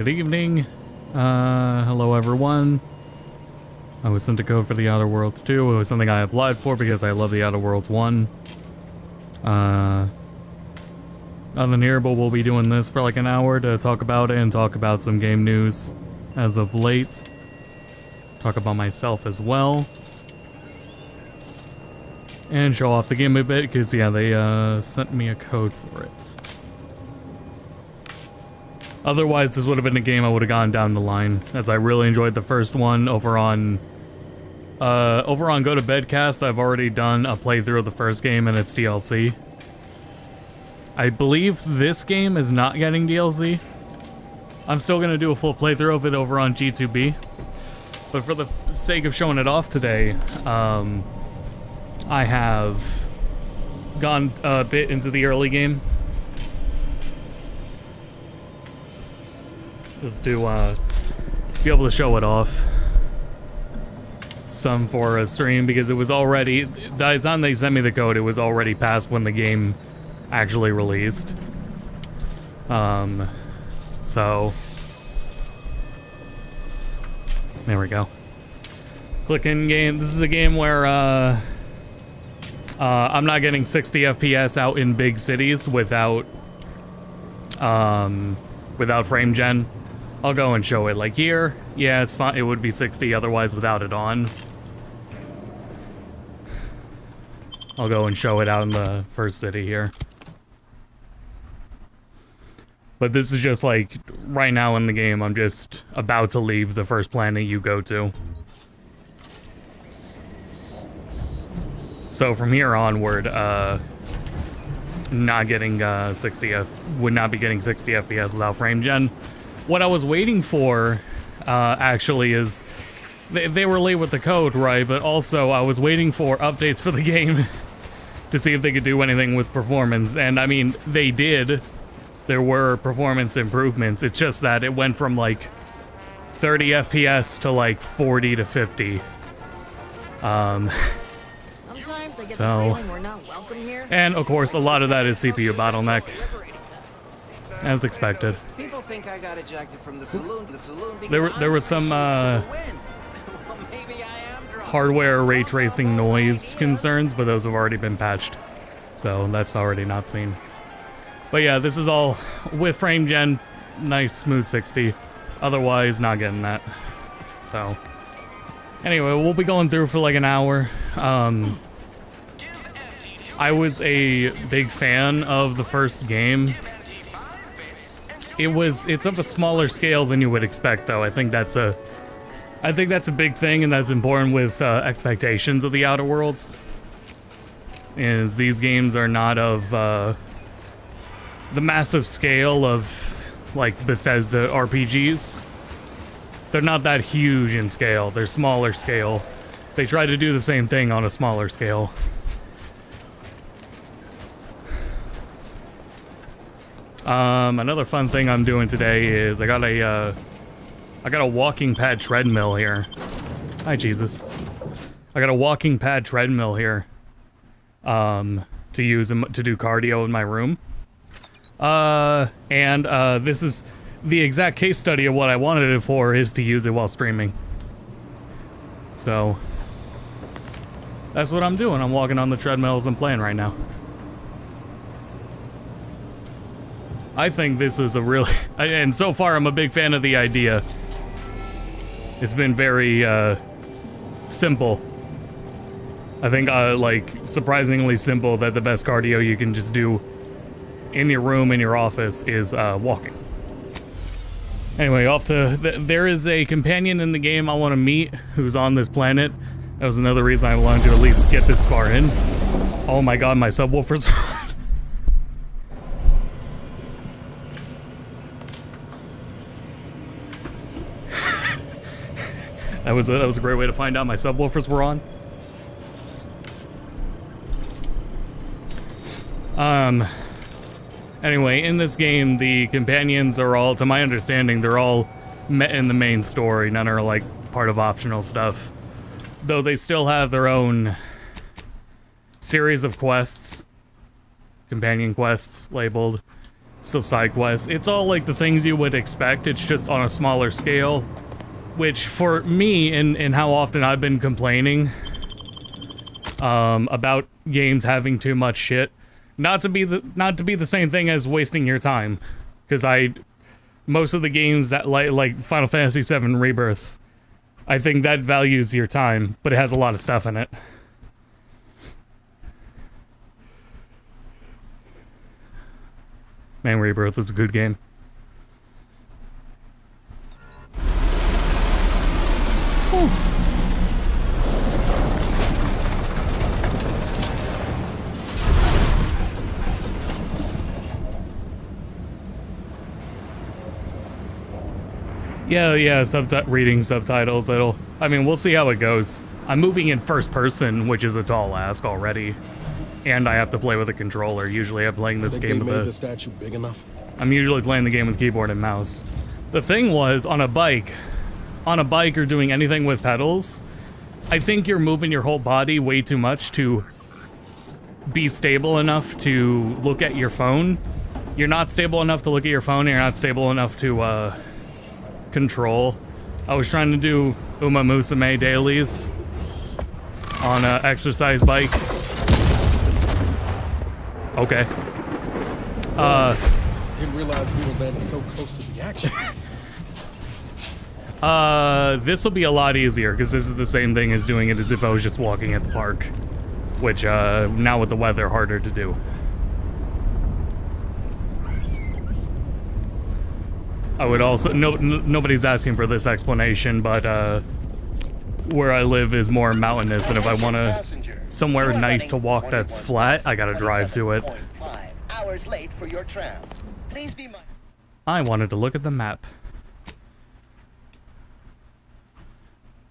Good evening. Hello everyone. I was sent a code for the Outer Worlds 2. It was something I applied for because I love the Outer Worlds 1. Nothing here, but we'll be doing this for like an hour to talk about it and talk about some game news as of late. Talk about myself as well. And show off the game a bit, because yeah, they sent me a code for it. Otherwise, this would have been a game I would have gone down the line, as I really enjoyed the first one. Over on Go to Bedcast, I've already done a playthrough of the first game and its DLC. I believe this game is not getting DLC. I'm still going to do a full playthrough of it over on G2B. But for the sake of showing it off today, I have gone a bit into the early game. Just to be able to show it off some for a stream, because it was already, by the time they sent me the code, it was already past when the game actually released. So there we go. Click in game. This is a game where I'm not getting 60 FPS out in big cities without frame gen. I'll go and show it. Like here, yeah, it's fine. It would be 60 otherwise without it on. I'll go and show it out in the first city here. But this is just like, right now in the game, I'm just about to leave the first planet you go to. So from here onward, not getting would not be getting 60 FPS without frame gen. What I was waiting for, actually, is they were late with the code, right? But also I was waiting for updates for the game to see if they could do anything with performance. And I mean, they did. There were performance improvements. It's just that it went from like 30 FPS to like 40 to 50. Sometimes I get the feeling we're not welcome here. And of course, a lot of that is CPU bottleneck, as expected. People think I got ejected from the saloon. There was some hardware ray tracing noise concerns, but those have already been patched, so that's already not seen. But yeah, this is all with frame gen, nice smooth 60. Otherwise, not getting that. So anyway, we'll be going through for like an hour. I was a big fan of the first game. It's of a smaller scale than you would expect, though. I think that's a big thing, and that's important with expectations of the Outer Worlds. Is these games are not of the massive scale of like Bethesda RPGs. They're not that huge in scale. They're smaller scale. They try to do the same thing on a smaller scale. Another fun thing I'm doing today is I got a walking pad treadmill here. Hi, Jesus. I got a walking pad treadmill here, to use to do cardio in my room. This is the exact case study of what I wanted it for, is to use it while streaming. So that's what I'm doing. I'm walking on the treadmills and playing right now. I think this is a really, and so far I'm a big fan of the idea. It's been very simple. I think like surprisingly simple, that the best cardio you can just do in your room, in your office, is walking. Anyway, off to, there is a companion in the game I want to meet who's on this planet. That was another reason I wanted to at least get this far in. Oh my god, my subwoofers are on. That was a great way to find out my subwoofers were on. Anyway, in this game, the companions are all, to my understanding, they're all met in the main story. None are like part of optional stuff. Though they still have their own series of quests, companion quests labeled, Still side quests. It's all like the things you would expect. It's just on a smaller scale, which for me, and how often I've been complaining about games having too much shit, not to be the same thing as wasting your time, because most of the games that like Final Fantasy VII Rebirth, I think that values your time, but it has a lot of stuff in it. Man, Rebirth is a good game. Whew. Yeah, reading subtitles, I mean, we'll see how it goes. I'm moving in first person, which is a tall ask already. And I have to play with a controller. Usually I'm playing this game with the statue big enough? I'm usually playing the game with keyboard and mouse. The thing was, on a bike or doing anything with pedals, I think you're moving your whole body way too much to be stable enough to look at your phone. You're not stable enough to look at your phone, and you're not stable enough to, control. I was trying to do Uma Musume dailies on an exercise bike. Okay. Didn't realize we were landing so close to the action. This will be a lot easier because this is the same thing as doing it as if I was just walking at the park, which now with the weather, harder to do. I would also nobody's asking for this explanation, but where I live is more mountainous, and if I want to somewhere nice to walk that's flat, I gotta drive to it. Hours late for your tram. Please be I wanted to look at the map.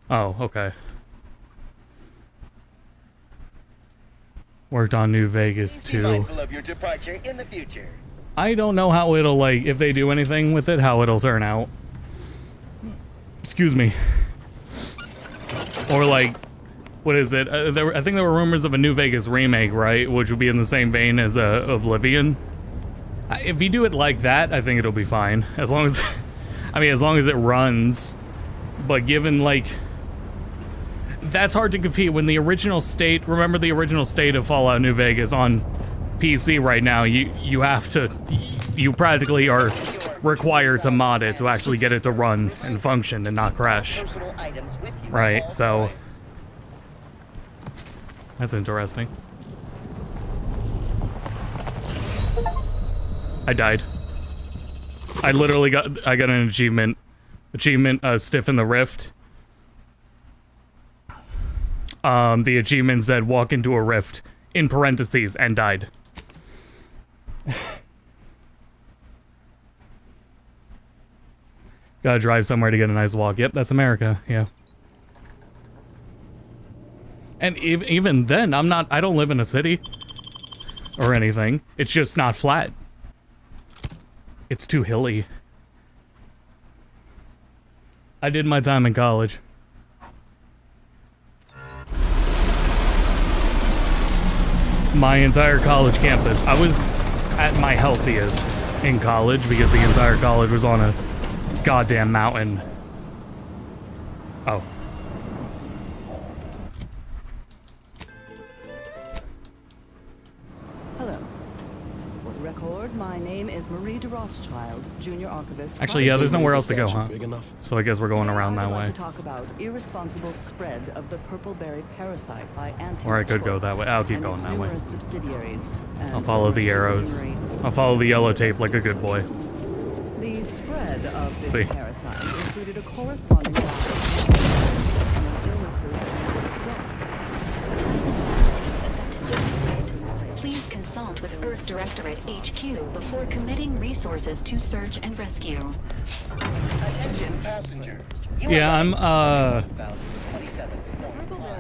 Oh, okay. Worked on New Vegas too. mindful of your departure in the future. I don't know how it'll, like, if they do anything with it, how it'll turn out. Excuse me. Or, like, what is it? I think there were rumors of a New Vegas remake, right? Which would be in the same vein as Oblivion. If you do it like that, I think it'll be fine. As long as, I mean, as long as it runs. But given, like, that's hard to compete when the original state, remember the original state of Fallout New Vegas on PC right now, you have to, you practically are required to mod it to actually get it to run and function and not crash. Right, so that's interesting. I died. I literally got an achievement. Stiffen the rift. The achievement said walk into a rift in parentheses and died. Gotta drive somewhere to get a nice walk. Yep, that's America. Yeah. And even then, I don't live in a city or anything. It's just not flat. It's too hilly. I did my time in college. My entire college campus. I was at my healthiest in college because the entire college was on a goddamn mountain. Oh. Hello. For the record, my name is Marie de Rothschild, Junior Archivist. Actually, yeah, there's nowhere else to go, huh? Big enough. So I guess we're going around that I'd like way. to talk about irresponsible spread of the purple-berry parasite by ants. Or I could go that way. I'll keep going that way. numerous subsidiaries and I'll follow the arrows. I'll follow the yellow tape like a good boy. The spread of this See. parasite included a corresponding rise in illnesses and deaths. Please consult with Earth Directorate HQ before committing resources to search and rescue. Attention passengers. Yeah, I'm,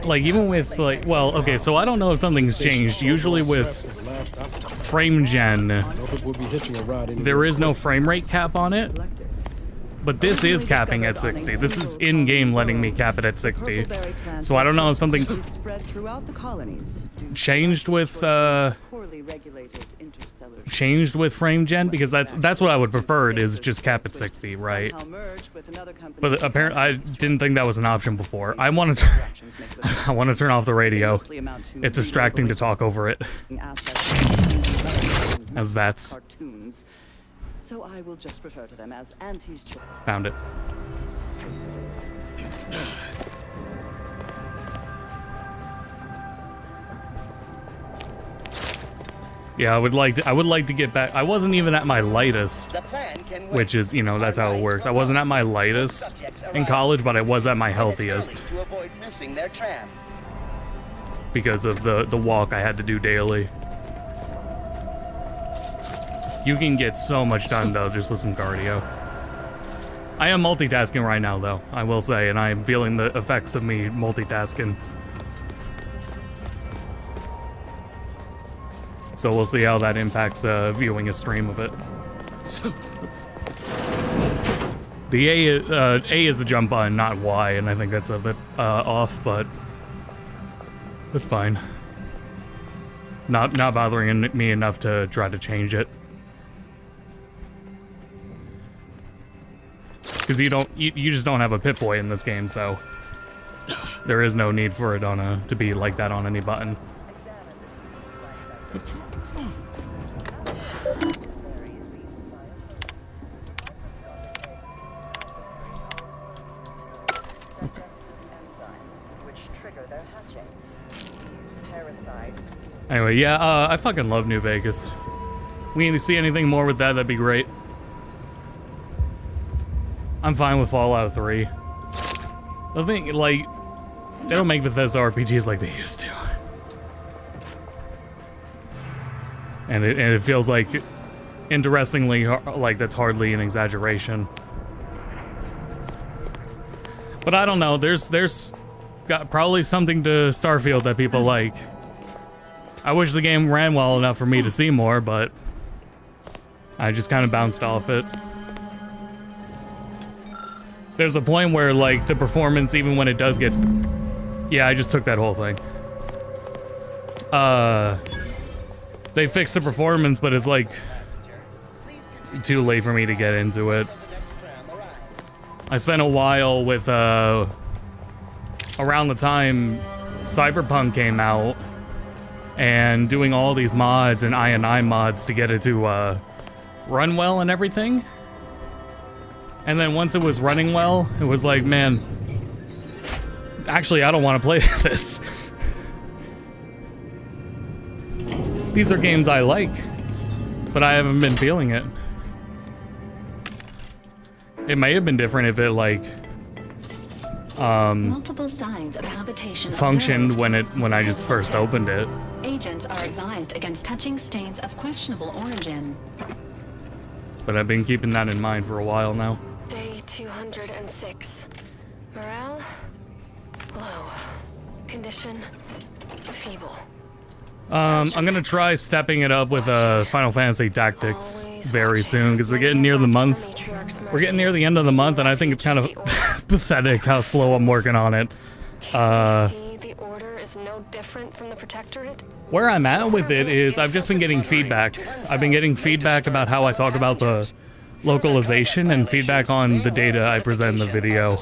like, even with, like, well, okay, so I don't know if something's changed. Usually with frame gen, there is no frame rate cap on it, but this is capping at 60. This is in-game letting me cap it at 60. So I don't know if something changed with, changed with frame gen, because that's what I would prefer. It is just cap at 60, right? Somehow merged with another company. But apparently, I didn't think that was an option before. I want to I want to turn off the radio. It's distracting to talk over it as VATS. Cartoons. So I will just refer to them as Auntie's children. Found it. Yeah, I would like to get back. I wasn't even at my lightest, The plan can work. which is, you know, that's how it works. I wasn't at my lightest in college, but I was at my healthiest To avoid missing their tram. because of the walk I had to do daily. You can get so much done though just with some cardio. I am multitasking right now though, I will say, and I am feeling the effects of me multitasking. So we'll see how that impacts viewing a stream of it. Oops. The A is the jump button, not Y, and I think that's a bit off, but that's fine. Not bothering me enough to try to change it. Because you just don't have a Pip-Boy in this game, so there is no need for it to be like that on any button. Oops. Anyway, yeah, I fucking love New Vegas. We need to see anything more with that, that'd be great. I'm fine with Fallout 3. The thing, like, they don't make Bethesda RPGs like they used to. And it feels like, interestingly, like that's hardly an exaggeration. But I don't know, there's got probably something to Starfield that people like. I wish the game ran well enough for me to see more, but I just kind of bounced off it. There's a point where, like, the performance, even when it does get... Yeah, I just took that whole thing. They fixed the performance, but it's, like, too late for me to get into it. I spent a while with, around the time Cyberpunk came out, and doing all these mods and INI mods to get it to, run well and everything. And then once it was running well, it was like, man, actually, I don't want to play this. These are games I like, but I haven't been feeling it. It may have been different if it, like, Multiple signs of habitation functioned observed. when I just first opened it. Agents are advised against touching stains of questionable origin. But I've been keeping that in mind for a while now. Day 206. Morale? Low. Condition? Feeble. I'm gonna try stepping it up with Final Fantasy Tactics very soon, because we're getting near the month. We're getting near the end of the month, and I think it's kind of pathetic how slow I'm working on it. See, the order is no different from the Protectorate. Where I'm at with it is I've just been getting feedback. I've been getting feedback about how I talk about the localization and feedback on the data I present in the video.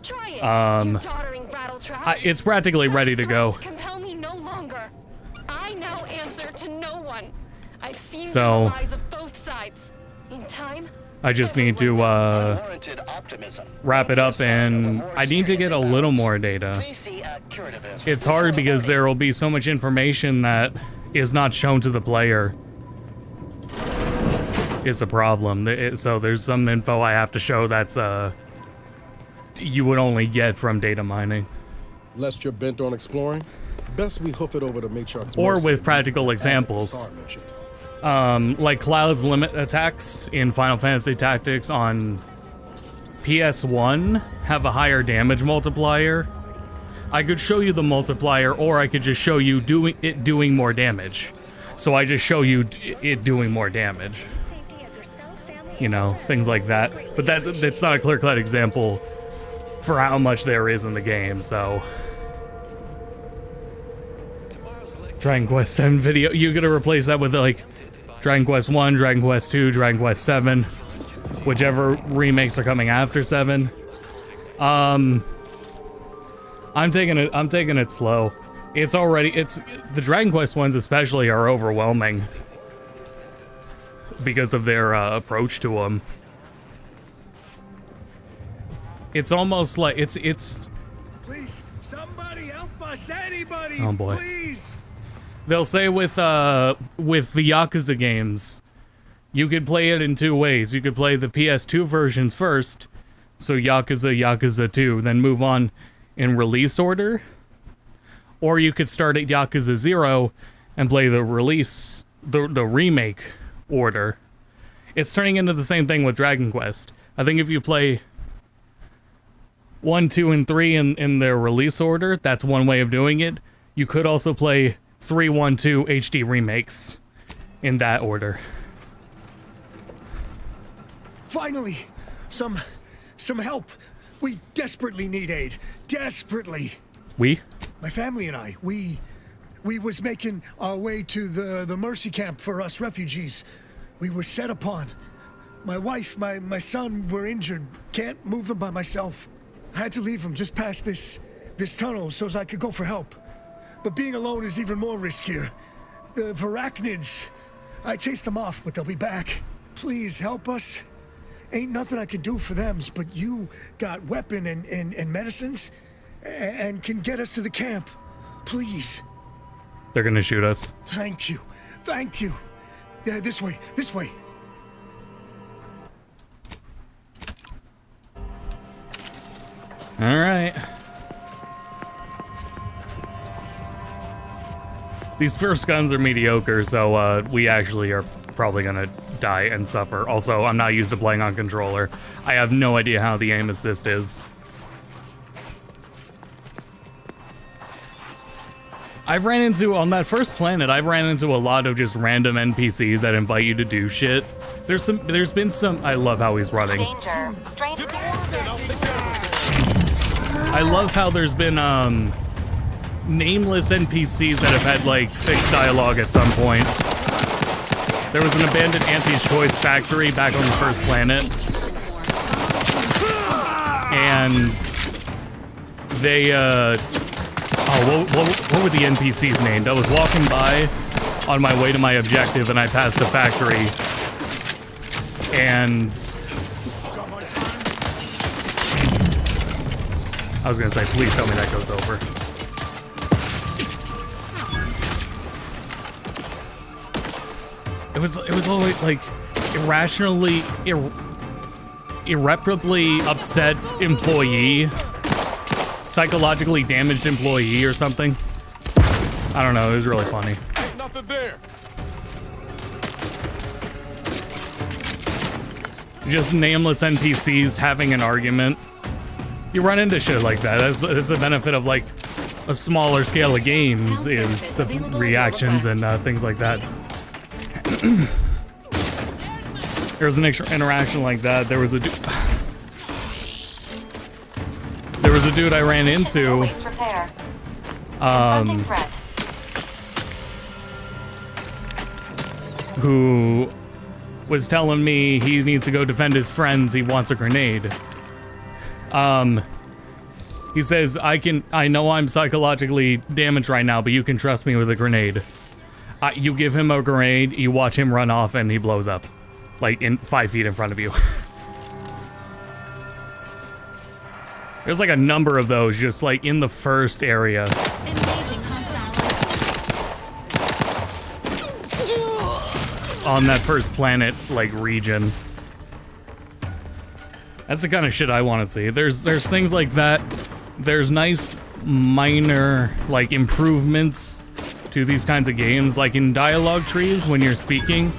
Try it, you doddering rattletrap. It's practically ready to go. Threats compel me no longer. I now answer to no one. I've seen So, the lies of both sides. In time, I just need to wrap it up, and I need to get a little more data. It's hard because there will be so much information that is not shown to the player. Is the problem. So there's some info I have to show that's you would only get from data mining. Lest you're bent on exploring, best we hoof it over to Matriarch's Or mercy. with practical examples. Sorry, mentioned. Like Cloud's limit attacks in Final Fantasy Tactics on PS1 have a higher damage multiplier. I could show you the multiplier, or I could just show you doing more damage. So I just show you it doing more damage. You know, things like that. But that's not a clear-cut example for how much there is in the game, so... Dragon Quest 7 video, you're gonna replace that with, like, Dragon Quest 1, Dragon Quest 2, Dragon Quest 7, whichever remakes are coming after 7. I'm taking it slow. It's the Dragon Quest ones especially are overwhelming because of their approach to them. It's almost like it's Please, somebody help us, anybody. Oh boy. Please. They'll say with the Yakuza games, you could play it in two ways. You could play the PS2 versions first, so Yakuza, Yakuza 2, then move on in release order. Or you could start at Yakuza 0 and play the remake order. It's turning into the same thing with Dragon Quest. I think if you play 1, 2, and 3 in their release order, that's one way of doing it. You could also play 3, 1, 2 HD remakes in that order. Finally, some help. We desperately need aid. Desperately. My family and I, we was making our way to the Mercy camp for us refugees. We were set upon. My wife, my son were injured. Can't move them by myself. I had to leave them just past this tunnel so as I could go for help. But being alone is even more riskier. The Varachnids, I chased them off, but they'll be back. Please help us. Ain't nothing I can do for them, but you got weapon and medicines and can get us to the camp. Please. They're gonna shoot us. Thank you. Thank you. Yeah, this way. This way. All right. These first guns are mediocre, so we actually are probably gonna die and suffer. Also, I'm not used to playing on controller. I have no idea how the aim assist is. On that first planet, I've ran into a lot of just random NPCs that invite you to do shit. There's been some, I love how he's running. Danger. I love how there's been, nameless NPCs that have had, like, fixed dialogue at some point. There was an abandoned Auntie's Choice factory back on the first planet. And they, what were the NPCs named? I was walking by on my way to my objective and I passed a factory. And I was gonna say, please tell me that goes over. It was always like irreparably upset employee, psychologically damaged employee or something. I don't know, it was really funny. Ain't nothing there. Just nameless NPCs having an argument. You run into shit like that. That's the benefit of like a smaller scale of games, is the reactions and things like that. There was an interaction like that. There was a dude I ran into. Who was telling me he needs to go defend his friends. He wants a grenade. He says, I know I'm psychologically damaged right now, but you can trust me with a grenade. You give him a grenade, you watch him run off, and he blows up. Like, 5 feet in front of you. There's like a number of those, just like in the first area. On that first planet, like, region. That's the kind of shit I want to see. There's things like that. There's nice minor, like, improvements to these kinds of games, like in dialogue trees when you're speaking.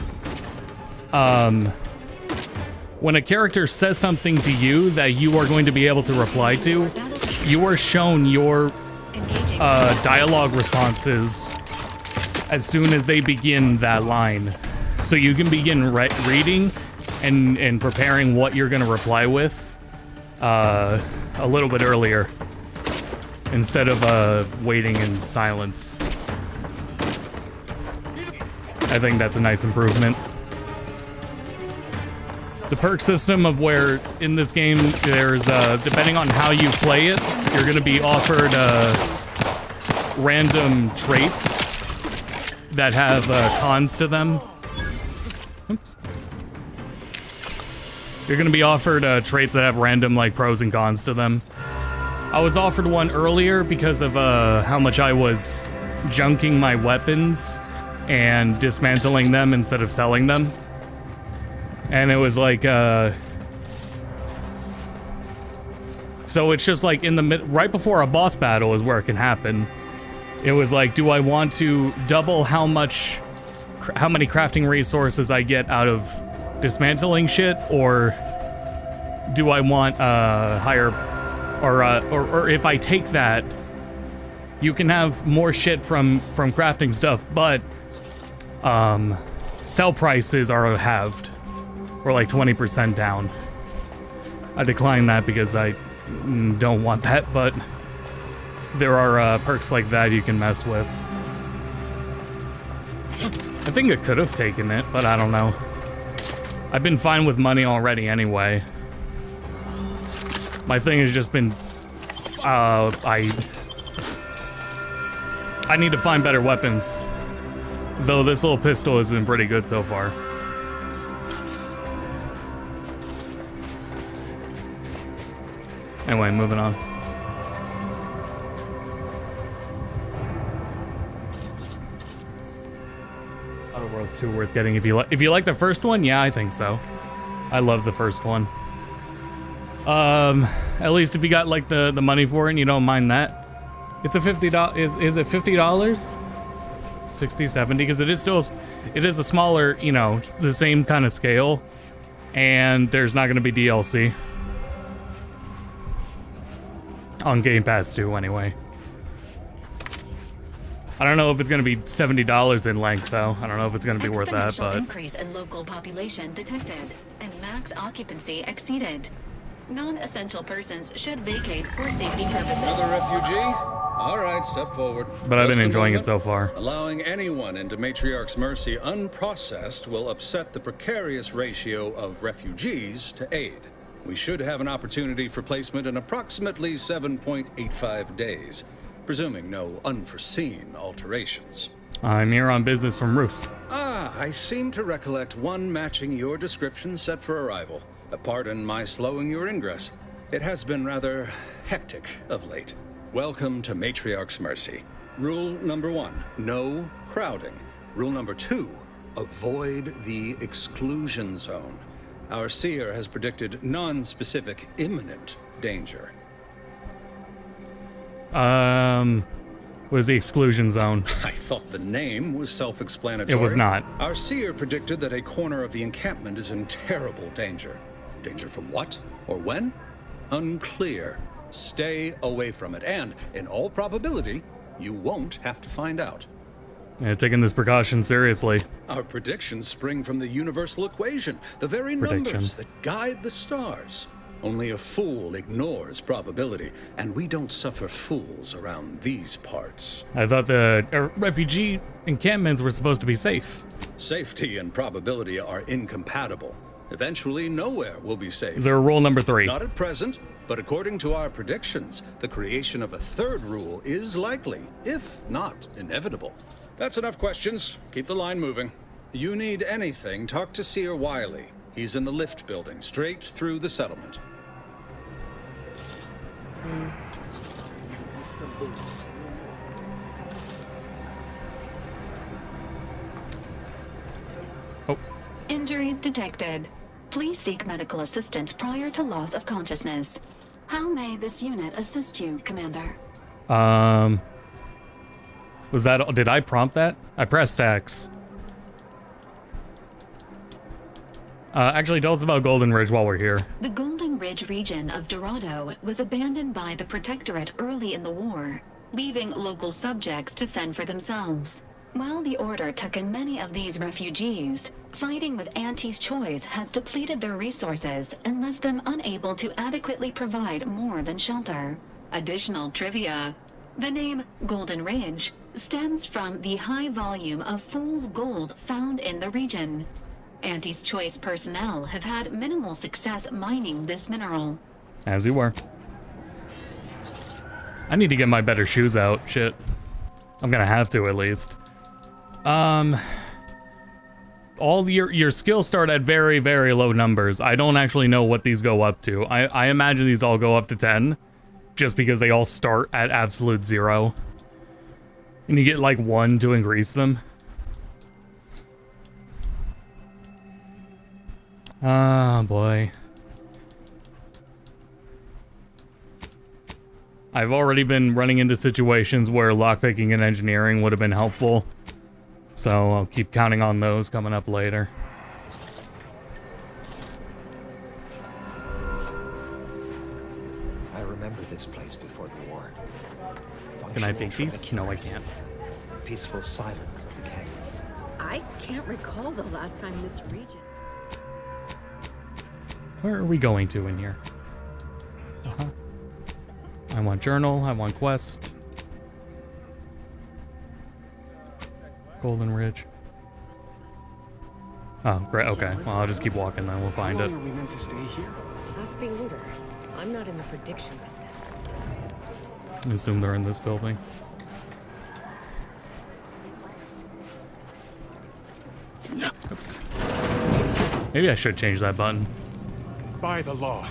When a character says something to you that you are going to be able to reply to, you are shown your dialogue responses as soon as they begin that line. So you can begin reading and preparing what you're going to reply with a little bit earlier, instead of waiting in silence. I think that's a nice improvement. The perk system of where in this game there's depending on how you play it, you're going to be offered random traits that have cons to them. Oops. You're going to be offered traits that have random like pros and cons to them. I was offered one earlier because of how much I was junking my weapons and dismantling them instead of selling them. And it was like, so it's just like in the right before a boss battle is where it can happen. It was like, do I want to double how many crafting resources I get out of dismantling shit, or do I want higher, or if I take that, you can have more shit from crafting stuff, but sell prices are halved. Or like 20% down. I declined that because I don't want that, but there are perks like that you can mess with. I think I could have taken it, but I don't know. I've been fine with money already anyway. My thing has just been, I need to find better weapons. Though this little pistol has been pretty good so far. Anyway, moving on. Outer Worlds 2 worth getting if you like the first one. Yeah, I think so. I love the first one. At least if you got like the money for it and you don't mind that. It's a $50. Is it $50? 60, 70? Because it is a smaller, you know, the same kind of scale, and there's not going to be DLC. On Game Pass too, anyway. I don't know if it's going to be $70 in length, though. I don't know if it's going to be worth that, but... increase in local population detected, and max occupancy exceeded. Non-essential persons should vacate for safety purposes. Another refugee? All right, step forward. But I've been enjoying it so far. Allowing anyone into Matriarch's Mercy unprocessed will upset the precarious ratio of refugees to aid. We should have an opportunity for placement in approximately 7.85 days, presuming no unforeseen alterations. I'm here on business from Ruth. Ah, I seem to recollect one matching your description set for arrival. Pardon my slowing your ingress. It has been rather hectic of late. Welcome to Matriarch's Mercy. Rule number 1, no crowding. Rule number 2, avoid the exclusion zone. Our seer has predicted non-specific imminent danger. What is the exclusion zone? I thought the name was self-explanatory. It was not. Our seer predicted that a corner of the encampment is in terrible danger. Danger from what? Or when? Unclear. Stay away from it, and, in all probability, you won't have to find out. Yeah, taking this precaution seriously. Our predictions spring from the universal equation, the very numbers that guide the stars. Only a fool ignores probability, and we don't suffer fools around these parts. I thought the refugee encampments were supposed to be safe. Safety and probability are incompatible. Eventually, nowhere will be safe. Is there a rule number 3? Not at present, but according to our predictions, the creation of a third rule is likely, if not inevitable. That's enough questions. Keep the line moving. You need anything, talk to Seer Wiley. He's in the lift building, straight through the settlement. Oh. Injuries detected. Please seek medical assistance prior to loss of consciousness. How may this unit assist you, Commander? Was that... Did I prompt that? I pressed X. Actually, tell us about Golden Ridge while we're here. The Golden Ridge region of Dorado was abandoned by the Protectorate early in the war, leaving local subjects to fend for themselves. While the Order took in many of these refugees, fighting with Auntie's Choice has depleted their resources and left them unable to adequately provide more than shelter. Additional trivia. The name Golden Ridge stems from the high volume of fool's gold found in the region. Auntie's Choice personnel have had minimal success mining this mineral. As you were. I need to get my better shoes out. Shit. I'm gonna have to at least. All your skills start at very, very low numbers. I don't actually know what these go up to. I imagine these all go up to 10. Just because they all start at absolute 0. And you get like 1 to increase them. Ah, boy. I've already been running into situations where lockpicking and engineering would have been helpful. So I'll keep counting on those coming up later. I remember this place before the war. Can I take these? No, I can't. Peaceful silence of the canyons. I can't recall the last time this region. Where are we going to in here? I want journal, I want quest. Golden Ridge. Oh, great, okay. Well, I'll just keep walking then, we'll find it. How long are we meant to stay here? Ask the order. I'm not in the prediction business. I assume they're in this building. Oops. Maybe I should change that button. By the law.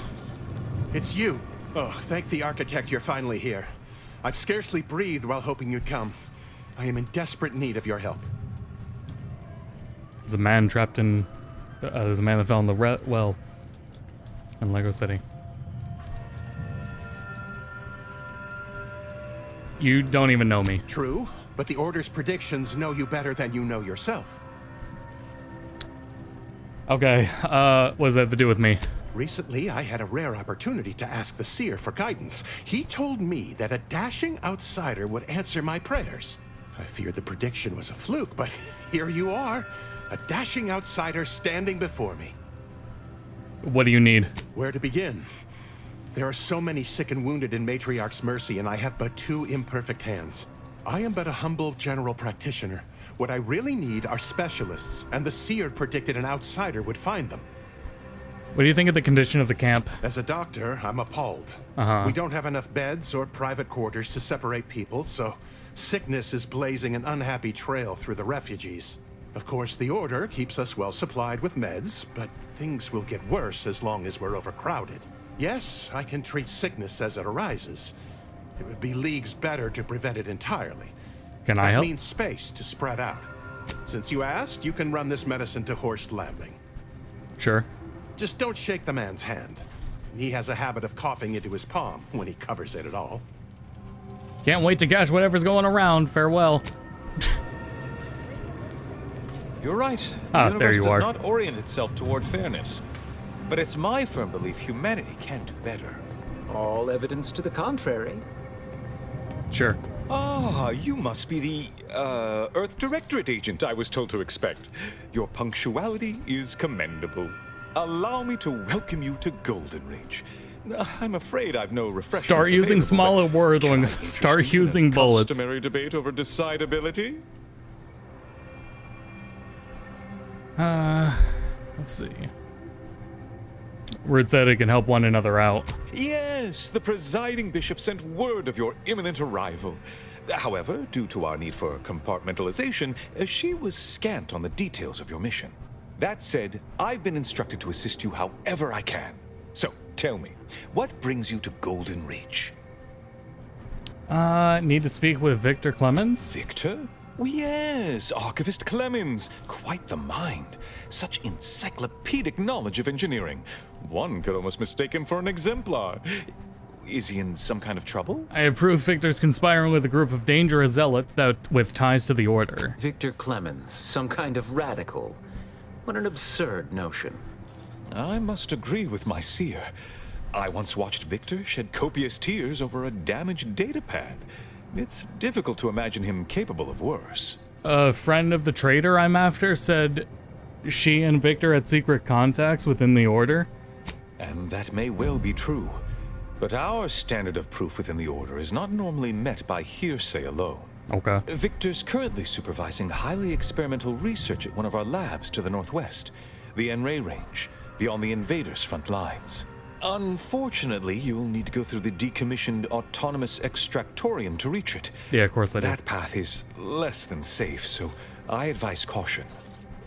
It's you. Oh, thank the architect you're finally here. I've scarcely breathed while hoping you'd come. I am in desperate need of your help. There's a man trapped in... there's a man that fell in the well in Lego City. You don't even know me. True, but the Order's predictions know you better than you know yourself. Okay, what does that have to do with me? Recently, I had a rare opportunity to ask the Seer for guidance. He told me that a dashing outsider would answer my prayers. I feared the prediction was a fluke, but here you are. A dashing outsider standing before me. What do you need? Where to begin? There are so many sick and wounded in Matriarch's mercy, and I have but 2 imperfect hands. I am but a humble general practitioner. What I really need are specialists, and the Seer predicted an outsider would find them. What do you think of the condition of the camp? As a doctor, I'm appalled. We don't have enough beds or private quarters to separate people, so sickness is blazing an unhappy trail through the refugees. Of course, the Order keeps us well supplied with meds, but things will get worse as long as we're overcrowded. Yes, I can treat sickness as it arises. It would be leagues better to prevent it entirely. Can I help? That means space to spread out. Since you asked, you can run this medicine to Horst Lambing. Sure. Just don't shake the man's hand. He has a habit of coughing into his palm when he covers it at all. Can't wait to catch whatever's going around. Farewell. You're right. The universe there you does are. not orient itself toward fairness. But it's my firm belief humanity can do better. All evidence to the contrary. Sure. Ah, you must be the, Earth Directorate agent I was told to expect. Your punctuality is commendable. Allow me to welcome you to Golden Ridge. I'm afraid I've no refreshments. Start using smaller words when start using bullets. Customary debate over decidability? Let's see. Word said it can help one another out. Yes, the presiding bishop sent word of your imminent arrival. However, due to our need for compartmentalization, she was scant on the details of your mission. That said, I've been instructed to assist you however I can. So, tell me, what brings you to Golden Ridge? Need to speak with Victor Clemens? Victor? Oh, yes, Archivist Clemens. Quite the mind. Such encyclopedic knowledge of engineering. One could almost mistake him for an exemplar. Is he in some kind of trouble? I approve Victor's conspiring with a group of dangerous zealots with ties to the Order. Victor Clemens, some kind of radical. What an absurd notion. I must agree with my seer. I once watched Victor shed copious tears over a damaged datapad. It's difficult to imagine him capable of worse. A friend of the traitor I'm after said she and Victor had secret contacts within the Order. And that may well be true. But our standard of proof within the Order is not normally met by hearsay alone. Okay. Victor's currently supervising highly experimental research at one of our labs to the northwest, the Enray Range, beyond the invaders' front lines. Unfortunately, you'll need to go through the decommissioned autonomous extractorium to reach it. Yeah, of course I do. That path is less than safe, so I advise caution.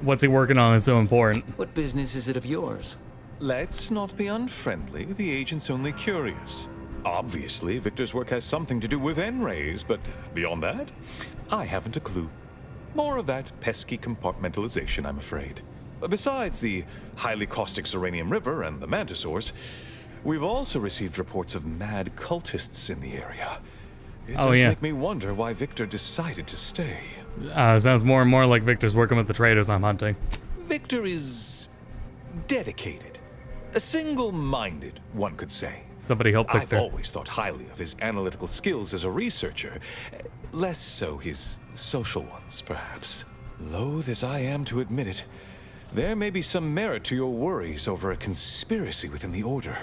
What's he working on is so important. What business is it of yours? Let's not be unfriendly. The agent's only curious. Obviously, Victor's work has something to do with N-rays, but beyond that, I haven't a clue. More of that pesky compartmentalization, I'm afraid. Besides the highly caustic Zeranium River and the Mantisaurs, we've also received reports of mad cultists in the area. It does make me wonder why Victor decided to stay. Sounds more and more like Victor's working with the traders I'm hunting. Victor is dedicated. Single-minded, one could say. Somebody help Victor. I've always thought highly of his analytical skills as a researcher. Less so his social ones, perhaps. Loath as I am to admit it, there may be some merit to your worries over a conspiracy within the Order,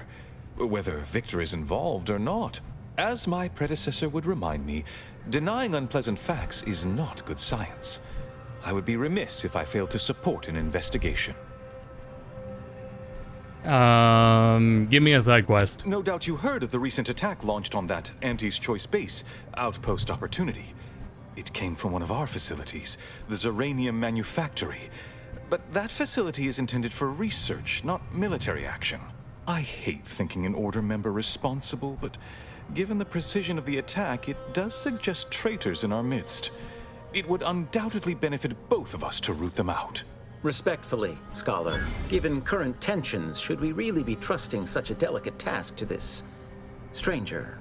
whether Victor is involved or not. As my predecessor would remind me, denying unpleasant facts is not good science. I would be remiss if I failed to support an investigation. Give me a side quest. No doubt you heard of the recent attack launched on that Anti's Choice base, Outpost Opportunity. It came from one of our facilities, the Zeranium Manufactory. But that facility is intended for research, not military action. I hate thinking an Order member responsible, but given the precision of the attack, it does suggest traitors in our midst. It would undoubtedly benefit both of us to root them out. Respectfully, Scholar, given current tensions, should we really be trusting such a delicate task to this stranger?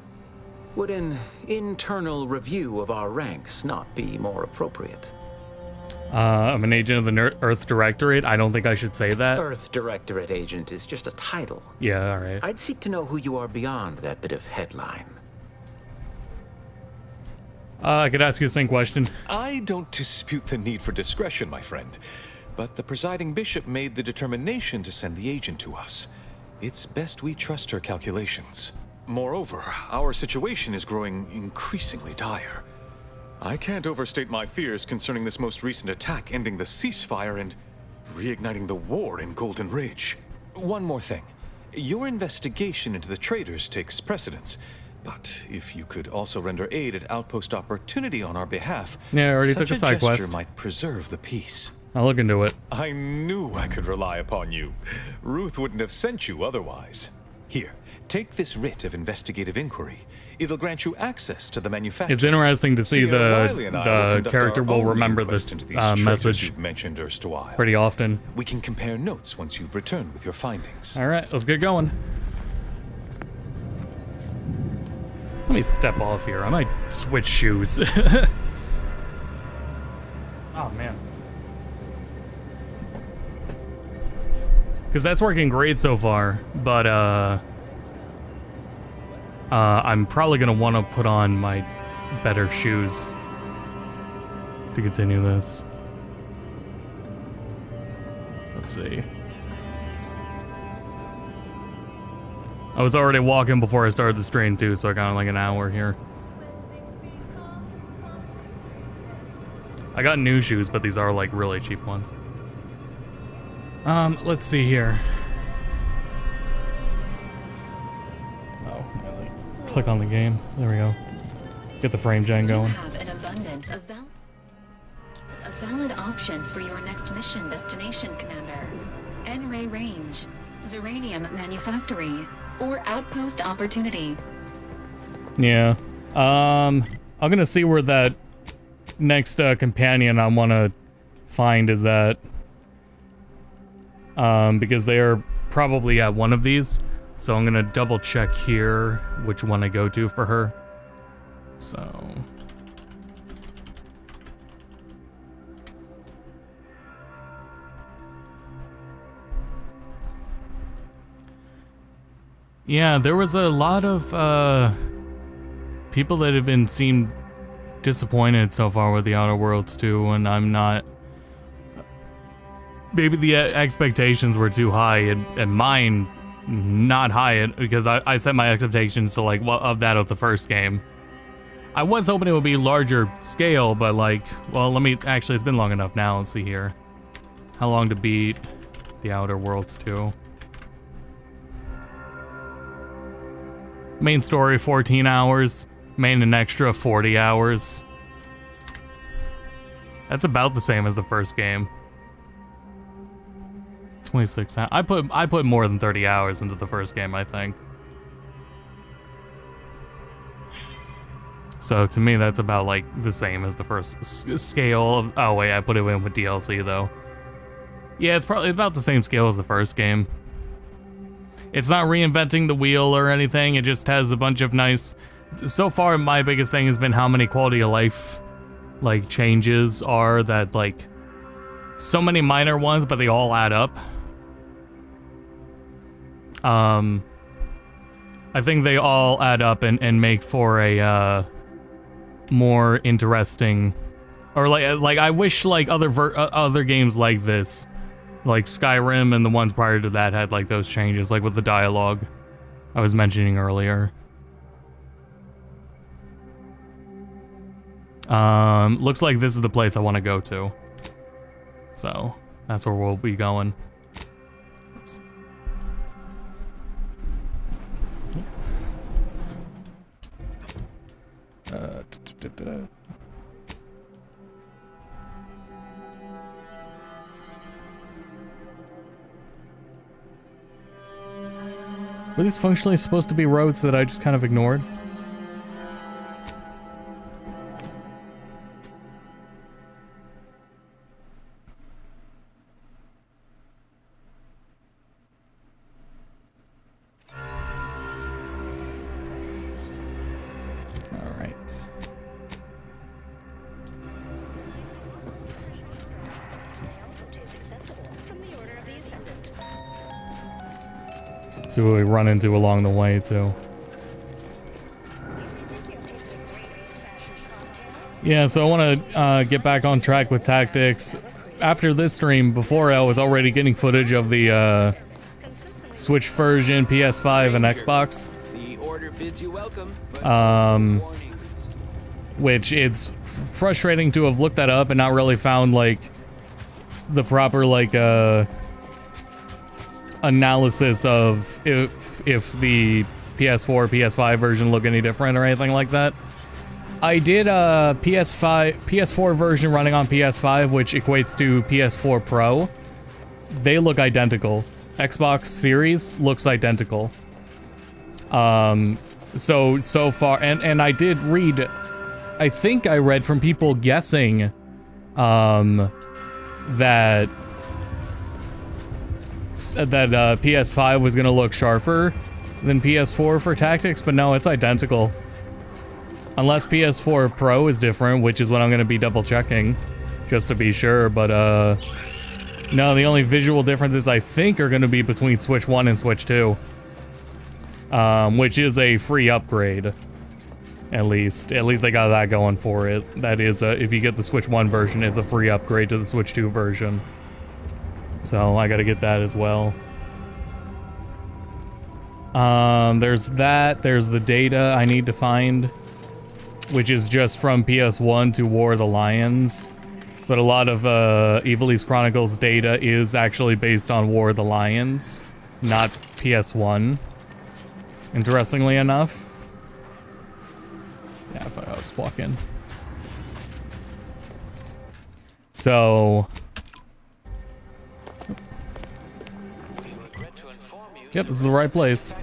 Would an internal review of our ranks not be more appropriate? I'm an agent of the Earth Directorate. I don't think I should say that. Earth Directorate agent is just a title. Yeah, all right. I'd seek to know who you are beyond that bit of headline. I could ask you the same question. I don't dispute the need for discretion, my friend. But the presiding bishop made the determination to send the agent to us. It's best we trust her calculations. Moreover, our situation is growing increasingly dire. I can't overstate my fears concerning this most recent attack ending the ceasefire and reigniting the war in Golden Ridge. One more thing. Your investigation into the traitors takes precedence. But if you could also render aid at Outpost Opportunity on our behalf, yeah, I already such took a side gesture quest. might preserve the peace. I'll look into it. I knew I could rely upon you. Ruth wouldn't have sent you otherwise. Here, take this writ of investigative inquiry. It'll grant you access to the manufacturer. It's interesting to see the character will remember this message you've mentioned erstwhile. pretty often. We can compare notes once you've returned with your findings. All right, let's get going. Let me step off here. I might switch shoes. Oh, man. Because that's working great so far, but I'm probably going to want to put on my better shoes to continue this. Let's see. I was already walking before I started the stream too, so I got like an hour here. I got new shoes, but these are like really cheap ones. Let's see here. Oh, click on the game. There we go. Get the frame gen going. You have an abundance of valid options for your next mission destination, Commander. Enray Range, Zeranium Manufactory, or Outpost Opportunity. Yeah. I'm gonna see where that next companion I want to find is at. Because they are probably at one of these. So I'm gonna double check here which one I go to for her. So... yeah, there was a lot of people that have seemed disappointed so far with the Outer Worlds too, and I'm not. Maybe the expectations were too high, and mine not high because I set my expectations to like of that of the first game. I was hoping it would be larger scale, but like, well, let me actually. It's been long enough now. Let's see here. How long to beat the Outer Worlds 2? Main story 14 hours. Main and extra 40 hours. That's about the same as the first game. 26 hours. I put more than 30 hours into the first game, I think. So to me, that's about like the same as the first scale of. Oh wait, I put it in with DLC though. Yeah, it's probably about the same scale as the first game. It's not reinventing the wheel or anything. It just has a bunch of nice. So far, my biggest thing has been how many quality of life like changes are that like so many minor ones, but they all add up. I think they all add up and make for a more interesting, or like I wish like other games like this, like Skyrim and the ones prior to that had like those changes, like with the dialogue I was mentioning earlier. Looks like this is the place I want to go to, so that's where we'll be going. Oops. Were these functionally supposed to be roads that I just kind of ignored? See what we run into along the way, too. Yeah, so I want to get back on track with tactics. After this stream, before I was already getting footage of the Switch version, PS5, and Xbox. Which it's frustrating to have looked that up and not really found, like, the proper, like, analysis of if the PS4, PS5 version look any different or anything like that. I did a PS4 version running on PS5, which equates to PS4 Pro. They look identical. Xbox Series looks identical. So far, and I did read, I think I read from people guessing, that PS5 was gonna look sharper than PS4 for tactics, but no, it's identical. Unless PS4 Pro is different, which is what I'm gonna be double checking, just to be sure, but no, the only visual differences I think are gonna be between Switch 1 and Switch 2. Which is a free upgrade. At least they got that going for it. That is, if you get the Switch 1 version, it's a free upgrade to the Switch 2 version. So I gotta get that as well. There's that. There's the data I need to find, which is just from PS1 to War of the Lions. But a lot of Evil East Chronicles data is actually based on War of the Lions, not PS1. Interestingly enough. Yeah, if I'll just walk in. So... Yep, this is the right place.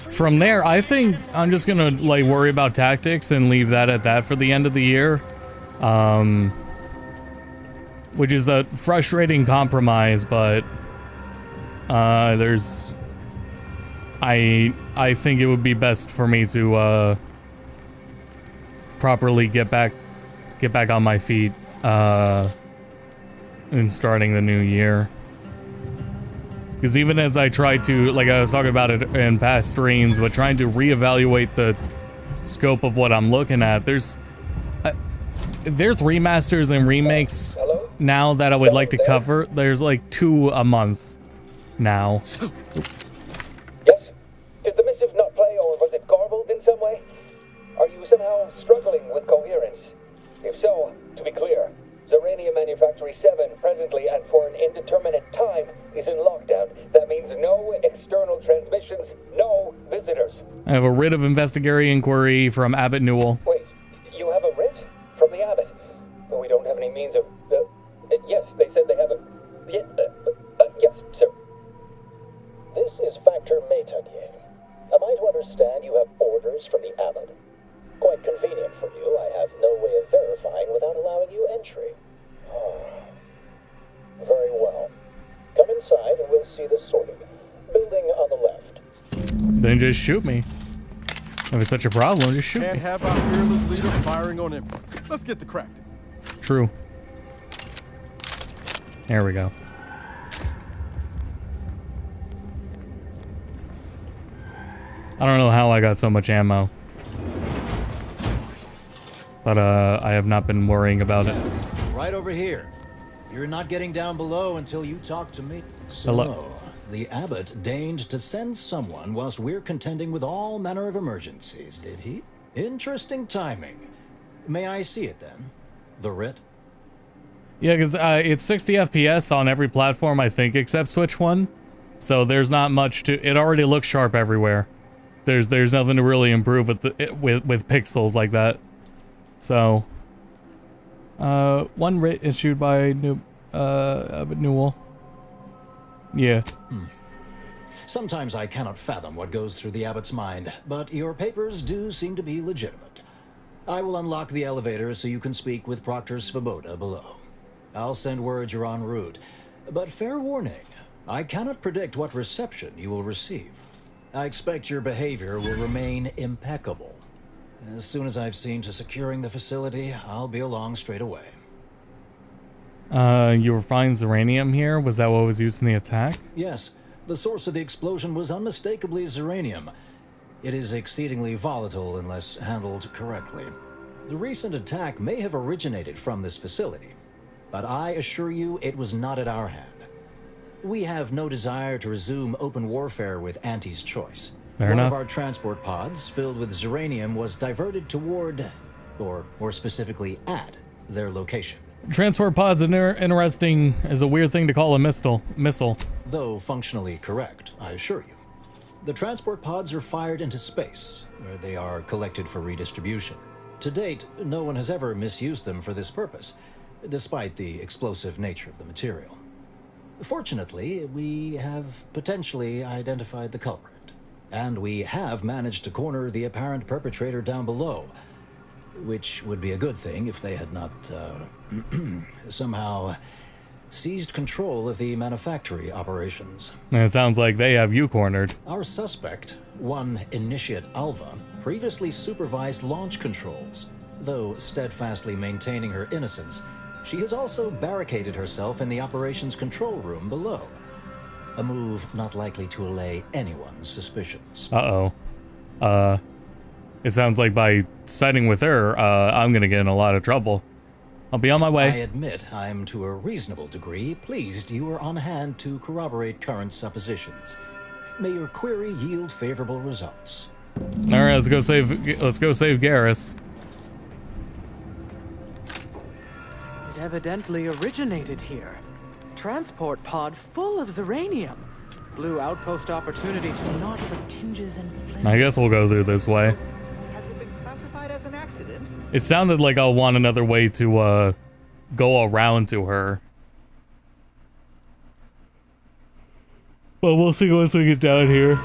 From there, I think I'm just gonna like worry about tactics and leave that at that for the end of the year. Which is a frustrating compromise, but there's I think it would be best for me to properly get back on my feet in starting the new year. Because even as I try to, like I was talking about it in past streams, but trying to reevaluate scope of what I'm looking at. There's remasters and remakes now that I would like to cover. There's like 2 a month now. Oops. Yes? Did the missive not play, or was it garbled in some way? Are you somehow struggling with coherence? If so, to be clear, Zerania Manufactory 7 presently and for an indeterminate time is in lockdown. That means no external transmissions, no visitors. I have a writ of investigatory inquiry from Abbot Newell. Wait, you have a writ? From the Abbot? But we don't have any means of... yes, they said they have a... yes, sir. This is Factor Maytunier. Am I to understand you have orders from the Abbot? Quite convenient for you. I have no way of verifying without allowing you entry. Oh. Very well. Come inside and we'll see the sorting. Building on the left. Then just shoot me. If it's such a problem, just shoot Can't me. have our fearless leader firing on him. Let's get to crafting. True. There we go. I don't know how I got so much ammo. But I have not been worrying about it. Right over here. You're not getting down below until you talk to me. So, hello. The Abbot deigned to send someone whilst we're contending with all manner of emergencies, did he? Interesting timing. May I see it then? The writ? Yeah, because it's 60 FPS on every platform, I think, except Switch 1. So there's not much to... It already looks sharp everywhere. There's nothing to really improve with with pixels like that. So, one writ issued by Newell. Yeah. Sometimes I cannot fathom what goes through the Abbot's mind, but your papers do seem to be legitimate. I will unlock the elevator so you can speak with Proctor Svoboda below. I'll send word you're en route, but fair warning, I cannot predict what reception you will receive. I expect your behavior will remain impeccable. As soon as I've seen to securing the facility, I'll be along straight away. You were finding Zeranium here? Was that what was used in the attack? Yes, the source of the explosion was unmistakably Zeranium. It is exceedingly volatile unless handled correctly. The recent attack may have originated from this facility, but I assure you it was not at our hand. We have no desire to resume open warfare with Auntie's choice. Fair enough. One of our transport pods filled with Zeranium was diverted toward, or more specifically at, their location. Transport pods are interesting as a weird thing to call a missile. Though functionally correct, I assure you. The transport pods are fired into space, where they are collected for redistribution. To date, no one has ever misused them for this purpose, despite the explosive nature of the material. Fortunately, we have potentially identified the culprit. And we have managed to corner the apparent perpetrator down below, which would be a good thing if they had not, somehow seized control of the manufactory operations. And it sounds like they have you cornered. Our suspect, one Initiate Alva, previously supervised launch controls. Though steadfastly maintaining her innocence, she has also barricaded herself in the operations control room below. A move not likely to allay anyone's suspicions. It sounds like by siding with her, I'm gonna get in a lot of trouble. I'll be on my way. I admit I'm to a reasonable degree pleased you are on hand to corroborate current suppositions. May your query yield favorable results. All right, let's go save Garrus. It evidently originated here. Transport pod full of Zeranium. Blue outpost opportunity to not but tinges and flames. I guess we'll go through this way. Has it been classified as an accident? It sounded like I'll want another way to go around to her. But we'll see once we get down here.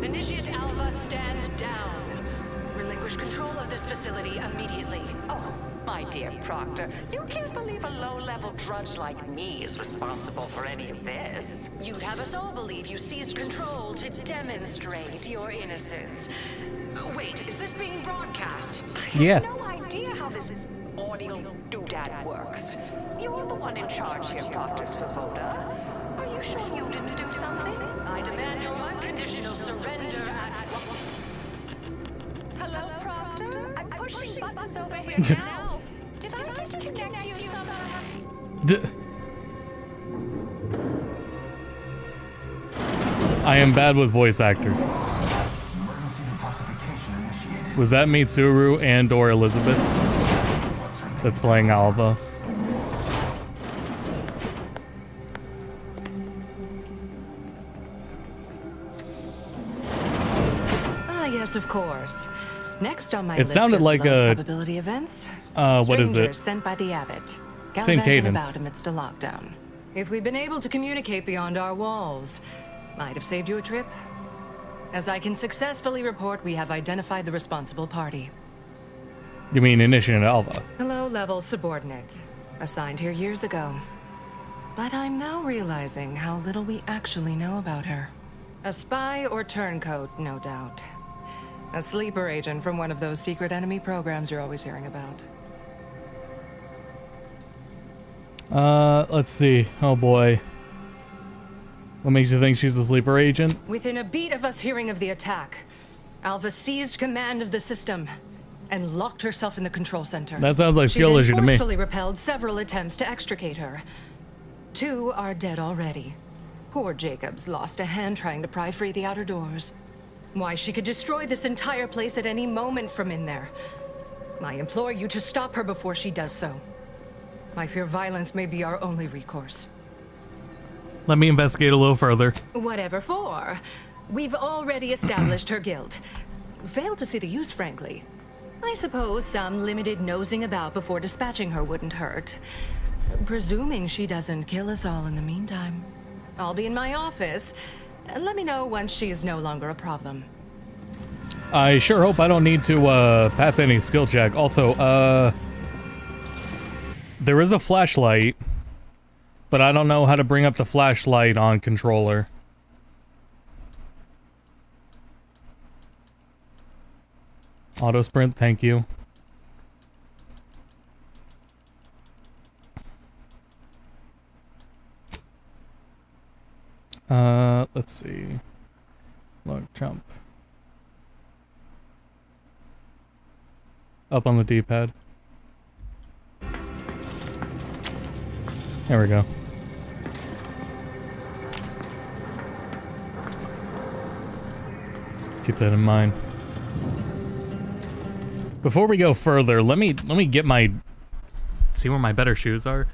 Initiate Alpha, stand down. Relinquish control of this facility immediately. Oh, my dear Proctor, you can't believe a low-level drudge like me is responsible for any of this. You'd have us all believe you seized control to demonstrate your innocence. Wait, is this being broadcast? Yeah. I have no idea how this audio doodad works. You're the one in charge here, Proctor Svoboda. Are you sure you didn't do something? I demand your unconditional surrender at... Hello, Proctor? I'm pushing buttons over here now. Did I disconnect you somehow? I am bad with voice actors. Was that Mitsuru and or Elizabeth that's playing Alva? Yes, of course. Next on my It list sounded of like lowest a probability events. what is Strangers it? sent by the Abbot. Same Gallivanting cadence. about amidst a lockdown. If we'd been able to communicate beyond our walls, might have saved you a trip. As I can successfully report, we have identified the responsible party. You mean Initiate Alva? A low-level subordinate, assigned here years ago. But I'm now realizing how little we actually know about her. A spy or turncoat, no doubt. A sleeper agent from one of those secret enemy programs you're always hearing about. Let's see. Oh boy. What makes you think she's a sleeper agent? Within a beat of us hearing of the attack, Alva seized command of the system and locked herself in the control center. That sounds like skill issue to me. She then forcefully repelled several attempts to extricate her. 2 are dead already. Poor Jacobs lost a hand trying to pry free the outer doors. Why, she could destroy this entire place at any moment from in there. I implore you to stop her before she does so. I fear violence may be our only recourse. Let me investigate a little further. Whatever for. We've already established her guilt. Failed to see the use, frankly. I suppose some limited nosing about before dispatching her wouldn't hurt. Presuming she doesn't kill us all in the meantime. I'll be in my office. Let me know once she is no longer a problem. I sure hope I don't need to pass any skill check. Also, there is a flashlight, but I don't know how to bring up the flashlight on controller. Auto sprint, thank you. Let's see. Look, jump. Up on the D-pad. There we go. Keep that in mind. Before we go further, let me get my see where my better shoes are.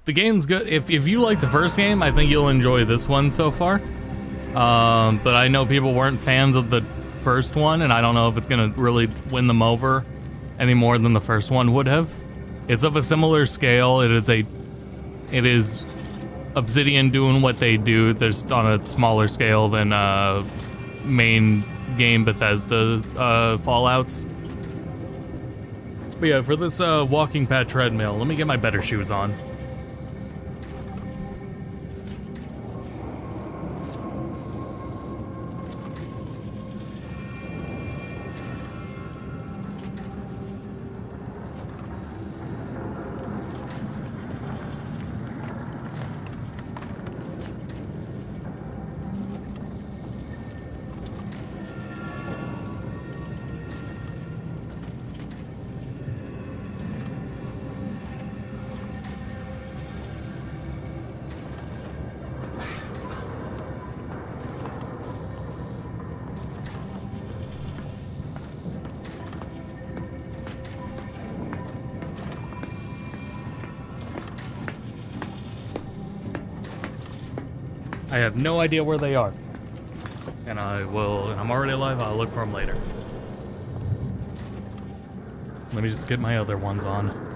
The game's good. If you like the first game, I think you'll enjoy this one so far. But I know people weren't fans of the first one, and I don't know if it's gonna really win them over any more than the first one would have. It's of a similar scale. It is Obsidian doing what they do. There's on a smaller scale than main game Bethesda Fallouts. But yeah, for this walking pad treadmill, let me get my better shoes on. I have no idea where they are. And I'm already alive, I'll look for them later. Let me just get my other ones on.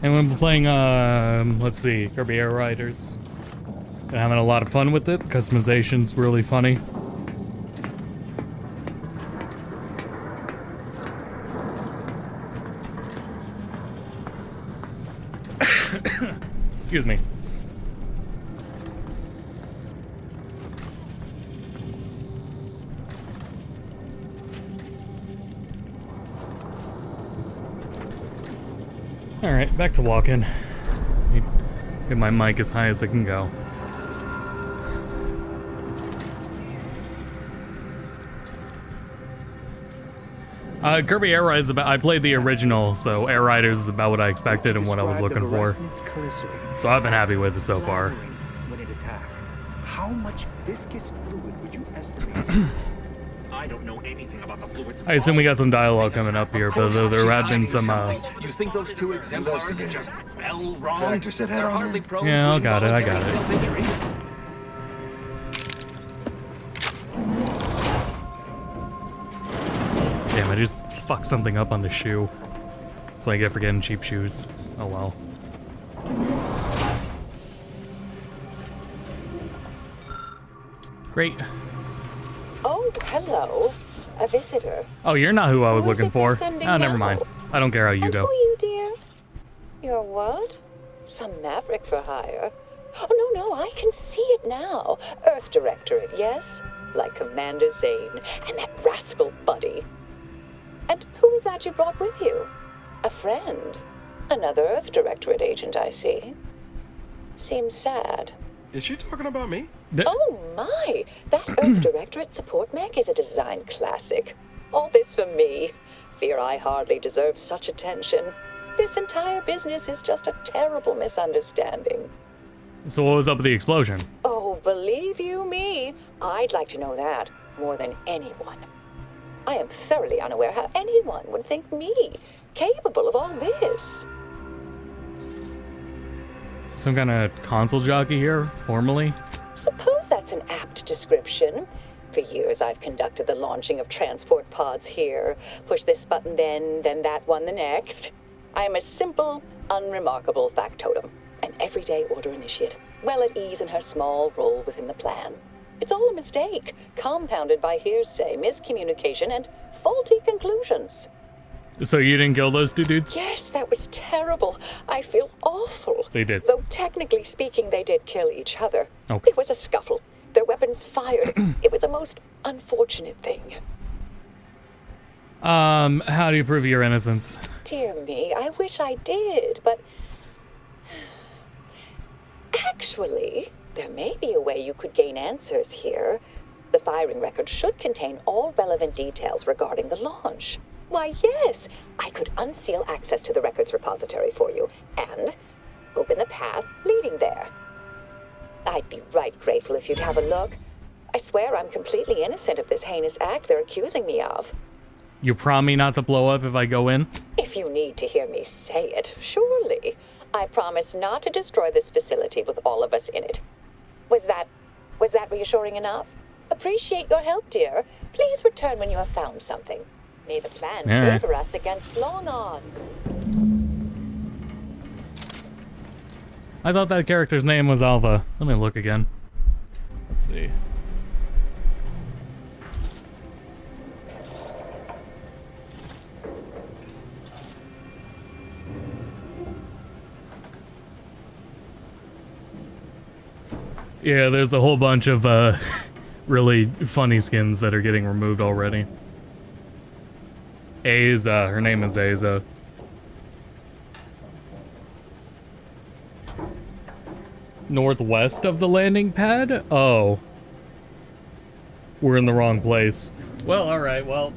And we've been playing, let's see, Kirby Air Riders. Been having a lot of fun with it. Customization's really funny. Excuse me. Alright, back to walking. Get my mic as high as it can go. Kirby Air Ride is about. I played the original, so Air Riders is about what I expected and what I was looking for. So I've been happy with it so far. When it attacked, how much viscous fluid would you estimate? I don't know anything about the fluids. I assume we got some dialogue coming up here, but there have been some. You think those two exemplars just fell wrong? They're hardly prone Yeah, I to got it. I got it. self-injury. Damn, I just fucked something up on the shoe. That's what I get for getting cheap shoes. Oh well. Great. Oh, hello. A visitor. Oh, you're not who I was Who is looking it they're for. sending Oh, never now? mind. I don't care how you And go. who are you, dear? You're what? Some maverick for hire? Oh, no, I can see it now. Earth Directorate, yes? Like Commander Zane and that rascal Buddy. And who is that you brought with you? A friend? Another Earth Directorate agent, I see. Seems sad. Is she talking about me? Oh my! That Earth Directorate support mech is a design classic. All this for me. Fear I hardly deserve such attention. This entire business is just a terrible misunderstanding. So what was up with the explosion? Oh, believe you me, I'd like to know that more than anyone. I am thoroughly unaware how anyone would think me capable of all this. Some kind of console jockey here, formally? Suppose that's an apt description. For years I've conducted the launching of transport pods here. Push this button then that one the next. I am a simple, unremarkable factotum. An everyday order initiate, well at ease in her small role within the plan. It's all a mistake, compounded by hearsay, miscommunication, and faulty conclusions. So you didn't kill those two dudes? Yes, that was terrible. I feel awful. So you did. Though technically speaking, they did kill each other. Okay. It was a scuffle. Their weapons fired. It was a most unfortunate thing. How do you prove your innocence? Dear me, I wish I did, but... Actually, there may be a way you could gain answers here. The firing record should contain all relevant details regarding the launch. Why, yes, I could unseal access to the records repository for you and open the path leading there. I'd be right grateful if you'd have a look. I swear I'm completely innocent of this heinous act they're accusing me of. You promise me not to blow up if I go in? If you need to hear me say it, surely. I promise not to destroy this facility with all of us in it. Was that reassuring enough? Appreciate your help, dear. Please return when you have found something. May the plan favor us against long odds. I thought that character's name was Alva. Let me look again. Let's see. Yeah, there's a whole bunch of really funny skins that are getting removed already. Aza, her name is Aza. Northwest of the landing pad? Oh. We're in the wrong place. Well, alright, well.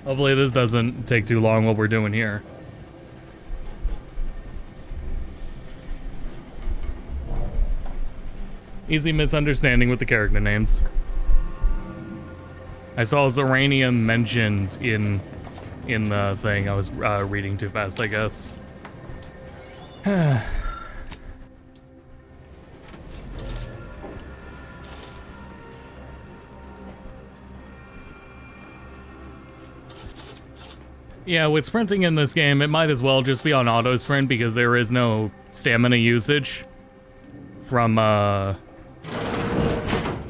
Hopefully this doesn't take too long what we're doing here. Easy misunderstanding with the character names. I saw Zeranium mentioned in the thing. I was reading too fast, I guess. Yeah, with sprinting in this game, it might as well just be on auto sprint because there is no stamina usage from,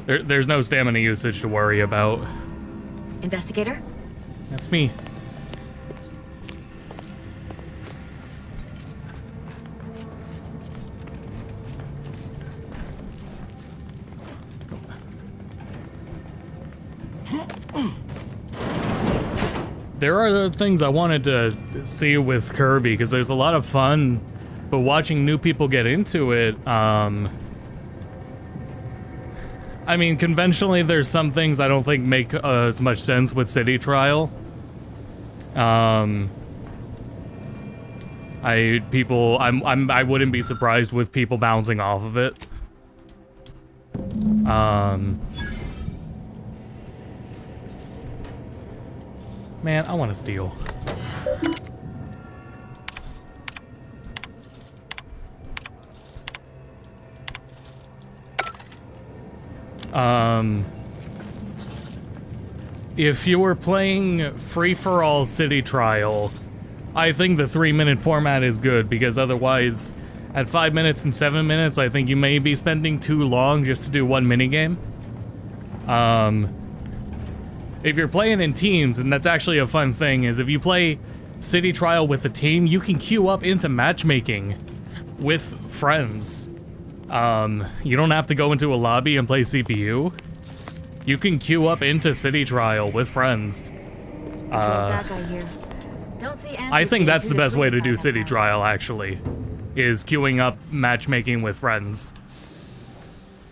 there's no stamina usage to worry about. Investigator? That's me. There are things I wanted to see with Kirby, because there's a lot of fun, but watching new people get into it, I mean, conventionally, there's some things I don't think make as much sense with City Trial. I wouldn't be surprised with people bouncing off of it. Man, I want to steal. If you were playing free-for-all City Trial, I think the 3-minute format is good, because otherwise, at 5 minutes and 7 minutes, I think you may be spending too long just to do one minigame. If you're playing in teams, and that's actually a fun thing, is if you play City Trial with a team, you can queue up into matchmaking with friends. You don't have to go into a lobby and play CPU. You can queue up into City Trial with friends. I think that's the best way to do City Trial, actually, is queuing up matchmaking with friends.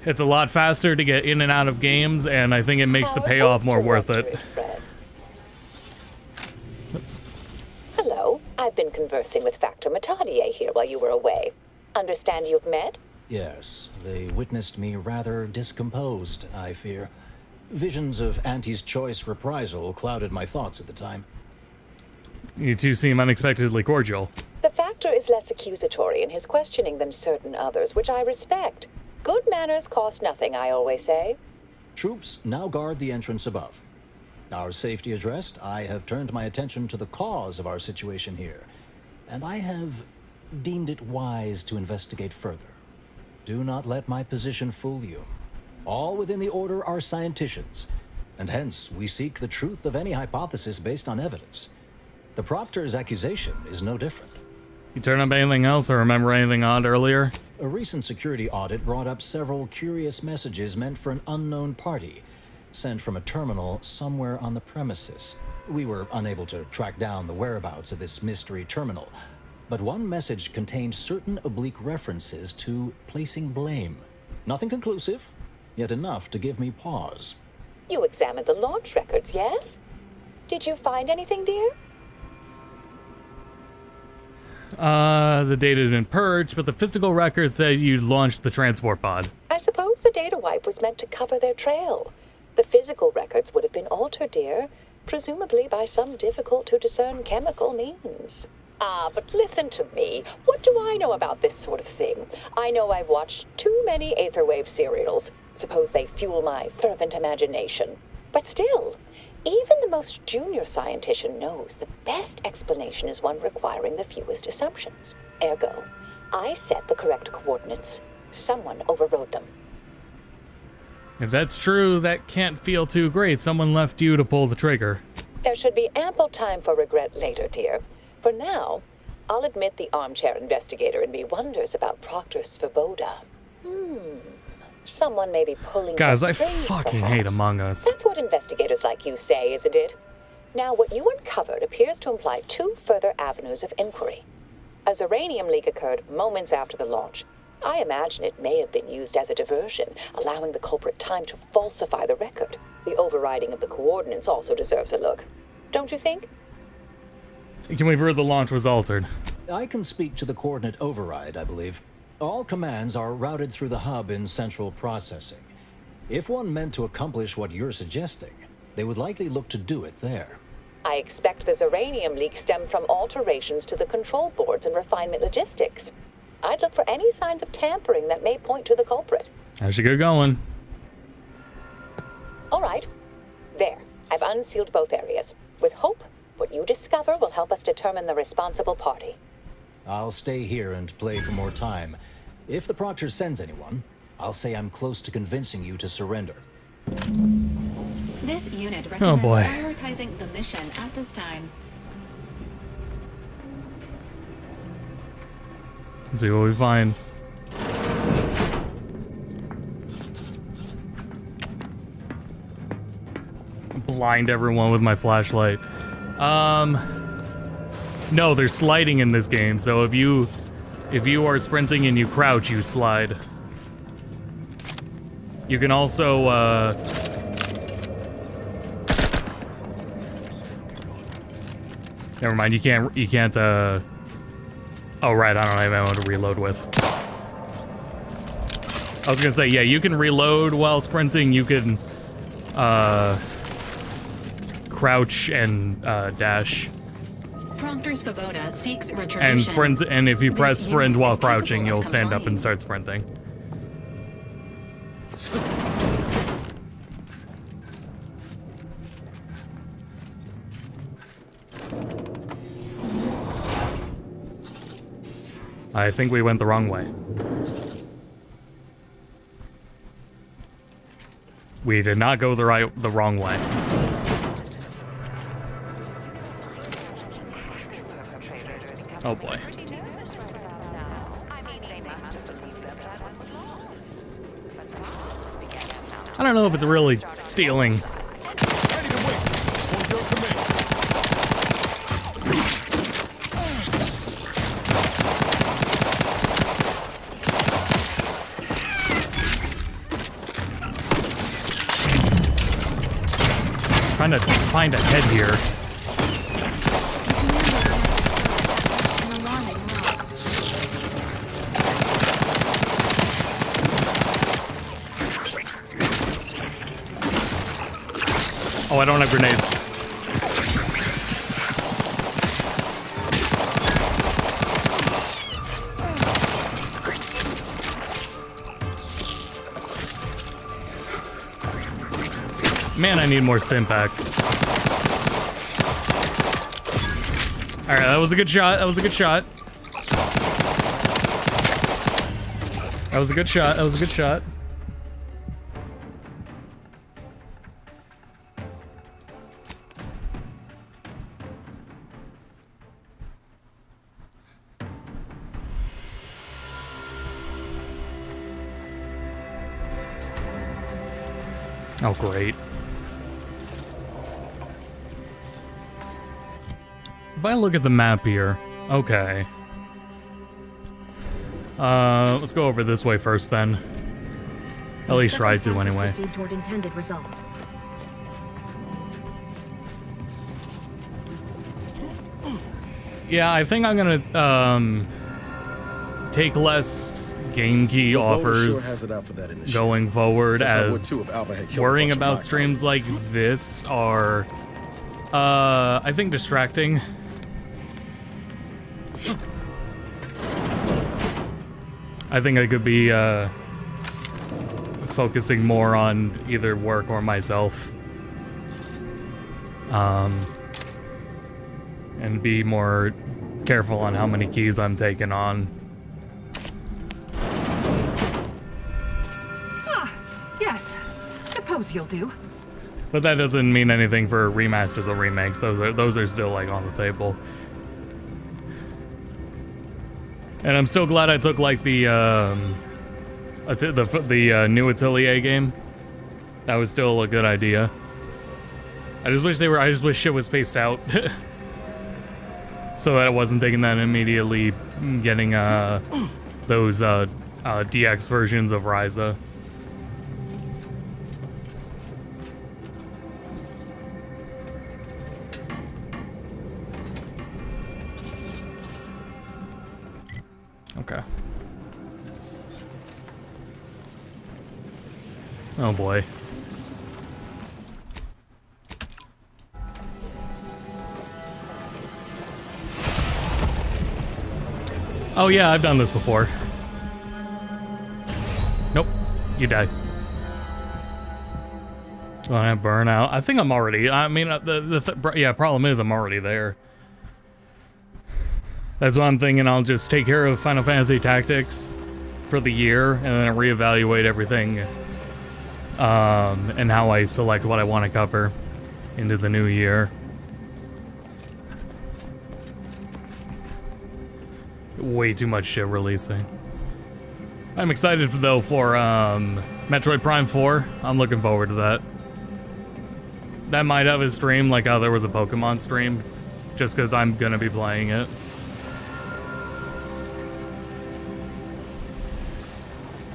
It's a lot faster to get in and out of games, and I think it makes the payoff more worth it. Oops. Hello, I've been conversing with Factor Matadier here while you were away. Understand you've met? Yes, they witnessed me rather discomposed, I fear. Visions of Auntie's choice reprisal clouded my thoughts at the time. You two seem unexpectedly cordial. The Factor is less accusatory in his questioning than certain others, which I respect. Good manners cost nothing, I always say. Troops now guard the entrance above. Our safety addressed, I have turned my attention to the cause of our situation here, and I have deemed it wise to investigate further. Do not let my position fool you. All within the Order are scienticians, and hence we seek the truth of any hypothesis based on evidence. The Proctor's accusation is no different. You turn up anything else or remember anything odd earlier? A recent security audit brought up several curious messages meant for an unknown party, sent from a terminal somewhere on the premises. We were unable to track down the whereabouts of this mystery terminal, but one message contained certain oblique references to placing blame. Nothing conclusive, yet enough to give me pause. You examined the launch records, yes? Did you find anything, dear? The data had been purged, but the physical record said you'd launched the transport pod. I suppose the data wipe was meant to cover their trail. The physical records would have been altered, dear, presumably by some difficult-to-discern chemical means. Ah, but listen to me. What do I know about this sort of thing? I know I've watched too many Aetherwave serials. Suppose they fuel my fervent imagination. But still, even the most junior scientician knows the best explanation is one requiring the fewest assumptions. Ergo, I set the correct coordinates. Someone overrode them. If that's true, that can't feel too great. Someone left you to pull the trigger. There should be ample time for regret later, dear. For now, I'll admit the armchair investigator in me wonders about Proctor Svoboda. Someone may be pulling Guys, I strings, fucking perhaps. hate Among Us. That's what investigators like you say, isn't it? Now, what you uncovered appears to imply two further avenues of inquiry. A Zeranium leak occurred moments after the launch. I imagine it may have been used as a diversion, allowing the culprit time to falsify the record. The overriding of the coordinates also deserves a look. Don't you think? Can we prove the launch was altered? I can speak to the coordinate override, I believe. All commands are routed through the hub in central processing. If one meant to accomplish what you're suggesting, they would likely look to do it there. I expect the Zeranium leak stemmed from alterations to the control boards and refinement logistics. I'd look for any signs of tampering that may point to the culprit. I should get going. All right. There. I've unsealed both areas. With hope, what you discover will help us determine the responsible party. I'll stay here and play for more time. If the Proctor sends anyone, I'll say I'm close to convincing you to surrender. This unit recommends boy. prioritizing the mission at this time. Let's see what we find. Blind everyone with my flashlight. No, there's sliding in this game, so if you are sprinting and you crouch, you slide. You can also never mind, you can't oh right, I don't have ammo to reload with. I was gonna say, yeah, you can reload while sprinting, you can crouch and dash. Proctor's Svoboda seeks retribution. And sprint, and if you press sprint while crouching, you'll stand up and start sprinting. I think we went the wrong way. We did not go the wrong way. Oh boy. I don't know if it's really stealing. Trying to find a head here. Oh, I don't have grenades. Man, I need more stim packs. Alright, that was a good shot. That was a good shot. That was a good shot. That was a good shot. Oh, great. If I look at the map here, okay. Let's go over this way first then. At least try to anyway. Proceed toward intended results. Yeah, I think I'm gonna take less game key offers going forward, as worrying about streams like this are I think distracting. I think I could be focusing more on either work or myself, and be more careful on how many keys I'm taking on. Yes, suppose you'll do. But that doesn't mean anything for remasters or remakes. Those are still like on the table. And I'm still glad I took like the new Atelier game. That was still a good idea. I just wish shit was spaced out. So that I wasn't taking that and immediately getting those DX versions of Ryza. Okay. Oh boy. Oh yeah, I've done this before. Nope, you die. Oh, I have burnout. I think I'm already. I mean, yeah. Problem is, I'm already there. That's why I'm thinking I'll just take care of Final Fantasy Tactics for the year, and then reevaluate everything, and how I select what I want to cover into the new year. Way too much shit releasing. I'm excited though for Metroid Prime 4. I'm looking forward to that. That might have a stream like how there was a Pokemon stream, just because I'm gonna be playing it.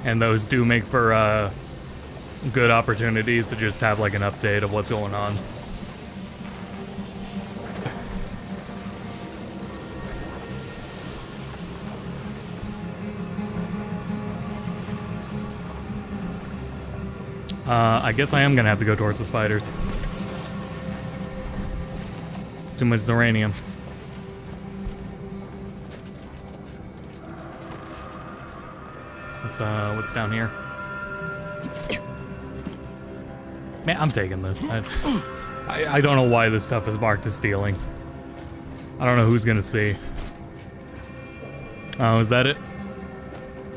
And those do make for good opportunities to just have like an update of what's going on. I guess I am gonna have to go towards the spiders. It's too much Zeranium. What's down here? Man, I'm taking this. I don't know why this stuff is marked as stealing. I don't know who's gonna see. Oh, is that it?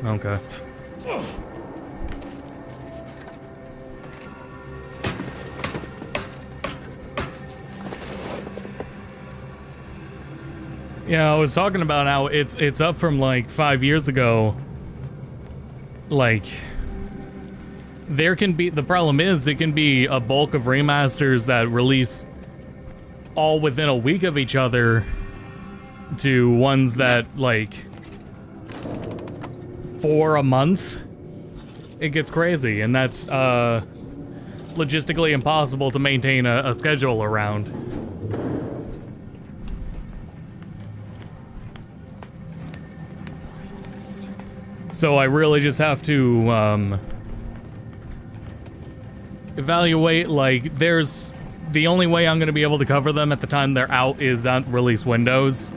Okay. Yeah, I was talking about how it's up from like 5 years ago. Like, there can be, the problem is it can be a bulk of remasters that release all within a week of each other to ones that like for a month. It gets crazy, and that's logistically impossible to maintain a schedule around. So I really just have to evaluate, like, there's the only way I'm going to be able to cover them at the time they're out is on release windows.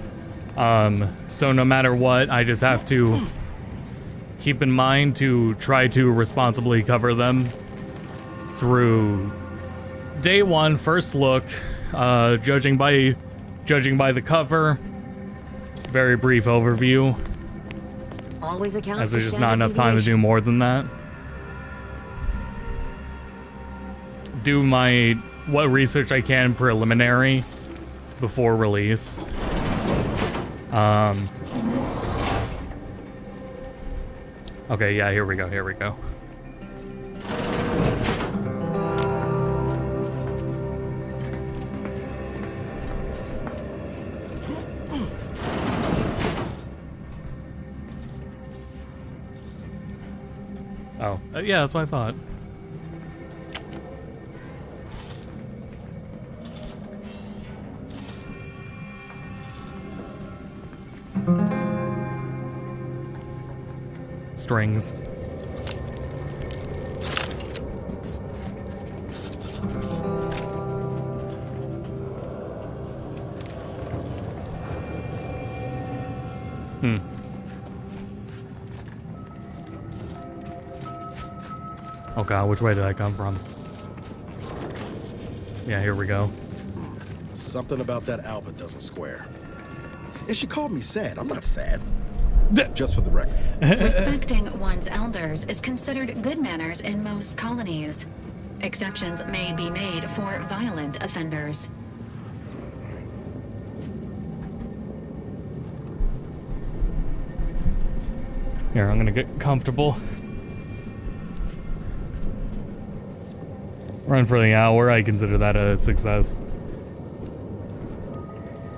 So no matter what, I just have to keep in mind to try to responsibly cover them through day one, first look, judging by the cover, very brief overview. Always accounts As there's for just not enough time to do more than that. Do what research I can preliminary before release. Okay, yeah, here we go. Oh, yeah, that's what I thought. Strings. Oops. Oh god, which way did I come from? Yeah, here we go. Something about that Alba doesn't square. And she called me sad. I'm not sad. Just for the record. Respecting one's elders is considered good manners in most colonies. Exceptions may be made for violent offenders. Here, I'm gonna get comfortable. Run for the hour, I consider that a success.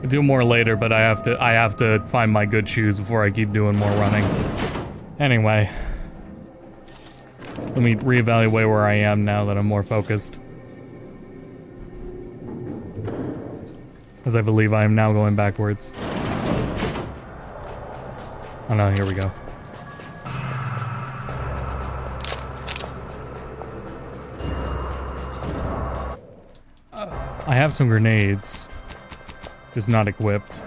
I'll do more later, but I have to find my good shoes before I keep doing more running. Anyway. Let me reevaluate where I am now that I'm more focused. As I believe I am now going backwards. Oh no, here we go. I have some grenades, just not equipped,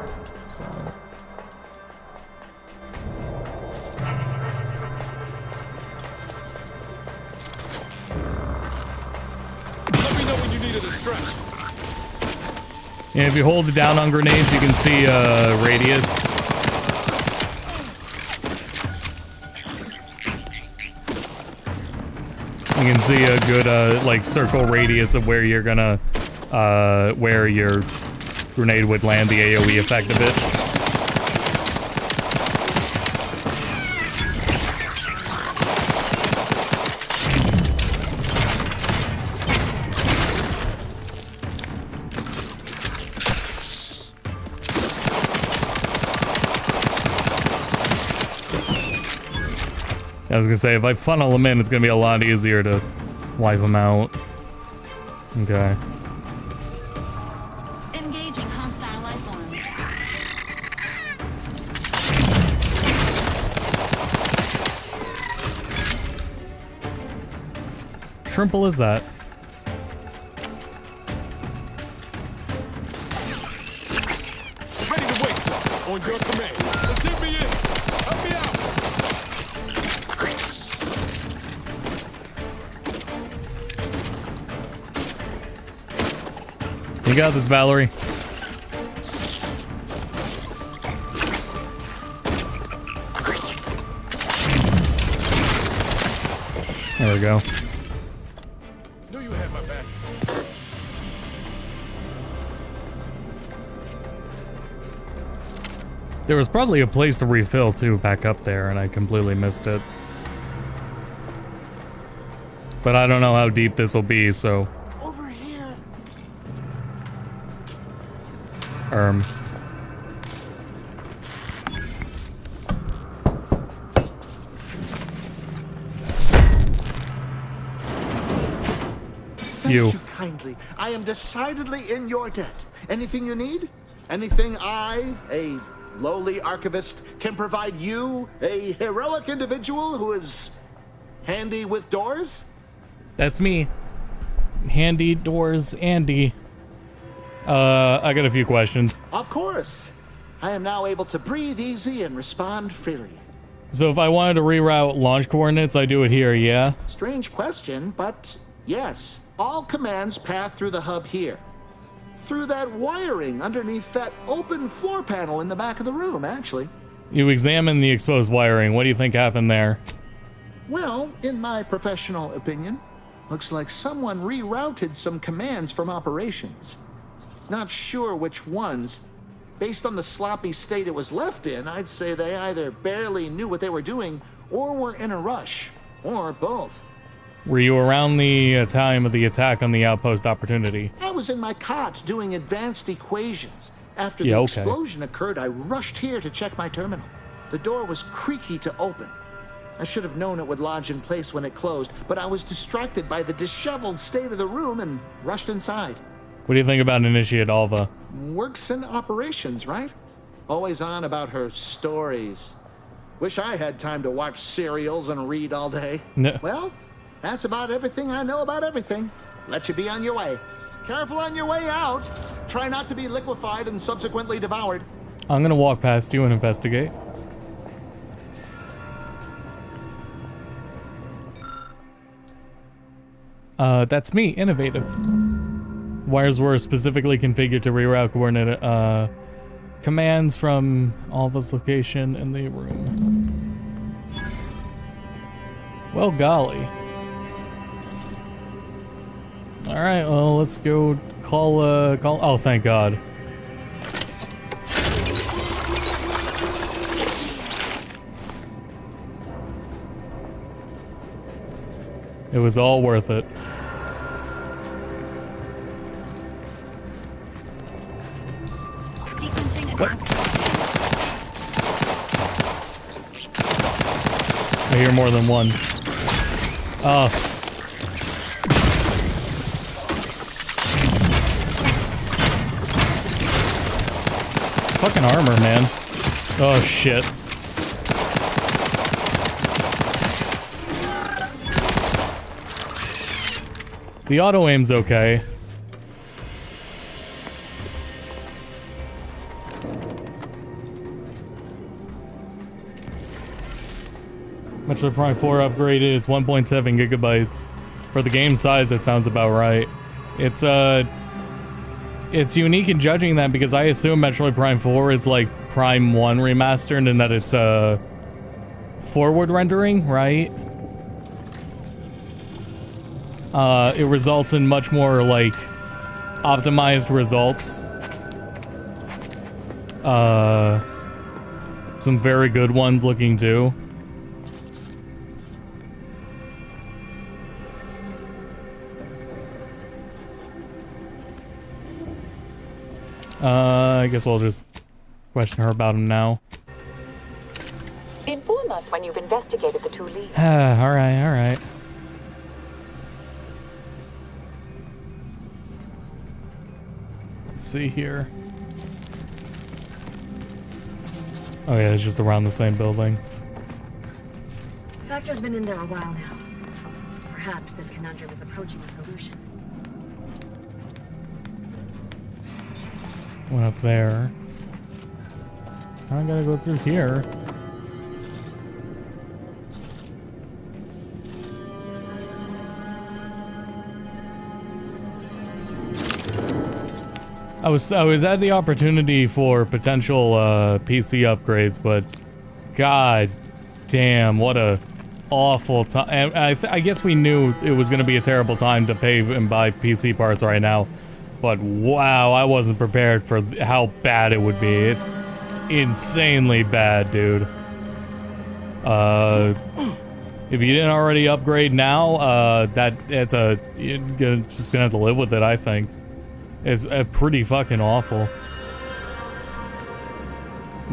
so. Let me know when you need a distraction. Yeah, if you hold it down on grenades, you can see radius. looking and see a good, like, circle radius of where you're gonna, where your grenade would land the AoE effect a bit. I was gonna say, if I funnel them in, it's gonna be a lot easier to wipe them out. Okay. Engaging hostile life forms. Simple as that. Ready to waste one. On your command. So take me in. Help me out. You got this, Valerie. There we go. Knew you had my back. There was probably a place to refill too back up there, and I completely missed it. But I don't know how deep this will be, so. Over here. Thank you kindly. I am decidedly in your debt. Anything you need? Anything I, a lowly archivist, can provide you, a heroic individual who is handy with doors? That's me. Handy doors, Andy. I got a few questions. Of course. I am now able to breathe easy and respond freely. So if I wanted to reroute launch coordinates, I do it here, yeah? Strange question, but yes. All commands pass through the hub here. Through that wiring underneath that open floor panel in the back of the room, actually. You examine the exposed wiring. What do you think happened there? Well, in my professional opinion, looks like someone rerouted some commands from operations. Not sure which ones. Based on the sloppy state it was left in, I'd say they either barely knew what they were doing or were in a rush, or both. Were you around the time of the attack on the outpost opportunity? I was in my cot doing advanced equations. After the explosion occurred, I rushed here to check my terminal. The door was creaky to open. I should have known it would lodge in place when it closed, but I was distracted by the disheveled state of the room and rushed inside. What do you think about Initiate Alva? Works in operations, right? Always on about her stories. Wish I had time to watch serials and read all day. No. Well, that's about everything I know about everything. Let you be on your way. Careful on your way out. Try not to be liquefied and subsequently devoured. I'm gonna walk past you and investigate. That's me, innovative. Wires were specifically configured to reroute coordinate commands from Alva's location in the room. Well, golly. All right, well, let's go call. Oh, thank God. It was all worth it. I hear more than one. Oh. Fucking armor, man. Oh, shit. The auto aim's okay. Metroid Prime 4 upgrade is 1.7 gigabytes. For the game size, that sounds about right. It's unique in judging that because I assume Metroid Prime 4 is like Prime 1 remastered and that it's forward rendering, right? it results in much more, like, optimized results. Some very good ones looking too. I guess we'll just question her about him now. Inform us when you've investigated the two leads. Alright, alright. Let's see here. Oh yeah, it's just around the same building. Factor's been in there a while now. Perhaps this conundrum is approaching a solution. Went up there. I gotta go through here. I was at the opportunity for potential PC upgrades, but god damn, what a awful time. I guess we knew it was going to be a terrible time to pay and buy PC parts right now, but wow, I wasn't prepared for how bad it would be. It's insanely bad, dude. If you didn't already upgrade now, you're just gonna have to live with it, I think. It's pretty fucking awful.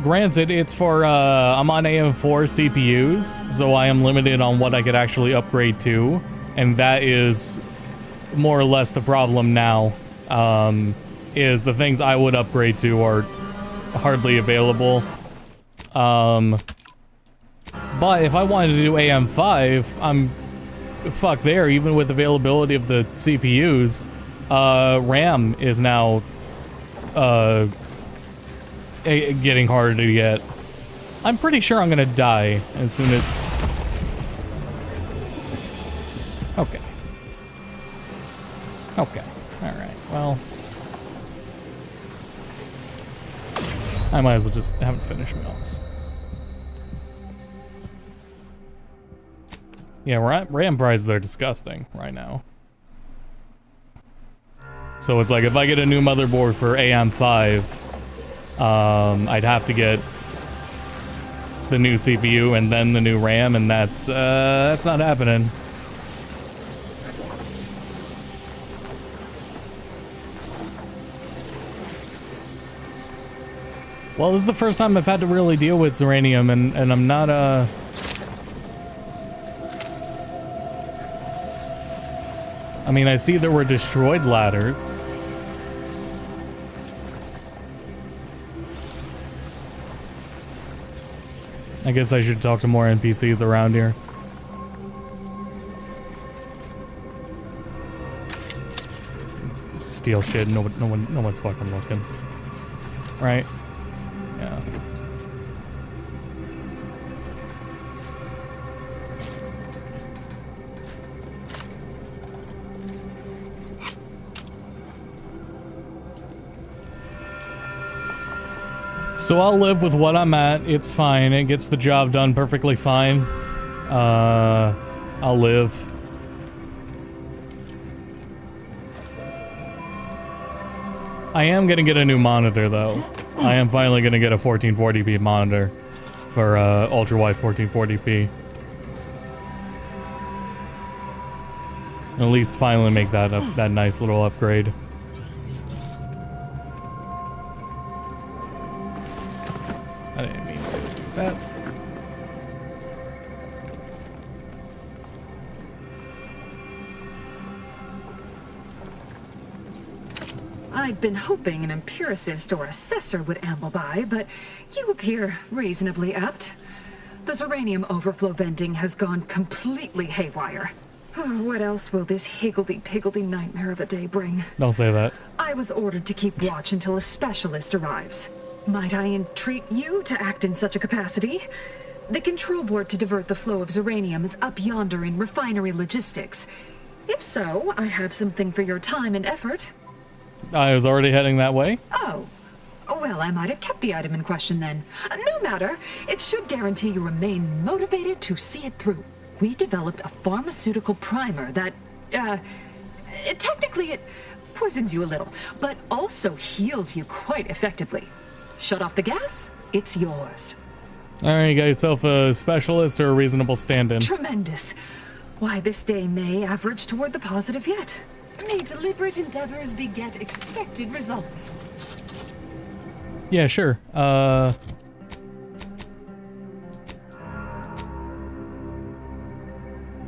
Granted, it's for, I'm on AM4 CPUs, so I am limited on what I could actually upgrade to, and that is more or less the problem now, is the things I would upgrade to are hardly available. But if I wanted to do AM5, I'm fuck there, even with availability of the CPUs. RAM is now, getting harder to get. I'm pretty sure I'm gonna die as soon as... Okay. Okay. Alright, well... I might as well just have it finish me off. Yeah, RAM prices are disgusting right now. So it's like, if I get a new motherboard for AM5, I'd have to get the new CPU and then the new RAM, and that's not happening. Well, this is the first time I've had to really deal with Zeranium, and I'm not, I mean, I see there were destroyed ladders. I guess I should talk to more NPCs around here. Steal shit. No one's fucking looking. Right? Yeah. So I'll live with what I'm at. It's fine. It gets the job done perfectly fine. I'll live. I am gonna get a new monitor though. I am finally gonna get a 1440p monitor for ultra wide 1440p. At least finally make that that nice little upgrade. I didn't mean to do that. I'd been hoping an empiricist or assessor would amble by, but you appear reasonably apt. The Zeranium overflow venting has gone completely haywire. What else will this higgledy-piggledy nightmare of a day bring? Don't say that. I was ordered to keep watch until a specialist arrives. Might I entreat you to act in such a capacity? The control board to divert the flow of Zeranium is up yonder in refinery logistics. If so, I have something for your time and effort. I was already heading that way. Oh. Well, I might have kept the item in question then. No matter. It should guarantee you remain motivated to see it through. We developed a pharmaceutical primer that technically it poisons you a little, but also heals you quite effectively. Shut off the gas, it's yours. All right, you got yourself a specialist or a reasonable stand-in. Tremendous. Why, this day may average toward the positive yet. May deliberate endeavors beget expected results. Yeah, sure. That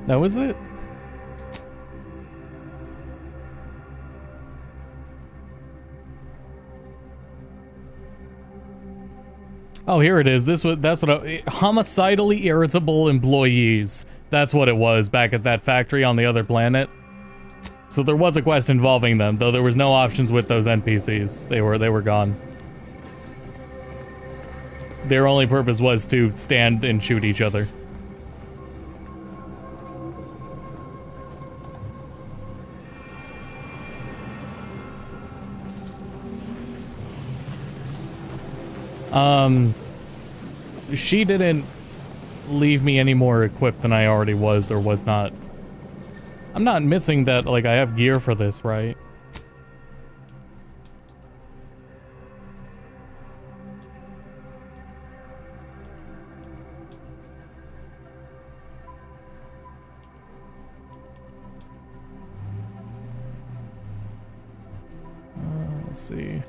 was it? Oh, here it is. That's what homicidally irritable employees. That's what it was back at that factory on the other planet. So there was a quest involving them, though there was no options with those NPCs. They were gone. Their only purpose was to stand and shoot each other. She didn't leave me any more equipped than I already was or was not. I'm not missing that, like, I have gear for this, right? Let's see.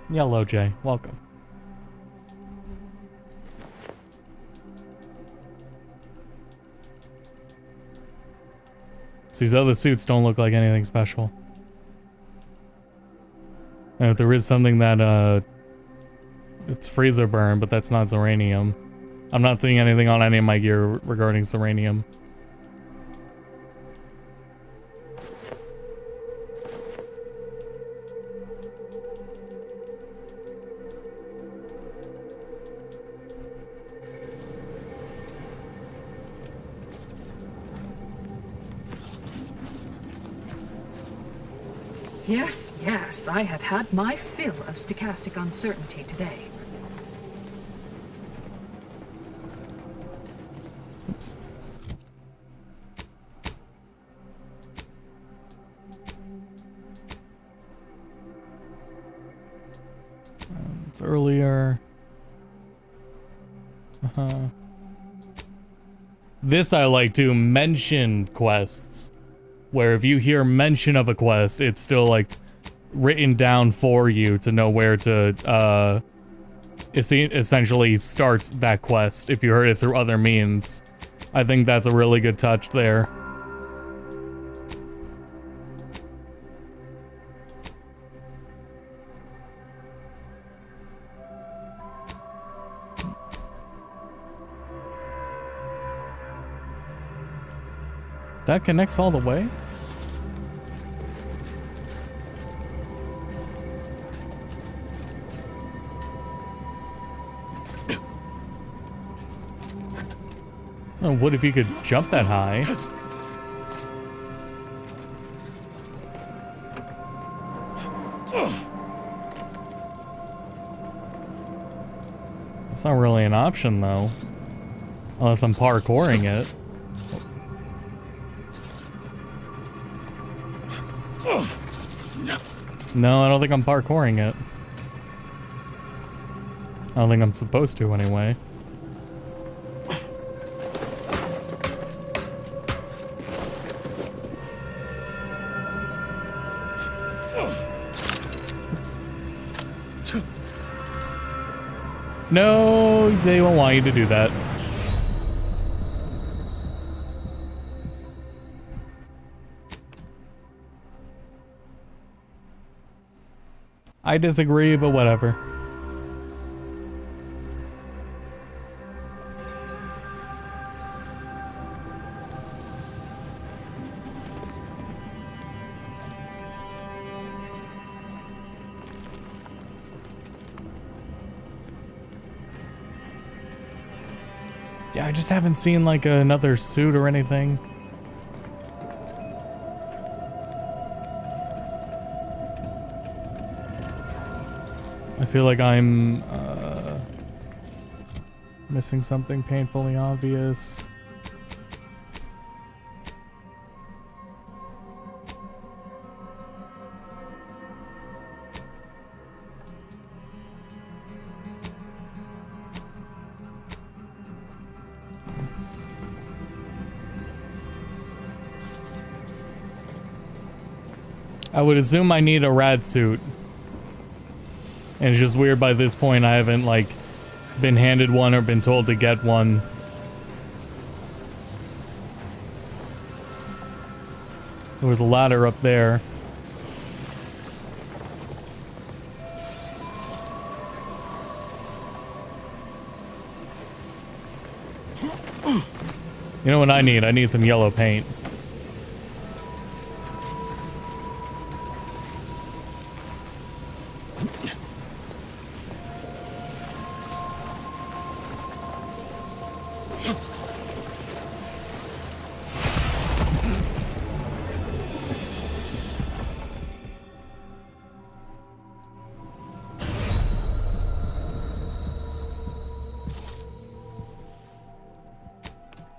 Yellow Jay, welcome. These other suits don't look like anything special. And if there is something that, it's freezer burn, but that's not Zeranium. I'm not seeing anything on any of my gear regarding Zeranium. Yes, I have had my fill of stochastic uncertainty today. Oops. It's earlier. This I like to mention quests, where if you hear mention of a quest, it's still like written down for you to know where to essentially start that quest if you heard it through other means. I think that's a really good touch there. That connects all the way? Oh, what if you could jump that high? It's not really an option, though. Unless I'm parkouring it. No, I don't think I'm parkouring it. I don't think I'm supposed to, anyway. Oops. No, they won't want you to do that. I disagree, but whatever. Yeah, I just haven't seen like another suit or anything. I feel like I'm missing something painfully obvious. I would assume I need a rad suit. And it's just weird by this point I haven't, like, been handed one or been told to get one. There was a ladder up there. You know what I need? I need some yellow paint.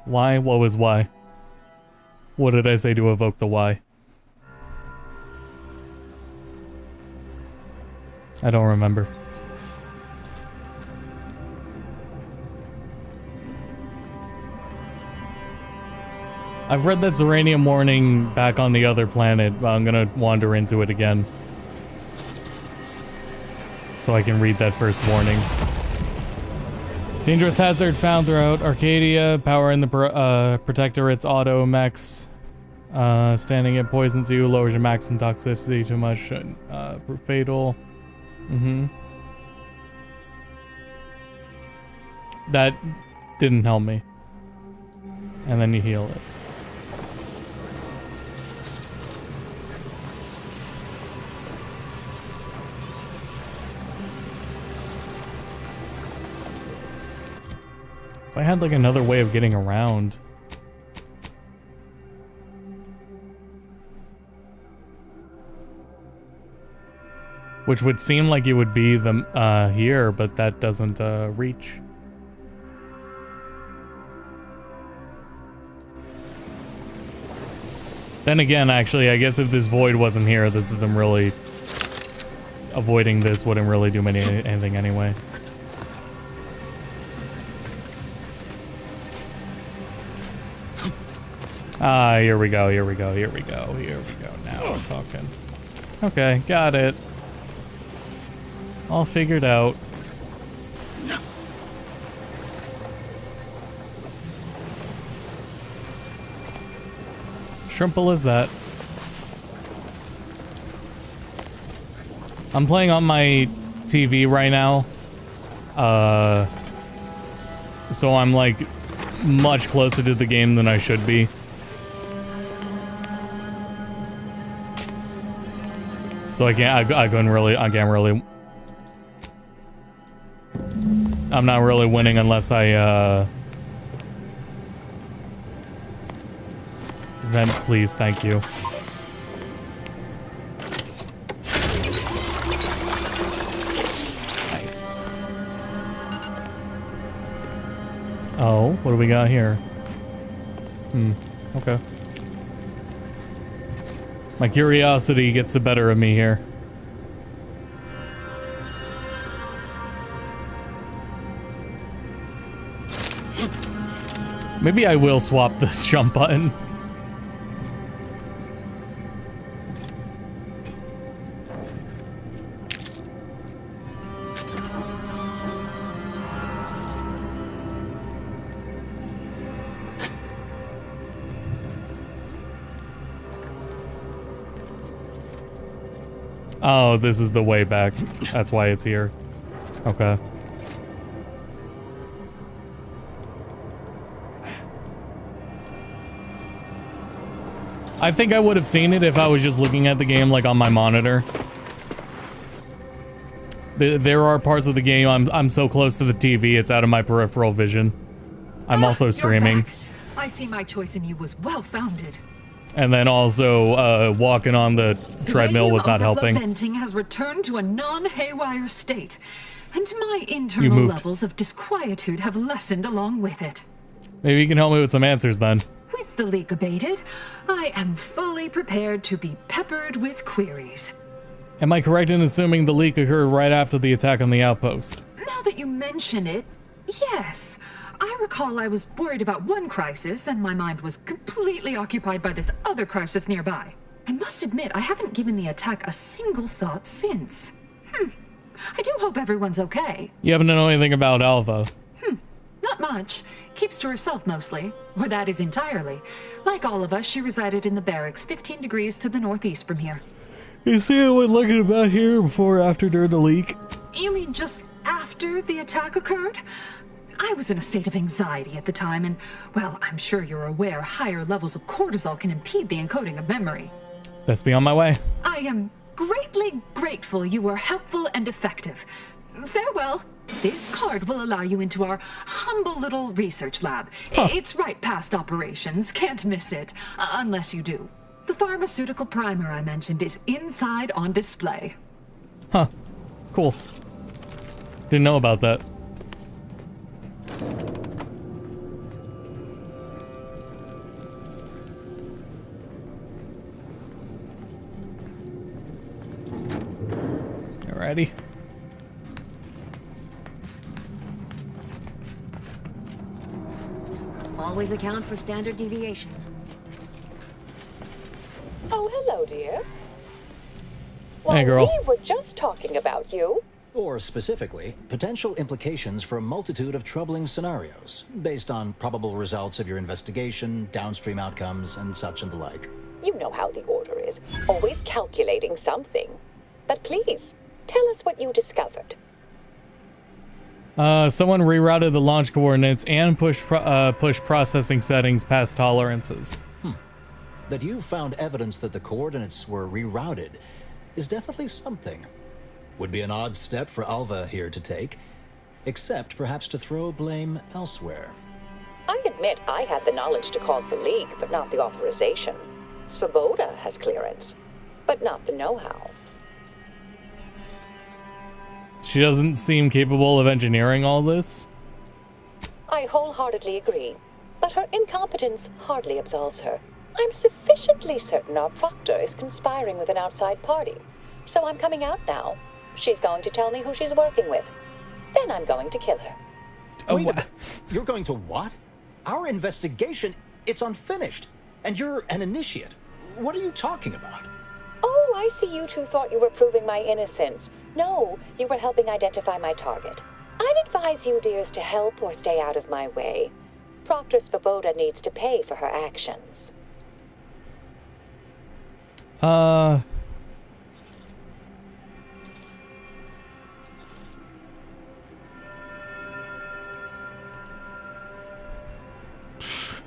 Why? What was why? What did I say to evoke the why? I don't remember. I've read that Zeranium warning back on the other planet, but I'm gonna wander into it again. So I can read that first warning. Dangerous hazard found throughout Arcadia. Power in the Protectorate's auto mechs. Standing it poisons you, lowers your maximum toxicity too much. Fatal. That didn't help me. And then you heal it. If I had like another way of getting around. Which would seem like it would be the here, but that doesn't reach. Then again, actually, I guess if this void wasn't here, this isn't really... Avoiding this wouldn't really do anything anyway. Ah, here we go, here we go, here we go, here we go. Now we're talking. Okay, got it. All figured out. Simple as that. I'm playing on my TV right now. So I'm like much closer to the game than I should be. So I can't really, I'm not really winning unless I, vent, please, thank you. Nice. Oh, what do we got here? Okay. My curiosity gets the better of me here. Maybe I will swap the jump button. Oh, this is the way back. That's why it's here. Okay. I think I would have seen it if I was just looking at the game like on my monitor. There are parts of the game I'm so close to the TV it's out of my peripheral vision. I'm also streaming. I see my choice in you was well-founded. And then also walking on the treadmill was not helping. Venting has returned to a non-haywire state, and my internal levels of disquietude have lessened along with it. Maybe you can help me with some answers then. With the leak abated, I am fully prepared to be peppered with queries. Am I correct in assuming the leak occurred right after the attack on the outpost? Now that you mention it, yes. I recall I was worried about one crisis, then my mind was completely occupied by this other crisis nearby. I must admit, I haven't given the attack a single thought since. I do hope everyone's okay. You happen to know anything about Alva? Not much. Keeps to herself mostly. Or that is entirely. Like all of us, she resided in the barracks 15 degrees to the northeast from here. You see anyone looking about here before or after during the leak? You mean just after the attack occurred? I was in a state of anxiety at the time, and, well, I'm sure you're aware higher levels of cortisol can impede the encoding of memory. Best be on my way. I am greatly grateful you were helpful and effective. Farewell. This card will allow you into our humble little research lab. It's right past operations. Can't miss it. Unless you do. The pharmaceutical primer I mentioned is inside on display. Huh. Cool. Didn't know about that. Alrighty. Always account for standard deviation. Oh, hello, dear. Hey, girl. We were just talking about you. Or specifically, potential implications for a multitude of troubling scenarios, based on probable results of your investigation, downstream outcomes, and such and the like. You know how the Order is, always calculating something. But please, tell us what you discovered. Someone rerouted the launch coordinates and pushed processing settings past tolerances. That you found evidence that the coordinates were rerouted is definitely something. Would be an odd step for Alva here to take, except perhaps to throw blame elsewhere. I admit I had the knowledge to cause the leak, but not the authorization. Svoboda has clearance, but not the know-how. She doesn't seem capable of engineering all this. I wholeheartedly agree, but her incompetence hardly absolves her. I'm sufficiently certain our proctor is conspiring with an outside party, so I'm coming out now. She's going to tell me who she's working with. Then I'm going to kill her. Wait, you're going to what? Our investigation, it's unfinished, and you're an initiate. What are you talking about? Oh, I see you two thought you were proving my innocence. No, you were helping identify my target. I'd advise you, dears, to help or stay out of my way. Proctor Svoboda needs to pay for her actions.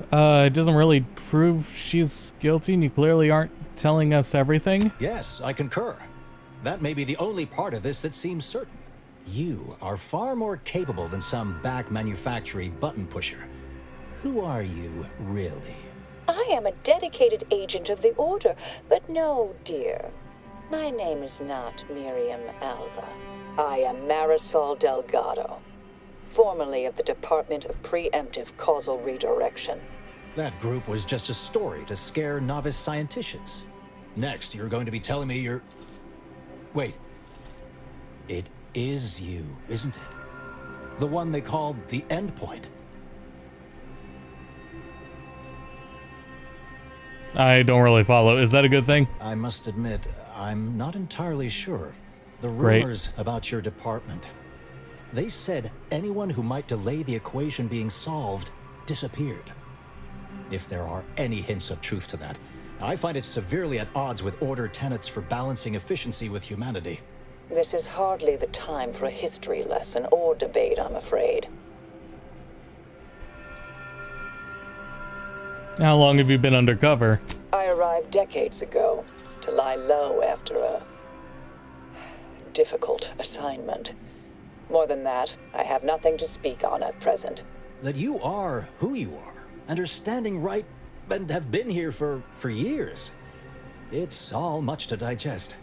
It doesn't really prove she's guilty, and you clearly aren't telling us everything. Yes, I concur. That may be the only part of this that seems certain. You are far more capable than some back manufactory button pusher. Who are you, really? I am a dedicated agent of the Order, but no, dear. My name is not Miriam Alva. I am Marisol Delgado, formerly of the Department of Preemptive Causal Redirection. That group was just a story to scare novice scienticians. Next, you're going to be telling me you're... Wait. It is you, isn't it? The one they called the Endpoint. I don't really follow. Is that a good thing? I must admit, I'm not entirely sure. The Great. rumors about your department. They said anyone who might delay the equation being solved disappeared. If there are any hints of truth to that, I find it severely at odds with Order tenets for balancing efficiency with humanity. This is hardly the time for a history lesson or debate, I'm afraid. How long have you been undercover? I arrived decades ago to lie low after a difficult assignment. More than that, I have nothing to speak on at present. That you are who you are, and are standing right, and have been here for years. It's all much to digest.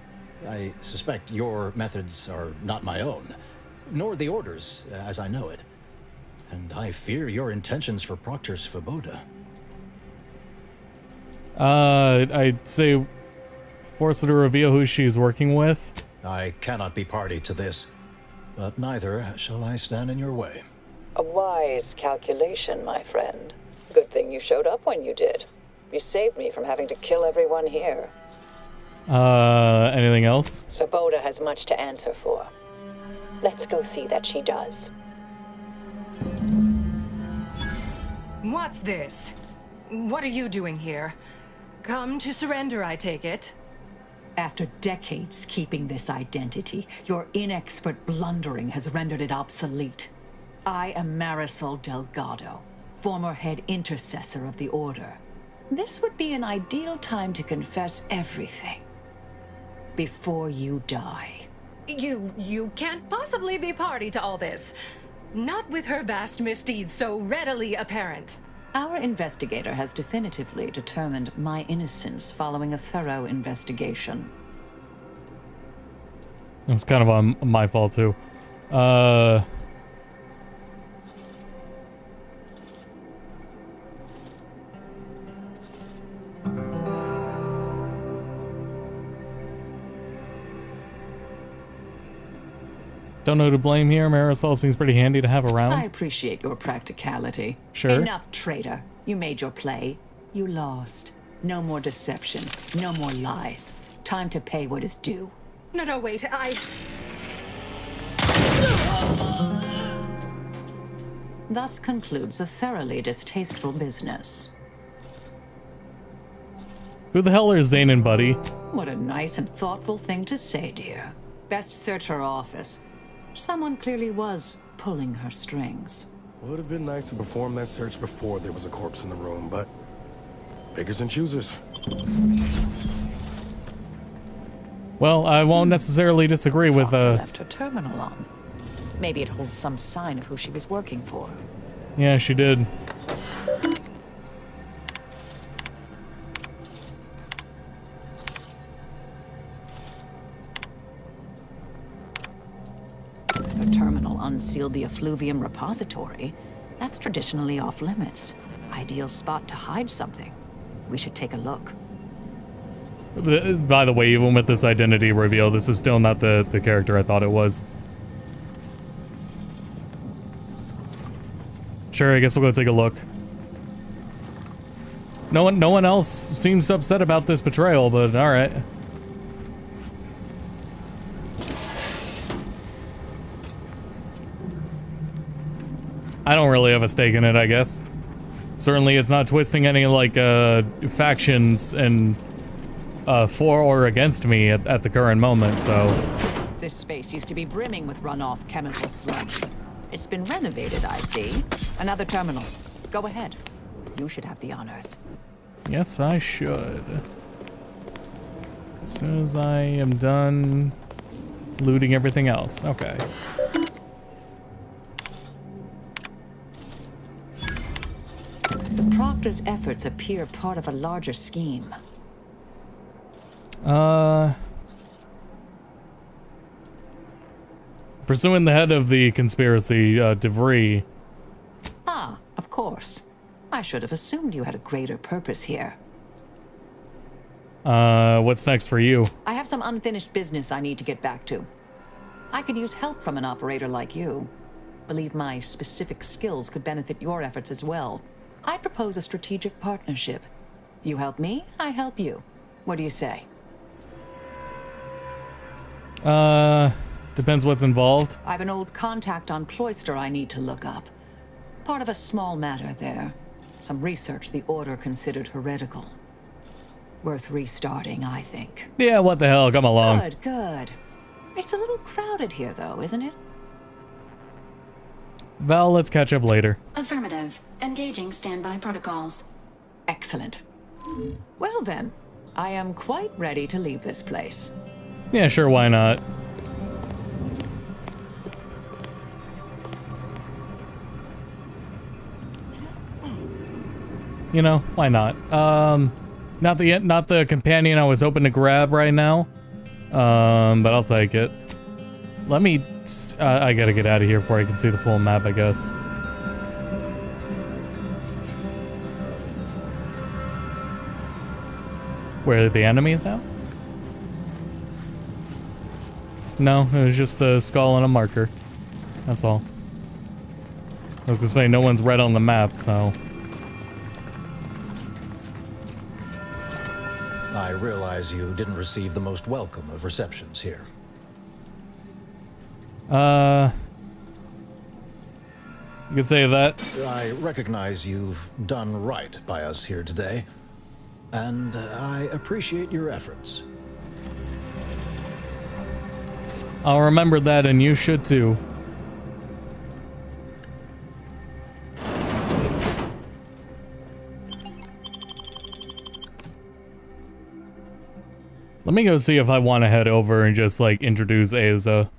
I suspect your methods are not my own, nor the Order's, as I know it. And I fear your intentions for Proctor Svoboda. I'd say force her to reveal who she's working with. I cannot be party to this, but neither shall I stand in your way. A wise calculation, my friend. Good thing you showed up when you did. You saved me from having to kill everyone here. Anything else? Svoboda has much to answer for. Let's go see that she does. What's this? What are you doing here? Come to surrender, I take it? After decades keeping this identity, your inexpert blundering has rendered it obsolete. I am Marisol Delgado, former head intercessor of the Order. This would be an ideal time to confess everything. Before you die. You can't possibly be party to all this. Not with her vast misdeeds so readily apparent. Our investigator has definitively determined my innocence following a thorough investigation. It was kind of on my fault too. Don't know who to blame here. Marisol seems pretty handy to have around. I appreciate your practicality. Sure. Enough, traitor. You made your play. You lost. No more deception. No more lies. Time to pay what is due. No, wait, Thus concludes a thoroughly distasteful business. Who the hell are Zane and Buddy? What a nice and thoughtful thing to say, dear. Best search her office. Someone clearly was pulling her strings. Would have been nice to perform that search before there was a corpse in the room, but pickers and choosers. Well, I won't necessarily disagree with left her terminal on. Maybe it holds some sign of who she was working for. Yeah, she did. The terminal unsealed the effluvium repository. That's traditionally off limits. Ideal spot to hide something. We should take a look. By the way, even with this identity reveal, this is still not the character I thought it was. Sure, I guess we'll go take a look. No one else seems upset about this betrayal, but all right. I don't really have a stake in it, I guess. Certainly, it's not twisting any like factions and for or against me at the current moment. So this space used to be brimming with runoff chemical sludge. It's been renovated, I see. Another terminal. Go ahead. You should have the honors. Yes, I should. As soon as I am done looting everything else. Okay. The Proctor's efforts appear part of a larger scheme. Pursuing the head of the conspiracy, DeVry. Ah, of course. I should have assumed you had a greater purpose here. What's next for you? I have some unfinished business I need to get back to. I could use help from an operator like you. Believe my specific skills could benefit your efforts as well. I'd propose a strategic partnership. You help me, I help you. What do you say? Depends what's involved. I have an old contact on Cloister I need to look up. Part of a small matter there. Some research the Order considered heretical. Worth restarting, I think. Yeah, what the hell? Come along. Good, good. It's a little crowded here, though, isn't it? Val, let's catch up later. Affirmative. Engaging standby protocols. Excellent. Well then, I am quite ready to leave this place. Yeah, sure, why not? You know, why not? Not the companion I was hoping to grab right now. But I'll take it. Let me... I gotta get out of here before I can see the full map, I guess. Where are the enemies now? No, it was just the skull and a marker. That's all. I was gonna say, no one's red on the map, so... I realize you didn't receive the most welcome of receptions here. You could say that. I recognize you've done right by us here today, and I appreciate your efforts. I'll remember that, and you should too. Let me go see if I want to head over and just, like, introduce Aza.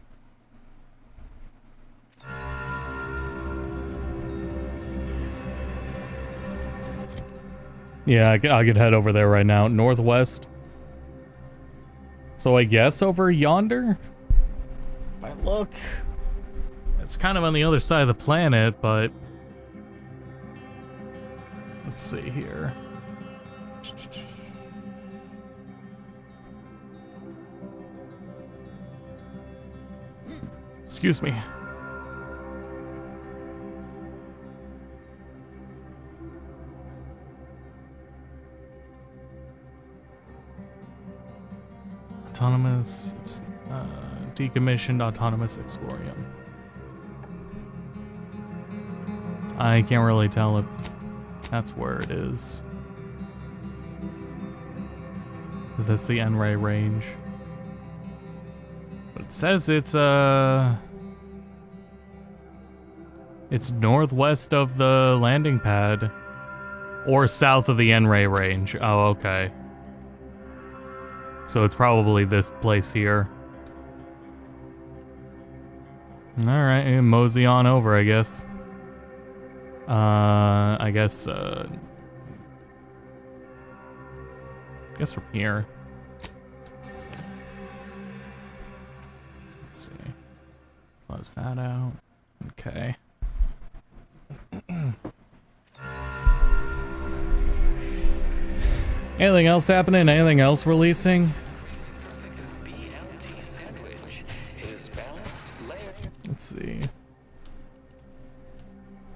Yeah, I could head over there right now. Northwest. So I guess over yonder? If I look, it's kind of on the other side of the planet, but... Let's see here. Excuse me. Autonomous, it's decommissioned autonomous Exporium. I can't really tell if that's where it is. Because that's the N-ray range. But it says it's northwest of the landing pad. Or south of the N-ray range. Oh, okay. So it's probably this place here. Alright, mosey on over, I guess. I guess from here. Let's see. Close that out. Okay. Anything else happening? Anything else releasing? Let's see.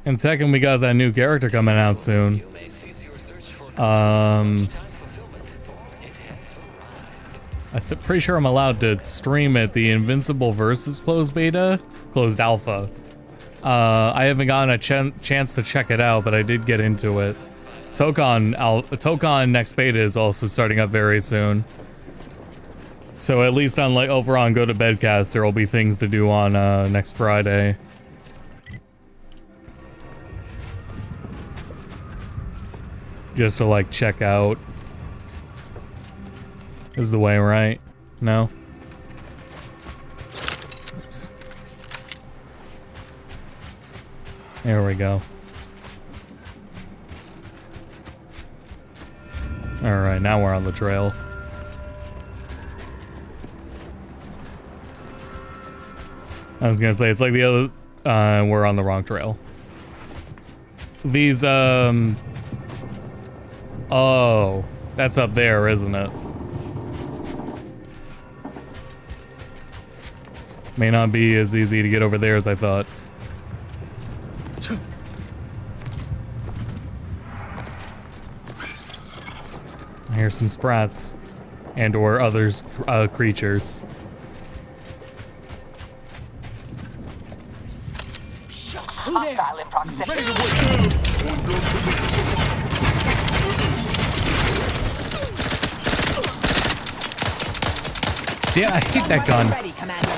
In Tekken, we got that new character coming out soon. I'm pretty sure I'm allowed to stream it. The Invincible Versus closed alpha. I haven't gotten a chance to check it out, but I did get into it. Tokon next beta is also starting up very soon. So at least on over on Go to Bedcast, there will be things to do on next Friday. Just to like check out. Is the way, right? No? Oops. There we go. Alright, now we're on the trail. I was gonna say, it's like the other... we're on the wrong trail. These, oh, that's up there, isn't it? May not be as easy to get over there as I thought. Here's some sprats. And or others, creatures. Hostile in proximity. Yeah, I hate that gun. Ready, Commander.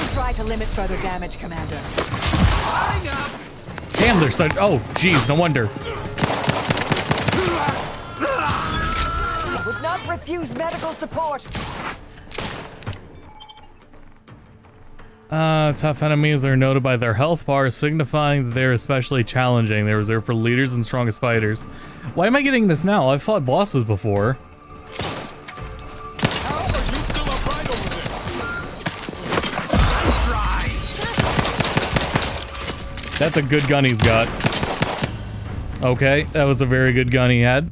You try to limit further damage, Commander. Damn, they're such... Oh, jeez, no wonder. I would not refuse medical support. Tough enemies are noted by their health bar, signifying that they're especially challenging. They're reserved for leaders and strongest fighters. Why am I getting this now? I've fought bosses before. That's a good gun he's got. Okay, that was a very good gun he had.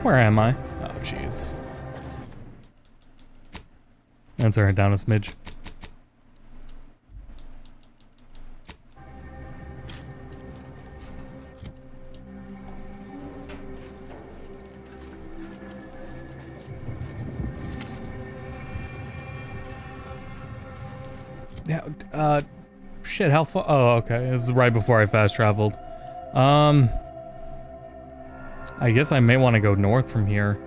Where am I? Oh, jeez. Let's turn it down a smidge. Yeah, shit, how far? Oh, okay, this is right before I fast traveled. I guess I may want to go north from here.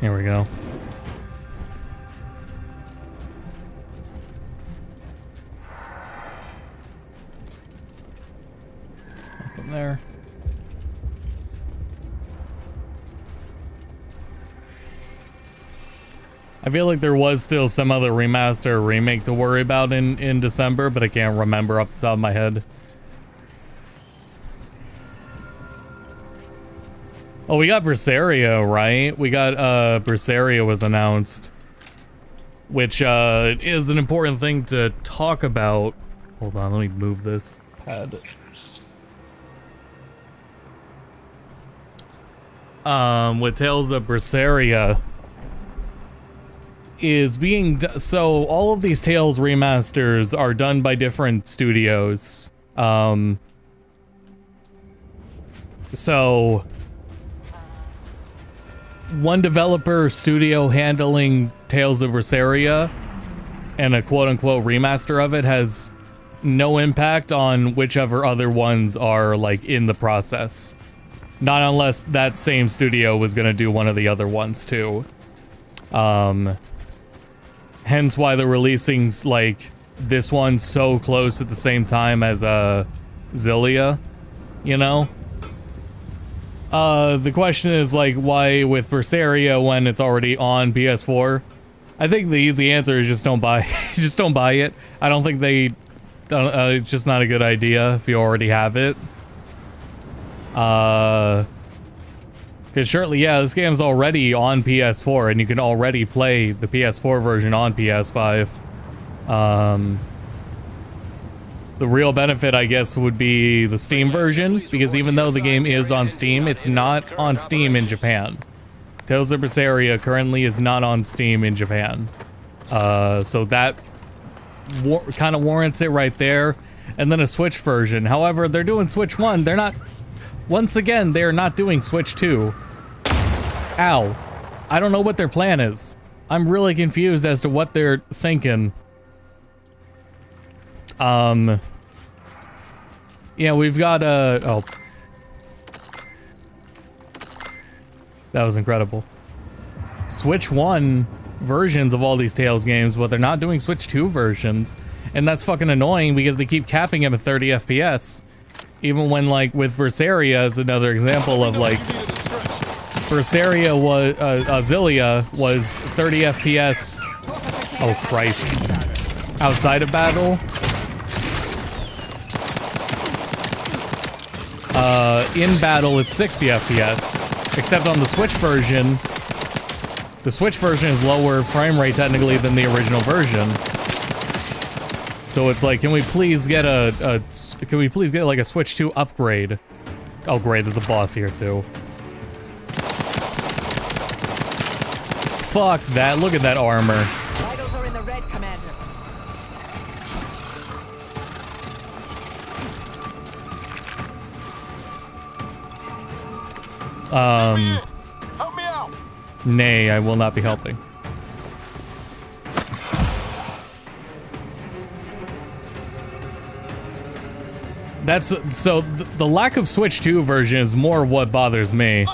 Here we go. Nothing there. I feel like there was still some other remaster or remake to worry about in December, but I can't remember off the top of my head. Oh, we got Berseria, right? We got, Berseria was announced. Which, is an important thing to talk about. Hold on, let me move this pad. With Tales of Berseria is being... So, all of these Tales remasters are done by different studios. So... one developer studio handling Tales of Berseria and a quote-unquote remaster of it has no impact on whichever other ones are like in the process. Not unless that same studio was gonna do one of the other ones too. Hence why they're releasing like this one so close at the same time as Xillia, you know? The question is, like, why with Berseria when it's already on PS4? I think the easy answer is just don't buy just don't buy it. I don't think they... it's just not a good idea if you already have it. Because surely, yeah, this game's already on PS4, and you can already play the PS4 version on PS5. The real benefit, I guess, would be the Steam version, because even though the game is on Steam, it's not on Steam in Japan. Tales of Berseria currently is not on Steam in Japan. So that kind of warrants it right there. And then a Switch version. However, they're doing Switch 1. They're not... Once again, they're not doing Switch 2. Ow. I don't know what their plan is. I'm really confused as to what they're thinking. Yeah, we've got oh. That was incredible. Switch 1 versions of all these Tales games, but they're not doing Switch 2 versions. And that's fucking annoying because they keep capping them at 30 FPS. Even when, like, with Berseria is another example of, like, Berseria was, Xillia was 30 FPS. Oh, Christ. Outside of battle. In battle, it's 60 FPS. Except on the Switch version is lower frame rate technically than the original version. So it's like, can we please get like a Switch 2 upgrade? Oh great, there's a boss here too. Fuck that, look at that armor. Vitals are in the red, Commander. Help me out. Nay, I will not be helping. That's so the lack of Switch 2 version is more what bothers me.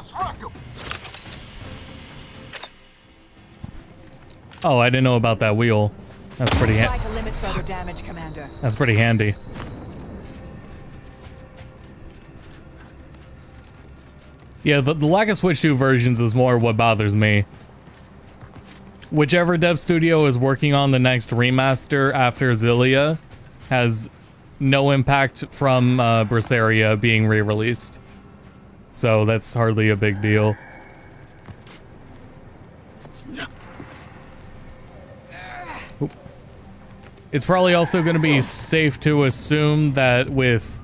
Oh, I didn't know about that wheel. That's pretty Try to limit further damage, Commander. That's pretty handy. Yeah, the lack of Switch 2 versions is more what bothers me. Whichever dev studio is working on the next remaster after Xillia has no impact from Berseria being re-released. So that's hardly a big deal. Oop. It's probably also going to be safe to assume that with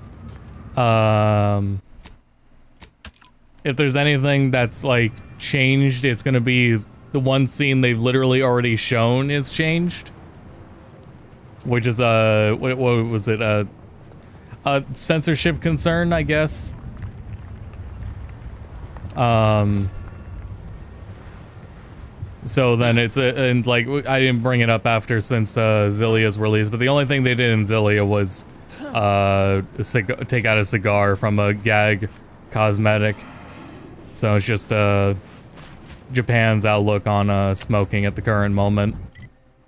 if there's anything that's like changed, it's going to be the one scene they've literally already shown is changed, which is what was it, a censorship concern, I guess. So then it's and like I didn't bring it up after since Zillia's release, but the only thing they did in Zillia was take out a cigar from a gag cosmetic. So it's just Japan's outlook on smoking at the current moment.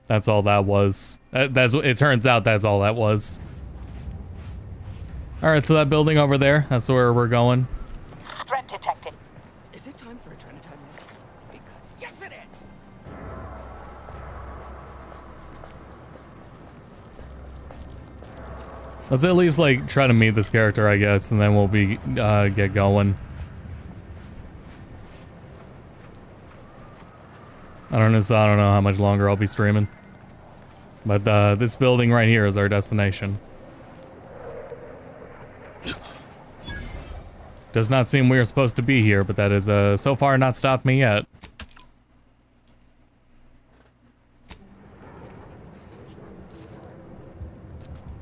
That's all that was. It turns out that's all that was. All right, so that building over there, that's where we're going. Threat detected. Is it time for adrenaline? Because yes, it is. Let's at least like try to meet this character, I guess, and then we'll be get going. I don't know how much longer I'll be streaming. But this building right here is our destination. Does not seem we're supposed to be here, but that is so far not stopped me yet.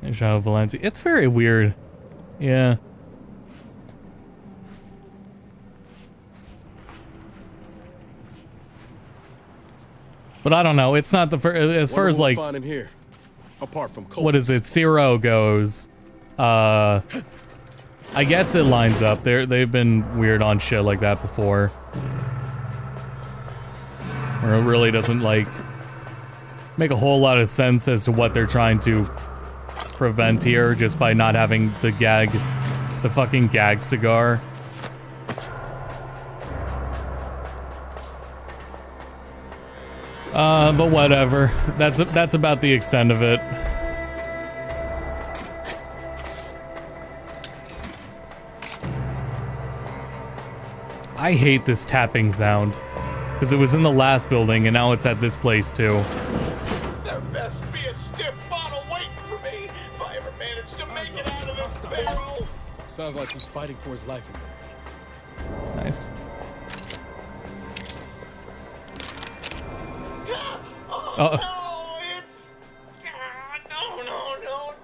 And Shadow of Valencia. It's very weird. Yeah. But I don't know. It's not the first. As far as like, in here, apart from what is it? Zero goes. I guess it lines up. They've been weird on shit like that before, where it really doesn't like make a whole lot of sense as to what they're trying to prevent here, just by not having the fucking gag cigar. But whatever. That's about the extent of it. I hate this tapping sound, because it was in the last building and now it's at this place too. There best be a stiff bottle waiting for me if I ever manage to make it out of this barrel. Sounds like he's fighting for his life in there. Nice. No,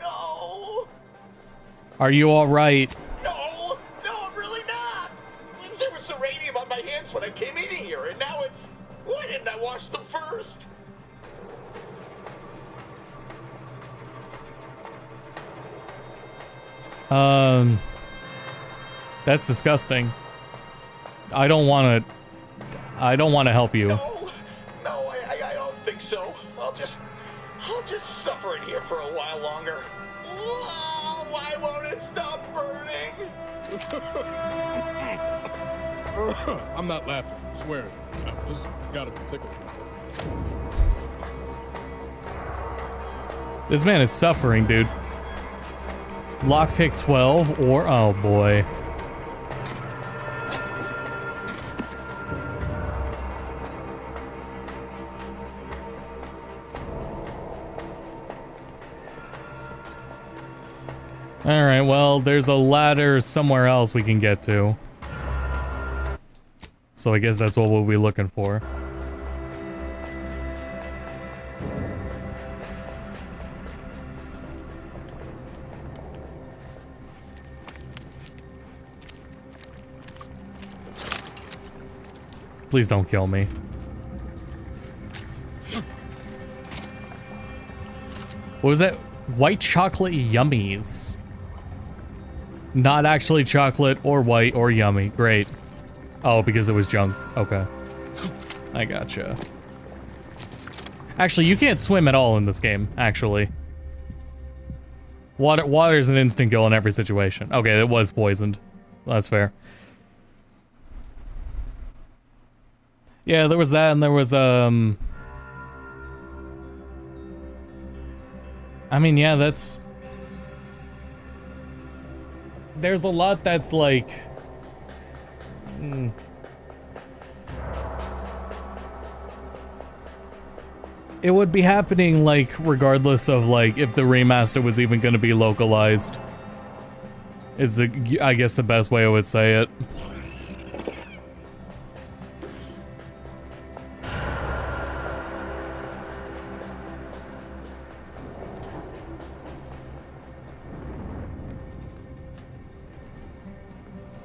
no. Are you all right? No, I'm really not. There was uranium on my hands when I came in here, and now it's... Why didn't I wash them first? That's disgusting. I don't want to help you. No, I don't think so. I'll just suffer in here for a while longer. Why won't it stop burning? I'm not laughing, I swear. I just got a tickle. This man is suffering, dude. Lockpick 12 or... Oh, boy. Alright, well, there's a ladder somewhere else we can get to. So I guess that's what we'll be looking for. Please don't kill me. What was that? White chocolate yummies. Not actually chocolate or white or yummy. Great. Oh, because it was junk. Okay. I gotcha. Actually, you can't swim at all in this game, actually. Water's an instant kill in every situation. Okay, it was poisoned. That's fair. Yeah, there was that, and there was, I mean, yeah, that's... there's a lot that's like... It would be happening, like, regardless of, like, if the remaster was even going to be localized. Is, I guess, the best way I would say it.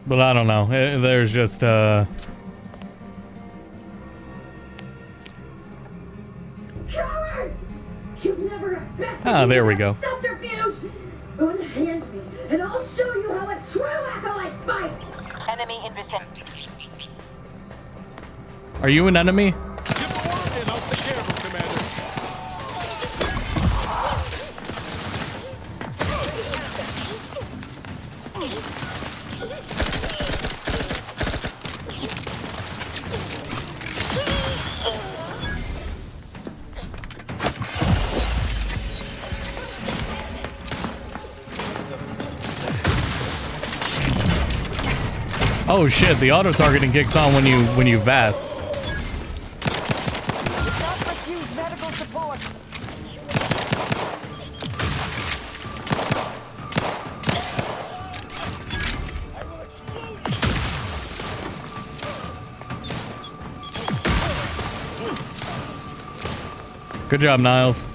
But I don't know. There's just, Ah, there we go. Subterfuge! Unhand me, and I'll show you how a true acolyte fights! Enemy in vicinity. Are you an enemy? Oh shit, the auto-targeting kicks on when you VATS. Refuse medical support. Good job, Niles.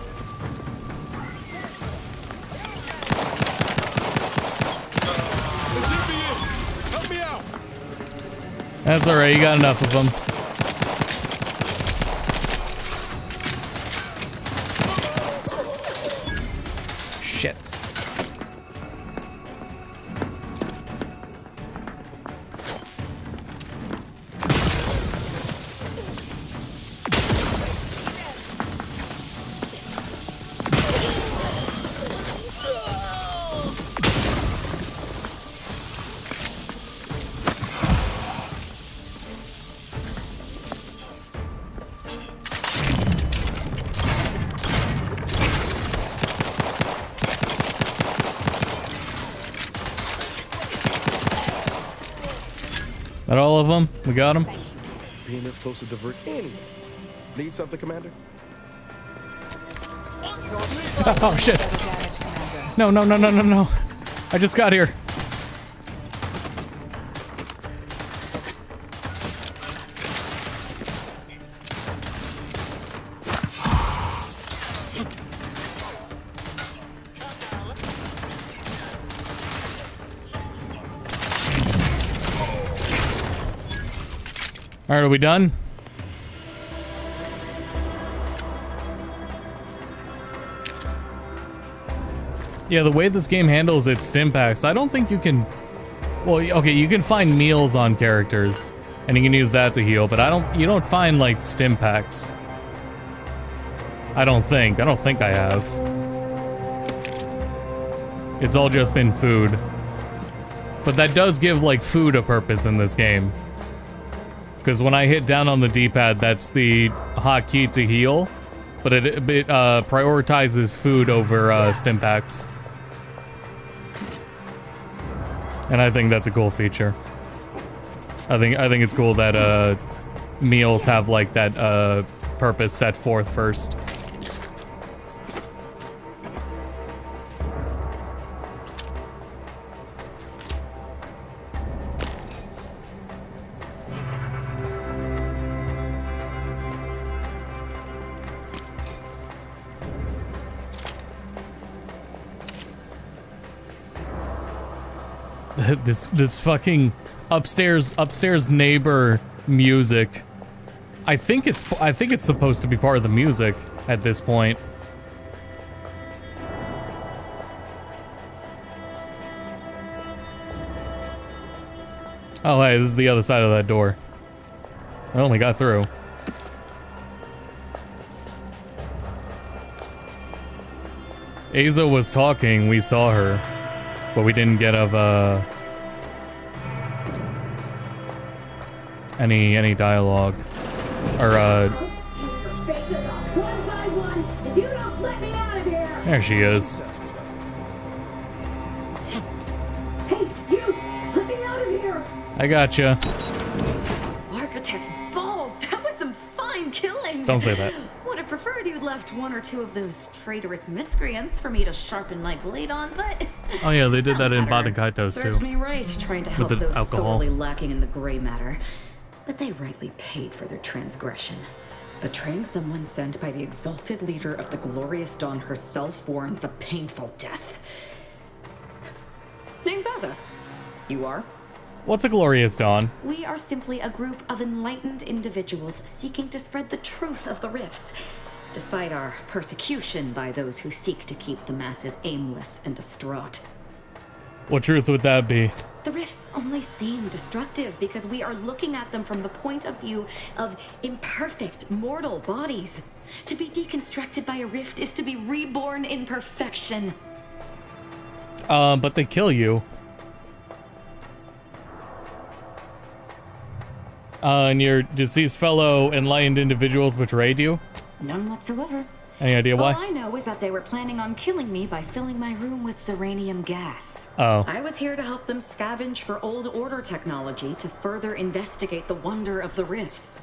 That's alright, you got enough of them. Shit. That all of them? We got them? Being this close to divert anyway. Need something, Commander? Oh shit. No, no, no, no, no, no. I just got here. Alright, are we done? Yeah, the way this game handles its stim packs, I don't think you can... Well, okay, you can find meals on characters, and you can use that to heal, but you don't find, like, stim packs. I don't think I have. It's all just been food. But that does give, like, food a purpose in this game. Because when I hit down on the D-pad, that's the hotkey to heal, but it prioritizes food over stim packs. And I think that's a cool feature. I think it's cool that meals have like that purpose set forth first. This fucking upstairs neighbor music. I think it's supposed to be part of the music at this point. Oh hey, this is the other side of that door. I only got through. Aza was talking, we saw her, but we didn't get of any dialogue or there she is. Hey, I gotcha. Architect's balls! That was some fine killing! Don't say that. Would have preferred you'd left one or two of those traitorous miscreants for me to sharpen my blade on, but... Oh yeah, they did that in matter. Baten-Kaitos Serves too. me right, trying to With help the those alcohol. sorely lacking in the gray matter. But they rightly paid for their transgression. Betraying someone sent by the exalted leader of the glorious dawn herself warrants a painful death. Name's Azza. You are? What's a glorious dawn? We are simply a group of enlightened individuals seeking to spread the truth of the rifts, despite our persecution by those who seek to keep the masses aimless and distraught. What truth would that be? The rifts only seem destructive because we are looking at them from the point of view of imperfect, mortal bodies. To be deconstructed by a rift is to be reborn in perfection. But they kill you. And your deceased fellow enlightened individuals betrayed you? None whatsoever. Any idea why? All I know is that they were planning on killing me by filling my room with uranium gas. Oh. I was here to help them scavenge for old order technology to further investigate the wonder of the rifts.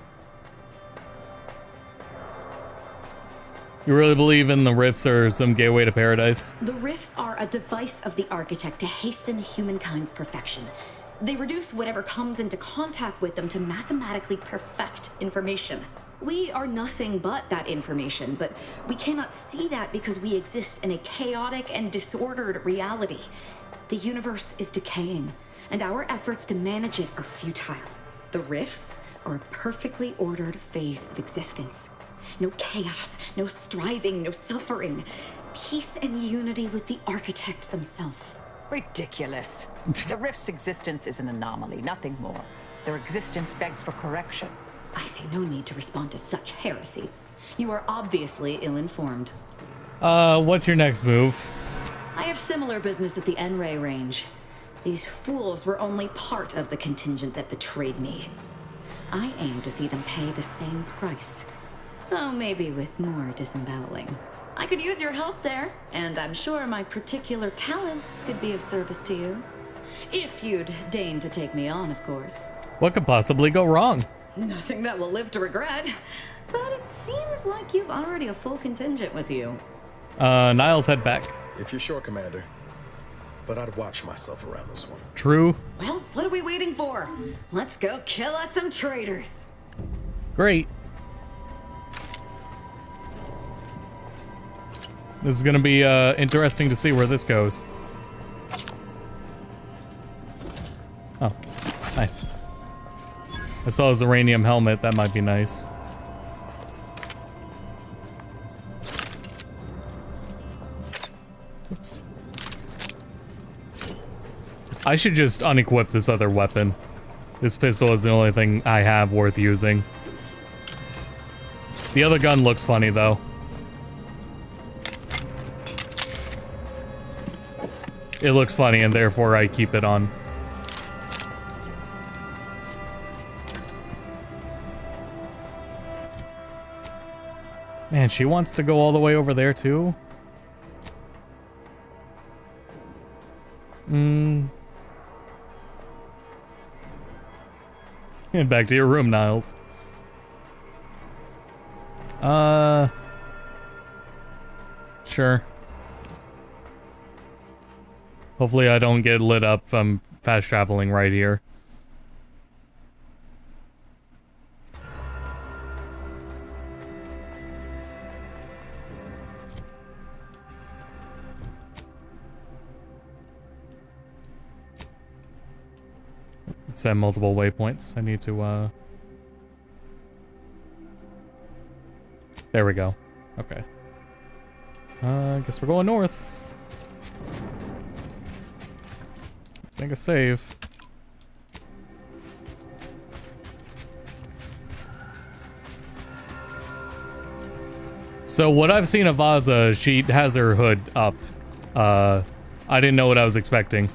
You really believe in the rifts are some gateway to paradise? The rifts are a device of the architect to hasten humankind's perfection. They reduce whatever comes into contact with them to mathematically perfect information. We are nothing but that information, but we cannot see that because we exist in a chaotic and disordered reality. The universe is decaying, and our efforts to manage it are futile. The rifts are a perfectly ordered phase of existence. No chaos, no striving, no suffering. Peace and unity with the architect themselves. Ridiculous. The rift's existence is an anomaly, nothing more. Their existence begs for correction. I see no need to respond to such heresy. You are obviously ill-informed. What's your next move? I have similar business at the N-Ray range. These fools were only part of the contingent that betrayed me. I aim to see them pay the same price, though maybe with more disemboweling. I could use your help there, and I'm sure my particular talents could be of service to you. If you'd deign to take me on, of course. What could possibly go wrong? Nothing that we'll live to regret. But it seems like you've already a full contingent with you. Niles, head back. If you're sure, Commander. But I'd watch myself around this one. True. Well, what are we waiting for? Let's go kill us some traitors. Great. This is gonna be interesting to see where this goes. Oh, nice. I saw his uranium helmet. That might be nice. Oops. I should just unequip this other weapon. This pistol is the only thing I have worth using. The other gun looks funny, though. It looks funny, and therefore I keep it on. Man, she wants to go all the way over there, too? Back to your room, Niles. Sure. Hopefully I don't get lit up from fast traveling right here. It's at multiple waypoints. I need to, There we go. Okay. I guess we're going north. Make a save. So what I've seen of Vaza, she has her hood up. I didn't know what I was expecting.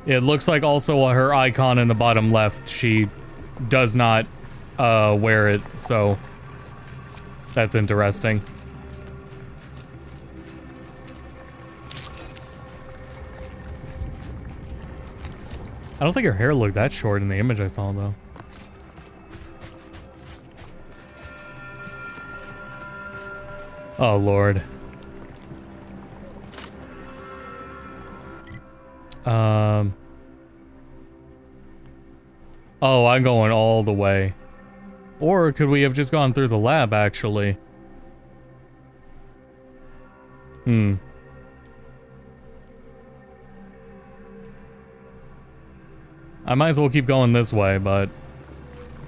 It looks like also her icon in the bottom left, she does not wear it, so that's interesting. I don't think her hair looked that short in the image I saw, though. Oh, Lord. Oh, I'm going all the way. Or could we have just gone through the lab, actually? I might as well keep going this way, but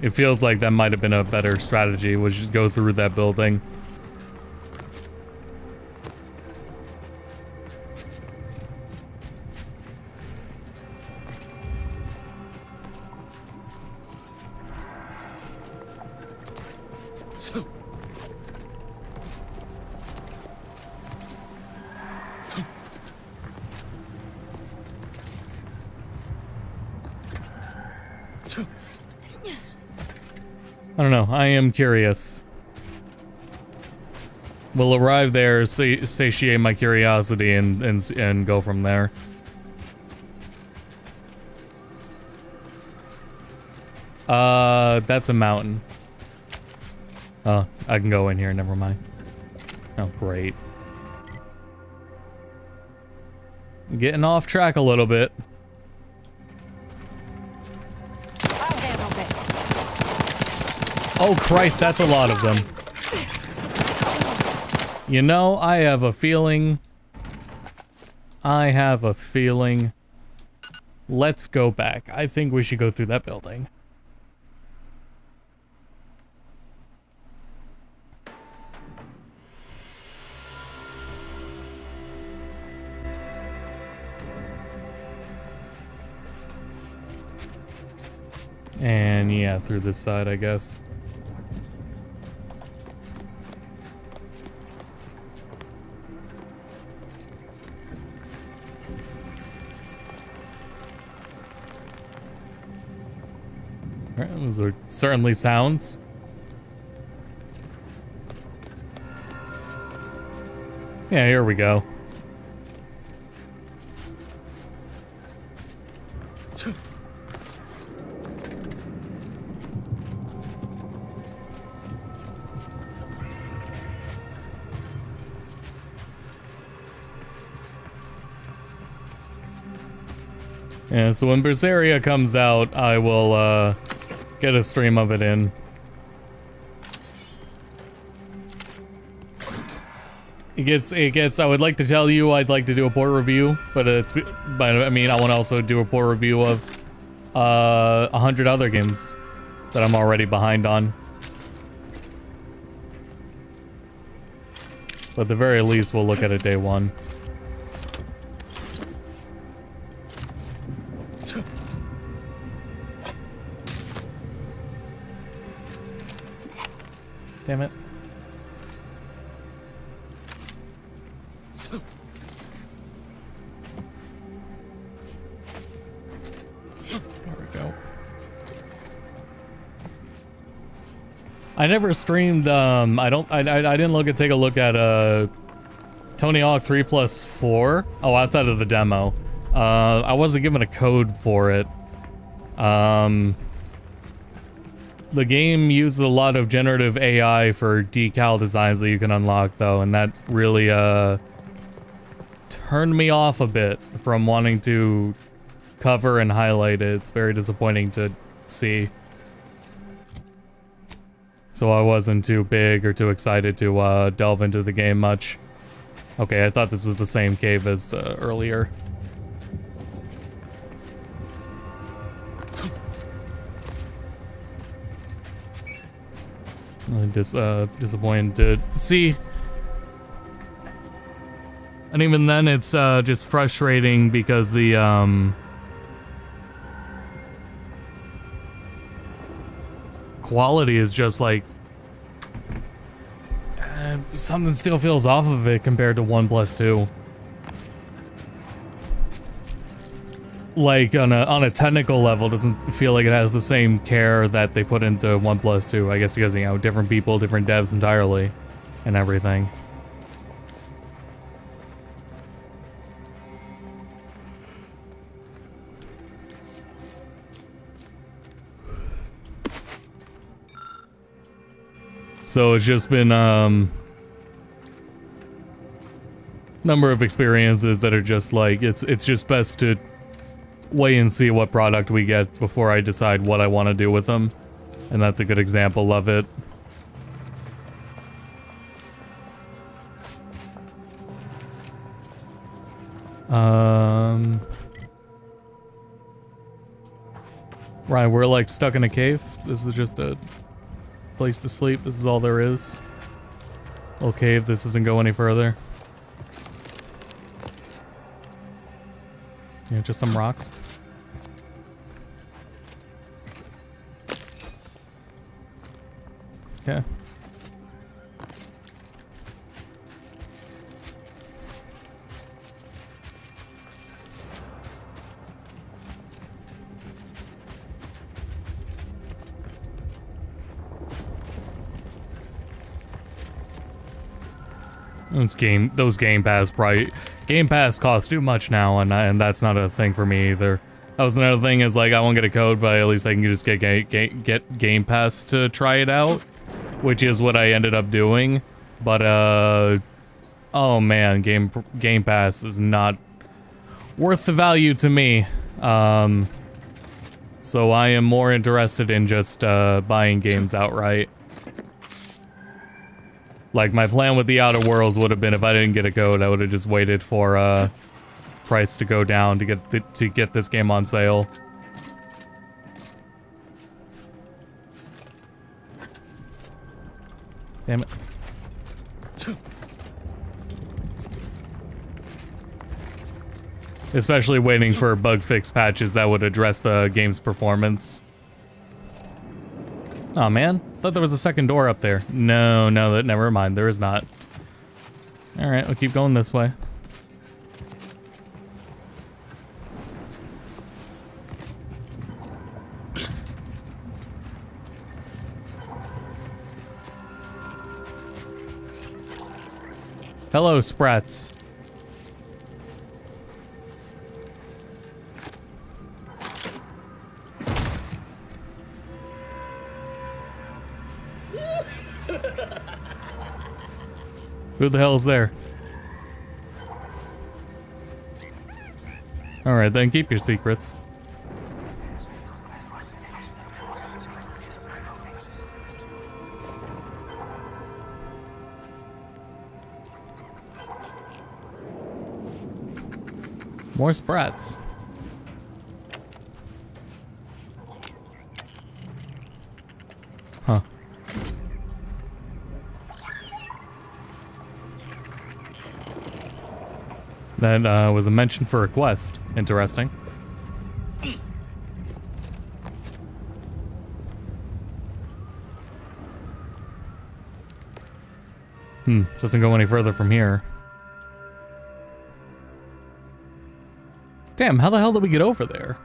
it feels like that might have been a better strategy, was just go through that building. I don't know. I am curious. We'll arrive there, satiate my curiosity, and go from there. That's a mountain. Oh, I can go in here. Never mind. Oh, great. Getting off track a little bit. Oh Christ, that's a lot of them. You know, I have a feeling. Let's go back. I think we should go through that building. And yeah, through this side, I guess. Alright, those are certainly sounds. Yeah, here we go. Yeah, so when Berseria comes out, I will get a stream of it in. It gets, I would like to tell you I'd like to do a port review, but I mean, I want to also do a port review of 100 other games that I'm already behind on. But at the very least, we'll look at it day one. Damn it. There we go. I never streamed, I didn't take a look at, Tony Hawk 3+4. Oh, outside of the demo. I wasn't given a code for it. The game uses a lot of generative AI for decal designs that you can unlock, though, and that really, turned me off a bit from wanting to cover and highlight it. It's very disappointing to see. So I wasn't too big or too excited to, delve into the game much. Okay, I thought this was the same cave as, earlier. Disappointed to see. And even then, it's just frustrating because the quality is just like something still feels off of it compared to 1+2. Like on a technical level, doesn't feel like it has the same care that they put into 1+2. I guess because, you know, different people, different devs entirely, and everything. So it's just been, number of experiences that are just like, it's just best to wait and see what product we get before I decide what I want to do with them. And that's a good example of it. Right, we're like stuck in a cave. This is just a place to sleep. This is all there is. Little cave, this doesn't go any further. Yeah, just some rocks. Okay. Those Game Pass cost too much now, and that's not a thing for me either. That was another thing, is like I won't get a code, but at least I can just get Game Pass to try it out, which is what I ended up doing. But oh man, Game Pass is not worth the value to me. So I am more interested in just buying games outright. Like, my plan with the Outer Worlds would have been, if I didn't get a code, I would have just waited for price to go down to get this game on sale. Damn it. Especially waiting for bug fix patches that would address the game's performance. Oh man, thought there was a second door up there. No, never mind, there is not. Alright, we'll keep going this way. Hello, Sprats. Who the hell is there? Alright, then keep your secrets. More sprats. Huh. That was a mention for a quest. Interesting. Doesn't go any further from here. Damn, how the hell did we get over there?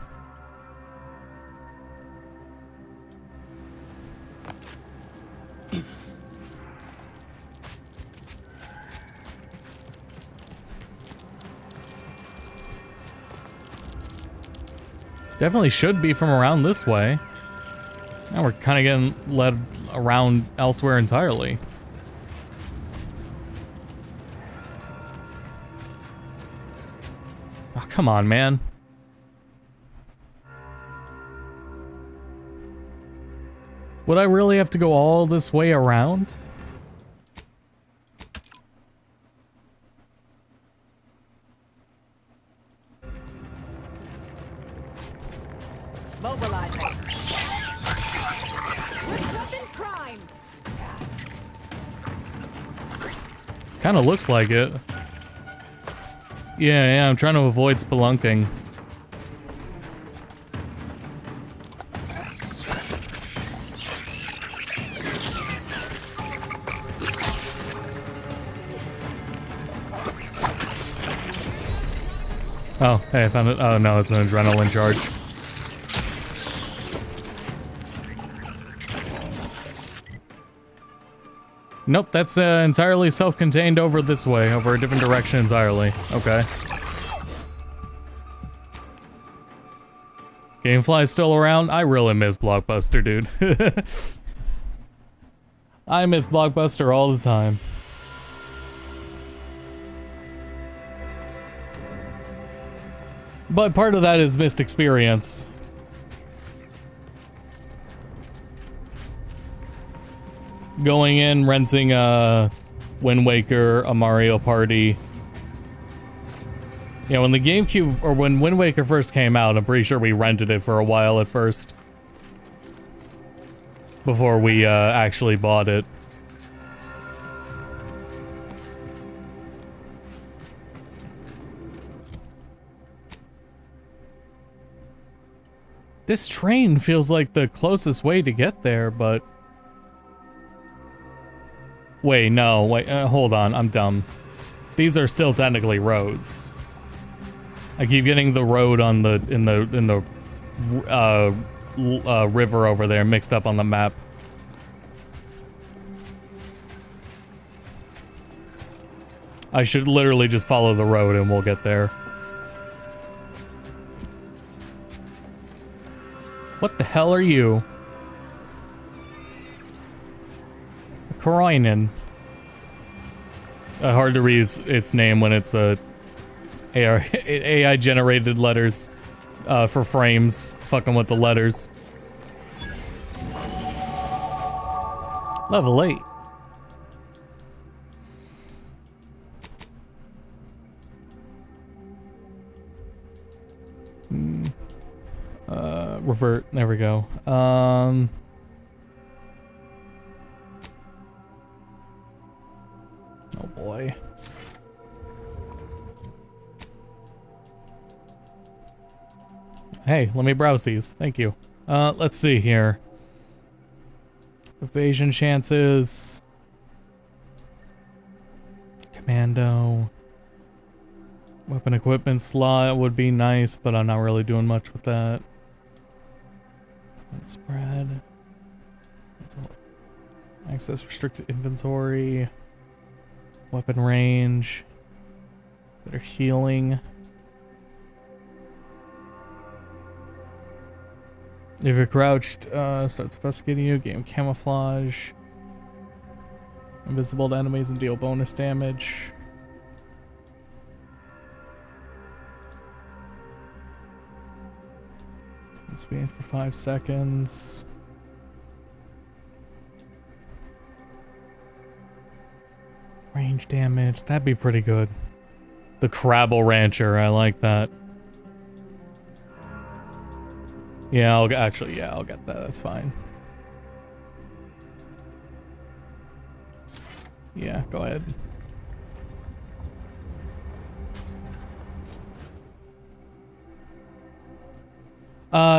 Definitely should be from around this way. Now we're kind of getting led around elsewhere entirely. Oh, come on, man. Would I really have to go all this way around? Mobilizing. Weapon primed. Kind of looks like it. Yeah, I'm trying to avoid spelunking. Oh, hey, I found it. Oh no, it's an adrenaline charge. Nope, that's entirely self-contained over this way, over a different direction entirely. Okay. Gamefly's still around? I really miss Blockbuster, dude. I miss Blockbuster all the time. But part of that is missed experience. Going in, renting a Wind Waker, a Mario Party. Yeah, when the GameCube, or when Wind Waker first came out, I'm pretty sure we rented it for a while at first. Before we actually bought it. This train feels like the closest way to get there, but... Wait, no, wait, hold on, I'm dumb. These are still technically roads. I keep getting the road on the, in the river over there mixed up on the map. I should literally just follow the road and we'll get there. What the hell are you? Koroinen. Hard to read its name when it's a AI generated letters for frames. Fucking with the letters. Level 8. Revert. There we go. Oh boy. Hey, let me browse these. Thank you. Let's see here. Evasion chances. Commando. Weapon equipment slot would be nice, but I'm not really doing much with that. Spread. Access restricted inventory. Weapon range. Better healing. If you're crouched, starts investigating you. Game camouflage. Invisible to enemies and deal bonus damage. Speed for 5 seconds. Range damage. That'd be pretty good. The Crabble Rancher. I like that. Yeah, I'll actually, yeah, I'll get that. That's fine. Yeah, go ahead.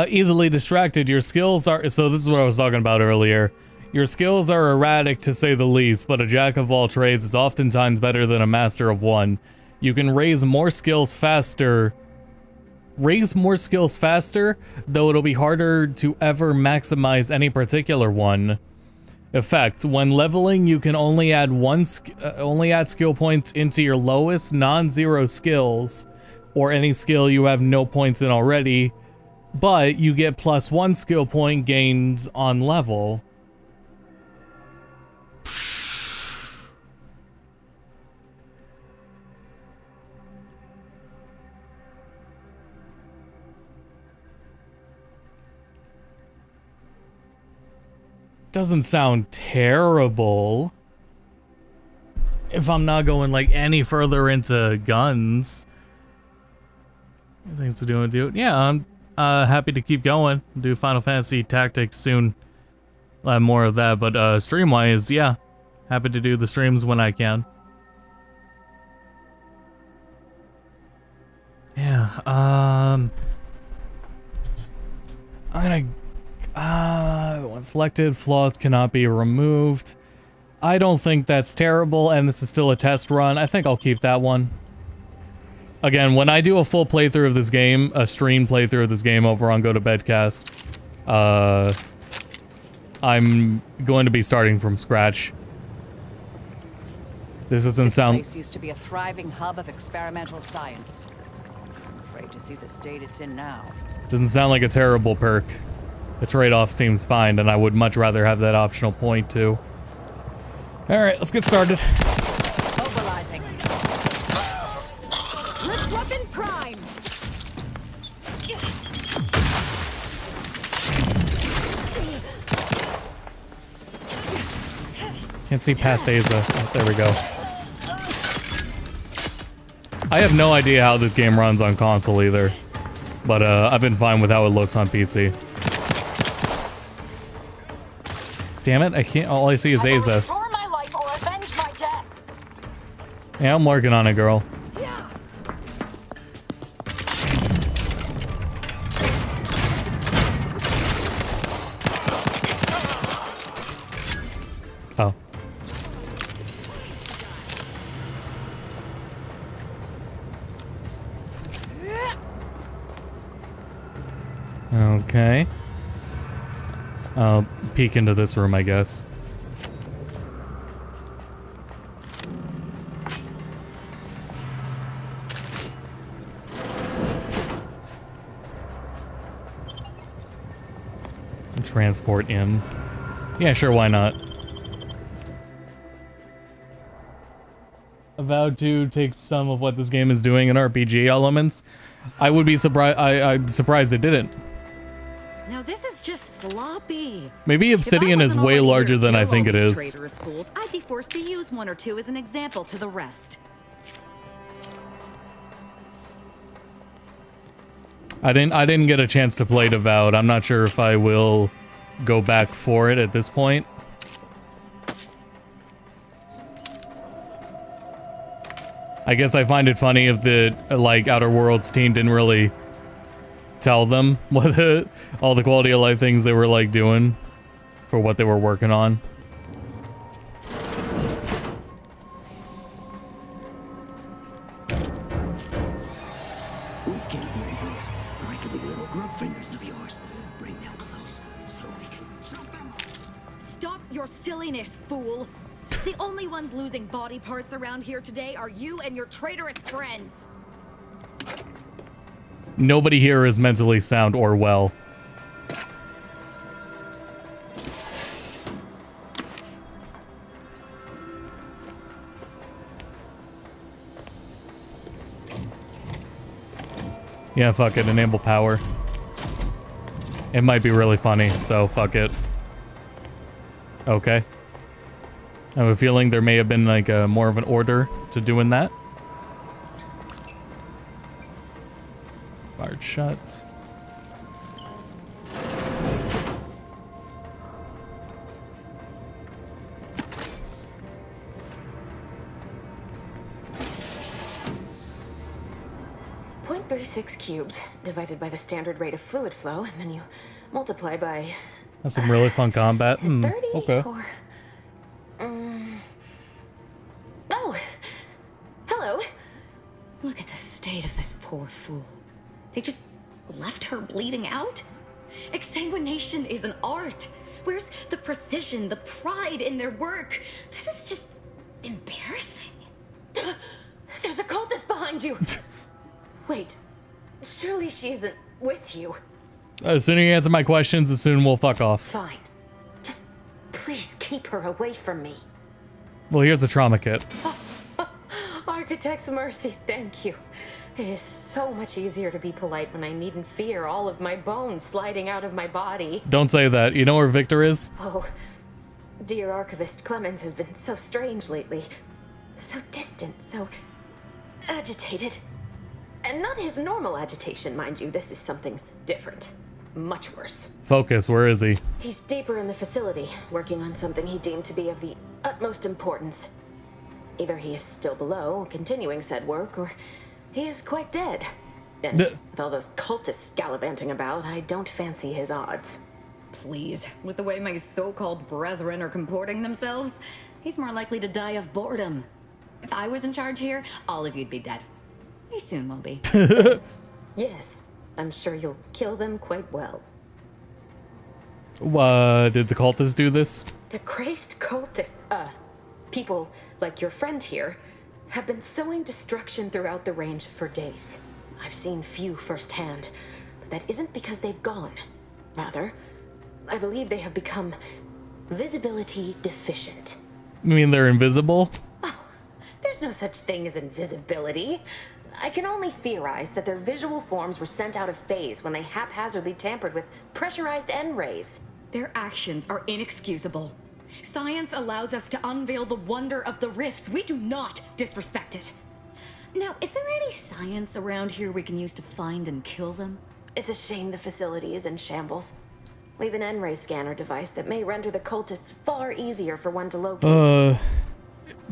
Easily distracted. Your skills are... So this is what I was talking about earlier. Your skills are erratic to say the least, but a jack of all trades is oftentimes better than a master of one. You can raise more skills faster, though it'll be harder to ever maximize any particular one. Effect: when leveling, you can only add skill points into your lowest non-zero skills, or any skill you have no points in already, but you get +1 skill point gains on level. Doesn't sound terrible. If I'm not going like any further into guns. Things to do and do. Yeah, I'm happy to keep going. Do Final Fantasy Tactics soon. I'll have more of that, but stream-wise, yeah. Happy to do the streams when I can. Yeah, I'm gonna... when selected, flaws cannot be removed. I don't think that's terrible, and this is still a test run. I think I'll keep that one. Again, when I do a full playthrough of this game, a stream playthrough of this game over on Go to Bedcast, I'm going to be starting from scratch. This doesn't sound... This place used to be a thriving hub of experimental science. I'm afraid to see the state it's in now. Doesn't sound like a terrible perk. The trade-off seems fine, and I would much rather have that optional point, too. Alright, let's get started. Mobilizing. Lift weapon prime. Can't see past Asa. Oh, there we go. I have no idea how this game runs on console either. But I've been fine with how it looks on PC. Damn it, I can't. All I see is Asa. Yeah, I'm working on it, girl. Oh. Okay. I'll peek into this room, I guess. Transport in. Yeah, sure, why not? Avowed to take some of what this game is doing in RPG elements. I would be surprised. I'm surprised it didn't. Now this is just sloppy. Maybe Obsidian is way larger than I think it is. Traitorous fools, I'd be forced to use one or two as an example to the rest. I didn't get a chance to play Avowed. I'm not sure if I will go back for it at this point. I guess I find it funny if the like Outer Worlds team didn't really tell them what all the quality of life things they were like doing for what they were working on. We can hear those wriggly little grub fingers of yours. Bring them close so we can choke them. Stop your silliness, fool. The only ones losing body parts around here today are you and your traitorous friends. Nobody here is mentally sound or well. Yeah, fuck it. Enable power. It might be really funny, so fuck it. Okay. I have a feeling there may have been like a more of an order to doing that. Barred shut. .36 cubed divided by the standard rate of fluid flow, and then you multiply by. That's some really fun combat. 30 okay. Or, oh, hello. Look at the state of this poor fool. They just left her bleeding out? Exsanguination is an art. Where's the precision, the pride in their work? This is just embarrassing. There's a cultist behind you. Wait, surely she isn't with you. As soon as you answer my questions, as soon we'll fuck off. Fine. Just please keep her away from me. Well, here's the trauma kit. Architect's mercy, thank you. It is so much easier to be polite when I needn't fear all of my bones sliding out of my body. Don't say that. You know where Victor is? Oh, dear Archivist Clemens has been so strange lately. So distant, so agitated. And not his normal agitation, mind you. This is something different. Much worse. Focus, where is he? He's deeper in the facility, working on something he deemed to be of the utmost importance. Either he is still below, continuing said work, or he is quite dead. And with all those cultists gallivanting about, I don't fancy his odds. Please, with the way my so-called brethren are comporting themselves, he's more likely to die of boredom. If I was in charge here, all of you'd be dead. He soon will be. Yes, I'm sure you'll kill them quite well. Did the cultists do this? The crazed people like your friend here have been sowing destruction throughout the range for days. I've seen few firsthand, but that isn't because they've gone. Rather, I believe they have become visibility deficient. You mean they're invisible? There's no such thing as invisibility. I can only theorize that their visual forms were sent out of phase when they haphazardly tampered with pressurized N-rays. Their actions are inexcusable. Science allows us to unveil the wonder of the rifts. We do not disrespect it. Now, is there any science around here we can use to find and kill them? It's a shame the facility is in shambles. We have an N-ray scanner device that may render the cultists far easier for one to locate.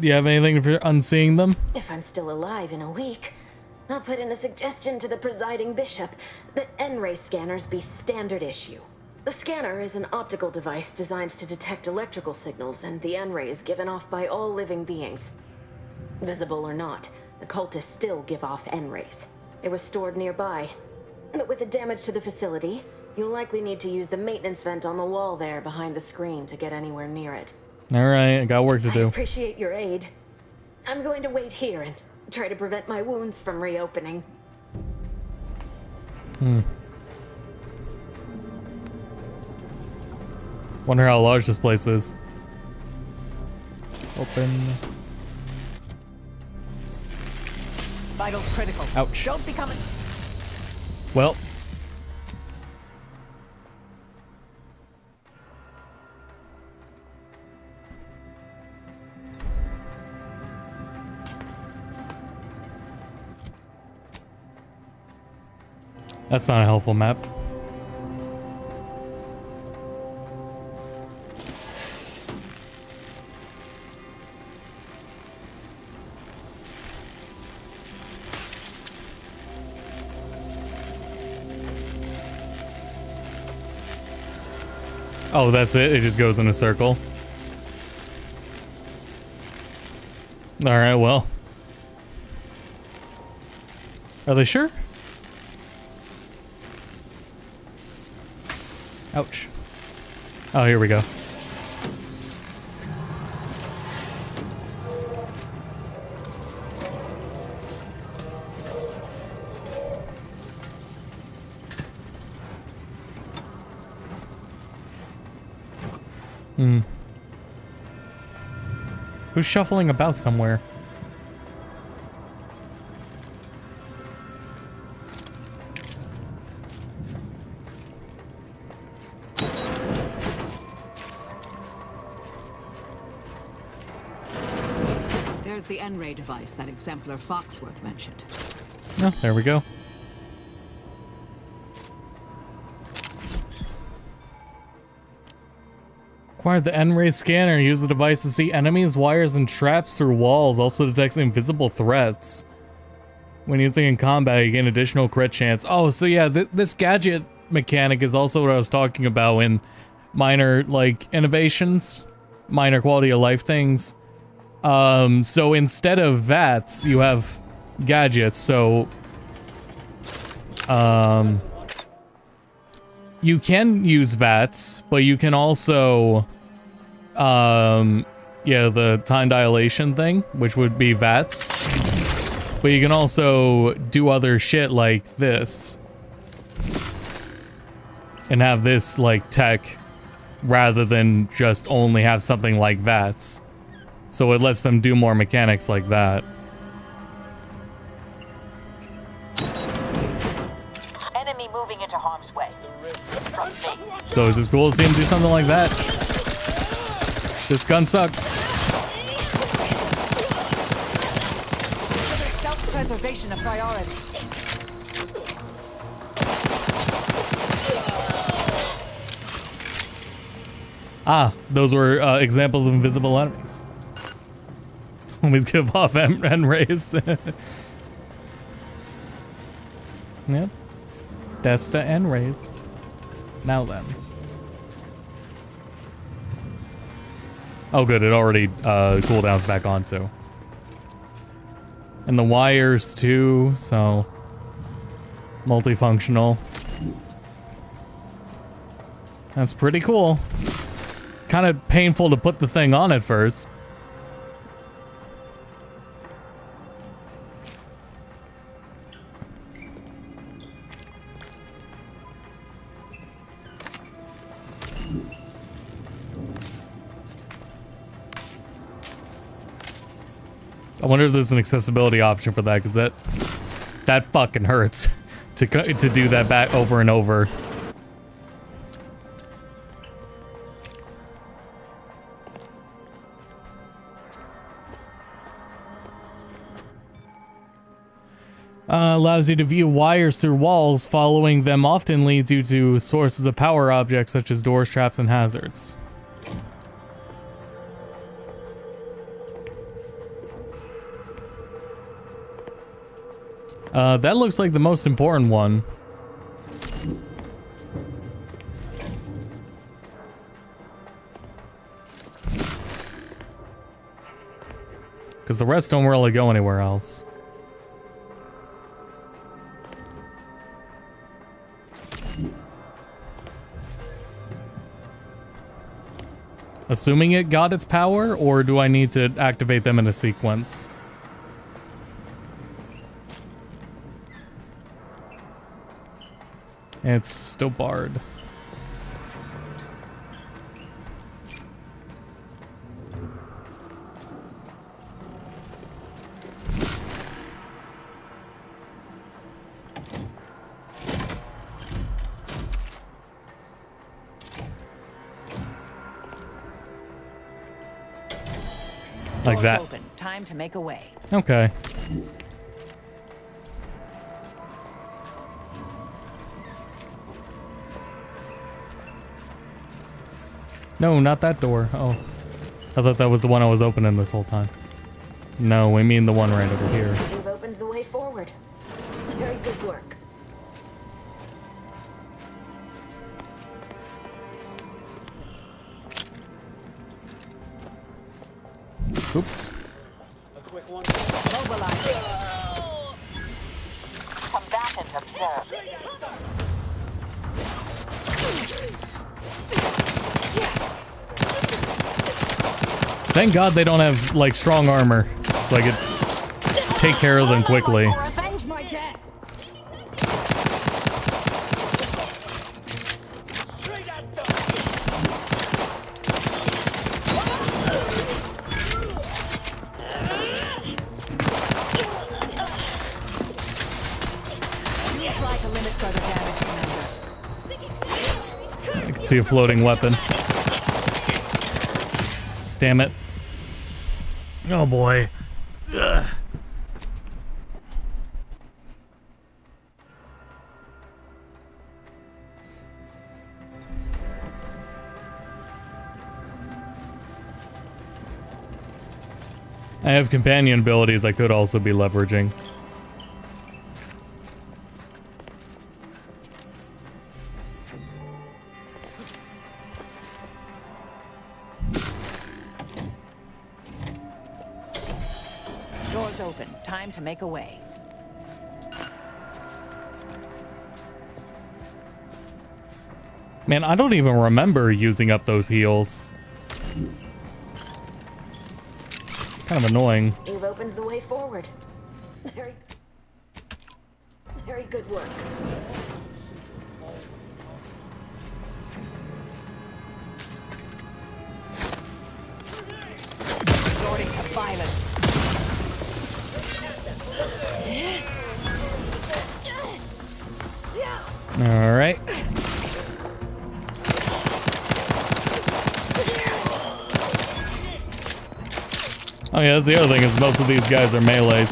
Do you have anything for unseeing them? If I'm still alive in a week, I'll put in a suggestion to the presiding bishop that N-ray scanners be standard issue. The scanner is an optical device designed to detect electrical signals, and the N-ray is given off by all living beings. Visible or not, the cultists still give off N-rays. It was stored nearby. But with the damage to the facility, you'll likely need to use the maintenance vent on the wall there behind the screen to get anywhere near it. Alright, I got work to I do. appreciate your aid. I'm going to wait here and try to prevent my wounds from reopening. Wonder how large this place is. Open. Vitals critical. Ouch. Don't be coming. Well. That's not a helpful map. Oh, that's it? It just goes in a circle? Alright, well. Are they sure? Ouch. Oh, here we go. Who's shuffling about somewhere? There's the N-ray device that Exemplar Foxworth mentioned. Oh, there we go. Acquired the N-ray scanner. Use the device to see enemies, wires, and traps through walls. Also detects invisible threats. When using in combat, you gain additional crit chance. Oh, so yeah, this gadget mechanic is also what I was talking about in minor, like, innovations. Minor quality of life things. So instead of VATS, you have gadgets, so... you can use VATS, but you can also... yeah, the time dilation thing, which would be VATS. But you can also do other shit like this. And have this, like, tech, rather than just only have something like VATS. So it lets them do more mechanics like that. Enemy moving into harm's way. So is this cool to see him do something like that? This gun sucks. Self-preservation a priority. Ah, those were examples of invisible enemies. Always give off N-rays. Yep. That's the N-rays. Now then. Oh good, it already cooldowns back on too. And the wires too, so multifunctional. That's pretty cool. Kind of painful to put the thing on at first. wonder if there's an accessibility option for that, because that fucking hurts to do that back over and over. Allows you to view wires through walls. Following them often leads you to sources of power objects such as doors, traps, and hazards. That looks like the most important one. Because the rest don't really go anywhere else. Assuming it got its power, or do I need to activate them in a sequence? It's still barred. Like that. Open. Time to make a way. Okay. No, not that door. Oh. I thought that was the one I was opening this whole time. No, we mean the one right over here. You've opened the way forward. Very good work. Oops. A quick one. Mobilize. Combatant observed. Thank God they don't have, like, strong armor, so I could take care of them quickly. Revenge my death. I can see a floating weapon. Damn it. Oh boy. Ugh. I have companion abilities I could also be leveraging. Doors open. Time to make a way. Man, I don't even remember using up those heals. Kind of annoying. You've opened the way forward. Very good work. Resorting to violence. All right. Oh yeah, that's the other thing, is most of these guys are melees.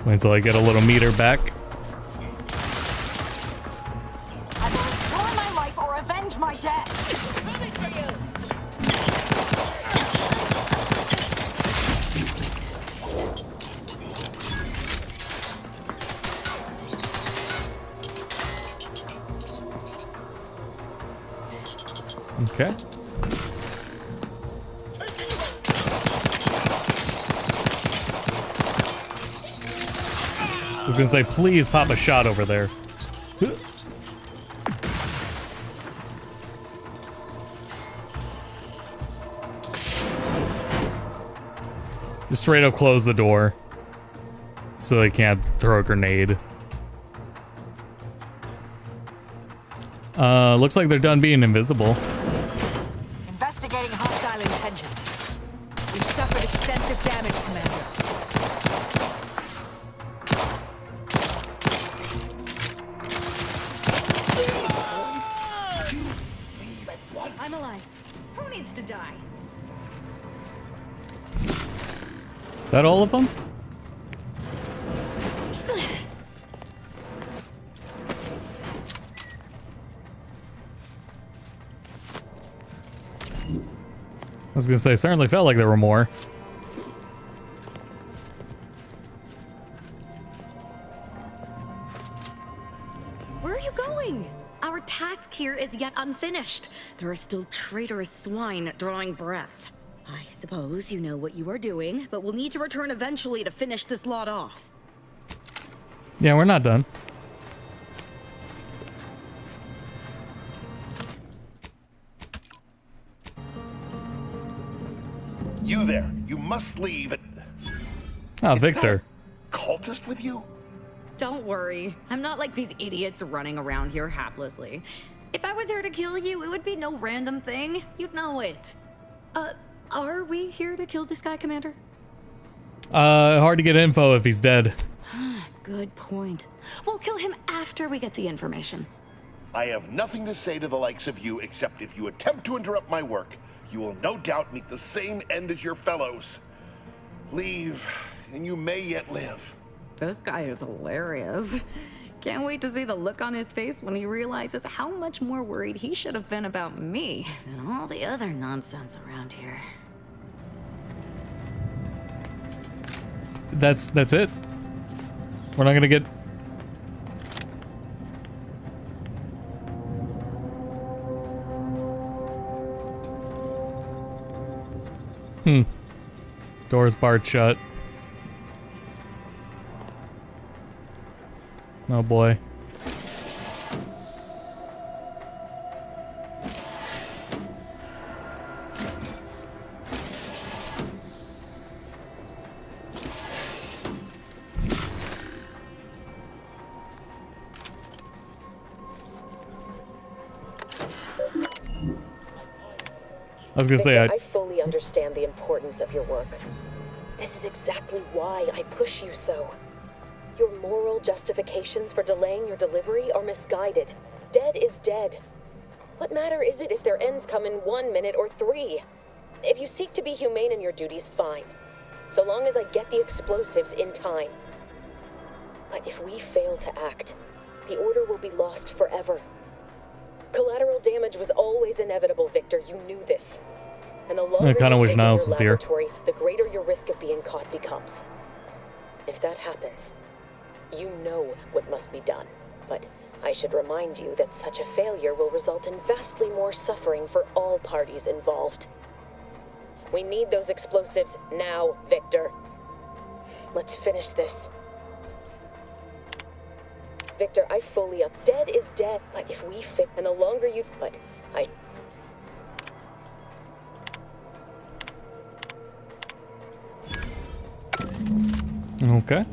Wait until I get a little meter back. I will restore my life or avenge my death. Coming for you. Okay. I was gonna say, please pop a shot over there. Just straight up close the door. so they can't throw a grenade. Looks like they're done being invisible. Investigating hostile intentions. We've suffered extensive damage, Commander. I'm alive. Who needs to die? That all of them? I was gonna say, certainly felt like there were more. Where are you going? Our task here is yet unfinished. There are still traitorous swine drawing breath. I suppose you know what you are doing, but we'll need to return eventually to finish this lot off. Yeah, we're not done. You there. You must leave. Ah, Victor. Cultist with you? Don't worry. I'm not like these idiots running around here haplessly. If I was here to kill you, it would be no random thing. You'd know it. Are we here to kill this guy, Commander? Hard to get info if he's dead. Good point. We'll kill him after we get the information. I have nothing to say to the likes of you except if you attempt to interrupt my work, you will no doubt meet the same end as your fellows. Leave, and you may yet live. This guy is hilarious. Can't wait to see the look on his face when he realizes how much more worried he should have been about me than all the other nonsense around here. That's it. We're not gonna get... Doors barred shut. Oh boy. I was gonna say, I fully understand the importance of your work. This is exactly why I push you so. Your moral justifications for delaying your delivery are misguided. Dead is dead. What matter is it if their ends come in 1 minute or 3? If you seek to be humane in your duties, fine. So long as I get the explosives in time. But if we fail to act, the order will be lost forever. Collateral damage was always inevitable, Victor. You knew this. And the longer I kind of you wish take Niles in your was here. laboratory, the greater your risk of being caught becomes. If that happens, you know what must be done. But I should remind you that such a failure will result in vastly more suffering for all parties involved. We need those explosives now, Victor. Let's finish this. Victor, I fully up. Dead is dead, but if we fit, and the longer you, but I. Okay.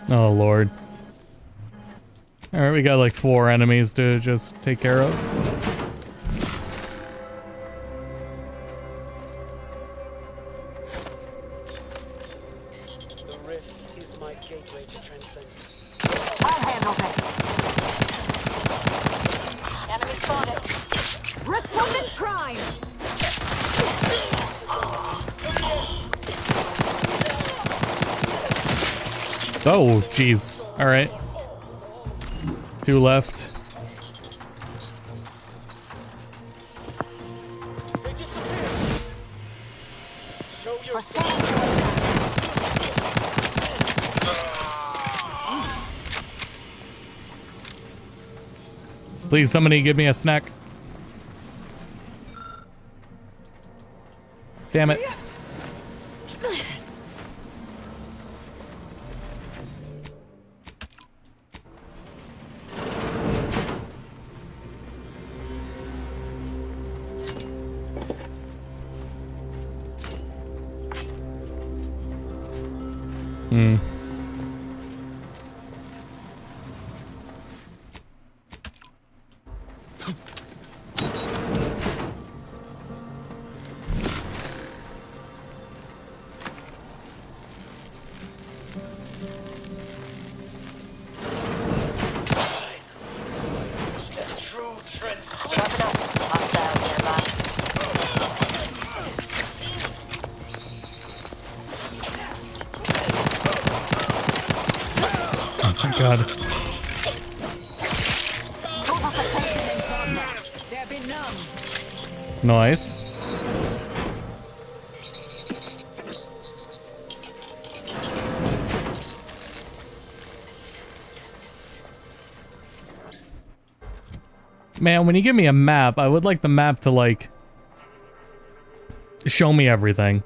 Oh lord. Alright, we got like 4 enemies to just take care of. I'll handle this. Enemy spotted. Respondent prime. Oh, jeez. Alright. 2 left. Please, somebody give me a snack. Damn it. Oh, thank God. Nice. Man, when you give me a map, I would like the map to, like, show me everything.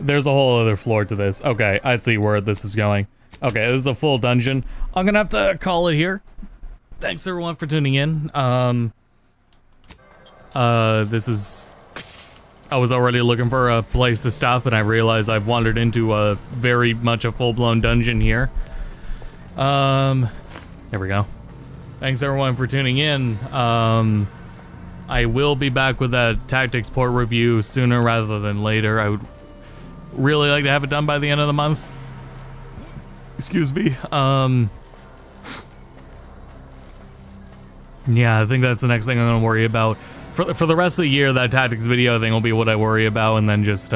There's a whole other floor to this. Okay, I see where this is going. Okay, this is a full dungeon. I'm gonna have to call it here. Thanks everyone for tuning in. This is... I was already looking for a place to stop, and I realized I've wandered into a very much a full-blown dungeon here. There we go. Thanks everyone for tuning in. I will be back with that tactics port review sooner rather than later. I would really like to have it done by the end of the month. Excuse me. Yeah, I think that's the next thing I'm gonna worry about. For the rest of the year, that tactics video thing will be what I worry about, and then just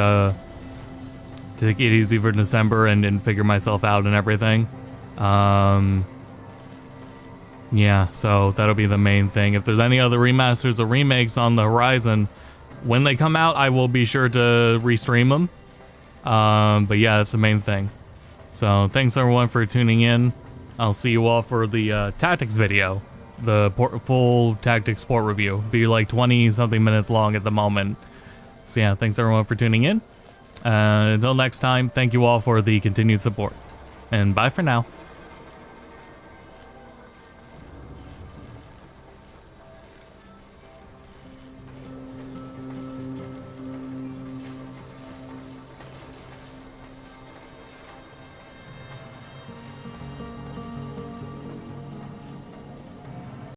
take it easy for December and figure myself out and everything. Yeah, so that'll be the main thing. If there's any other remasters or remakes on the horizon, when they come out, I will be sure to restream them. But yeah, that's the main thing. So thanks everyone for tuning in. I'll see you all for the tactics video. The full tactics port review. Be like 20 something minutes long at the moment. So yeah, thanks everyone for tuning in. Until next time, thank you all for the continued support. And bye for now.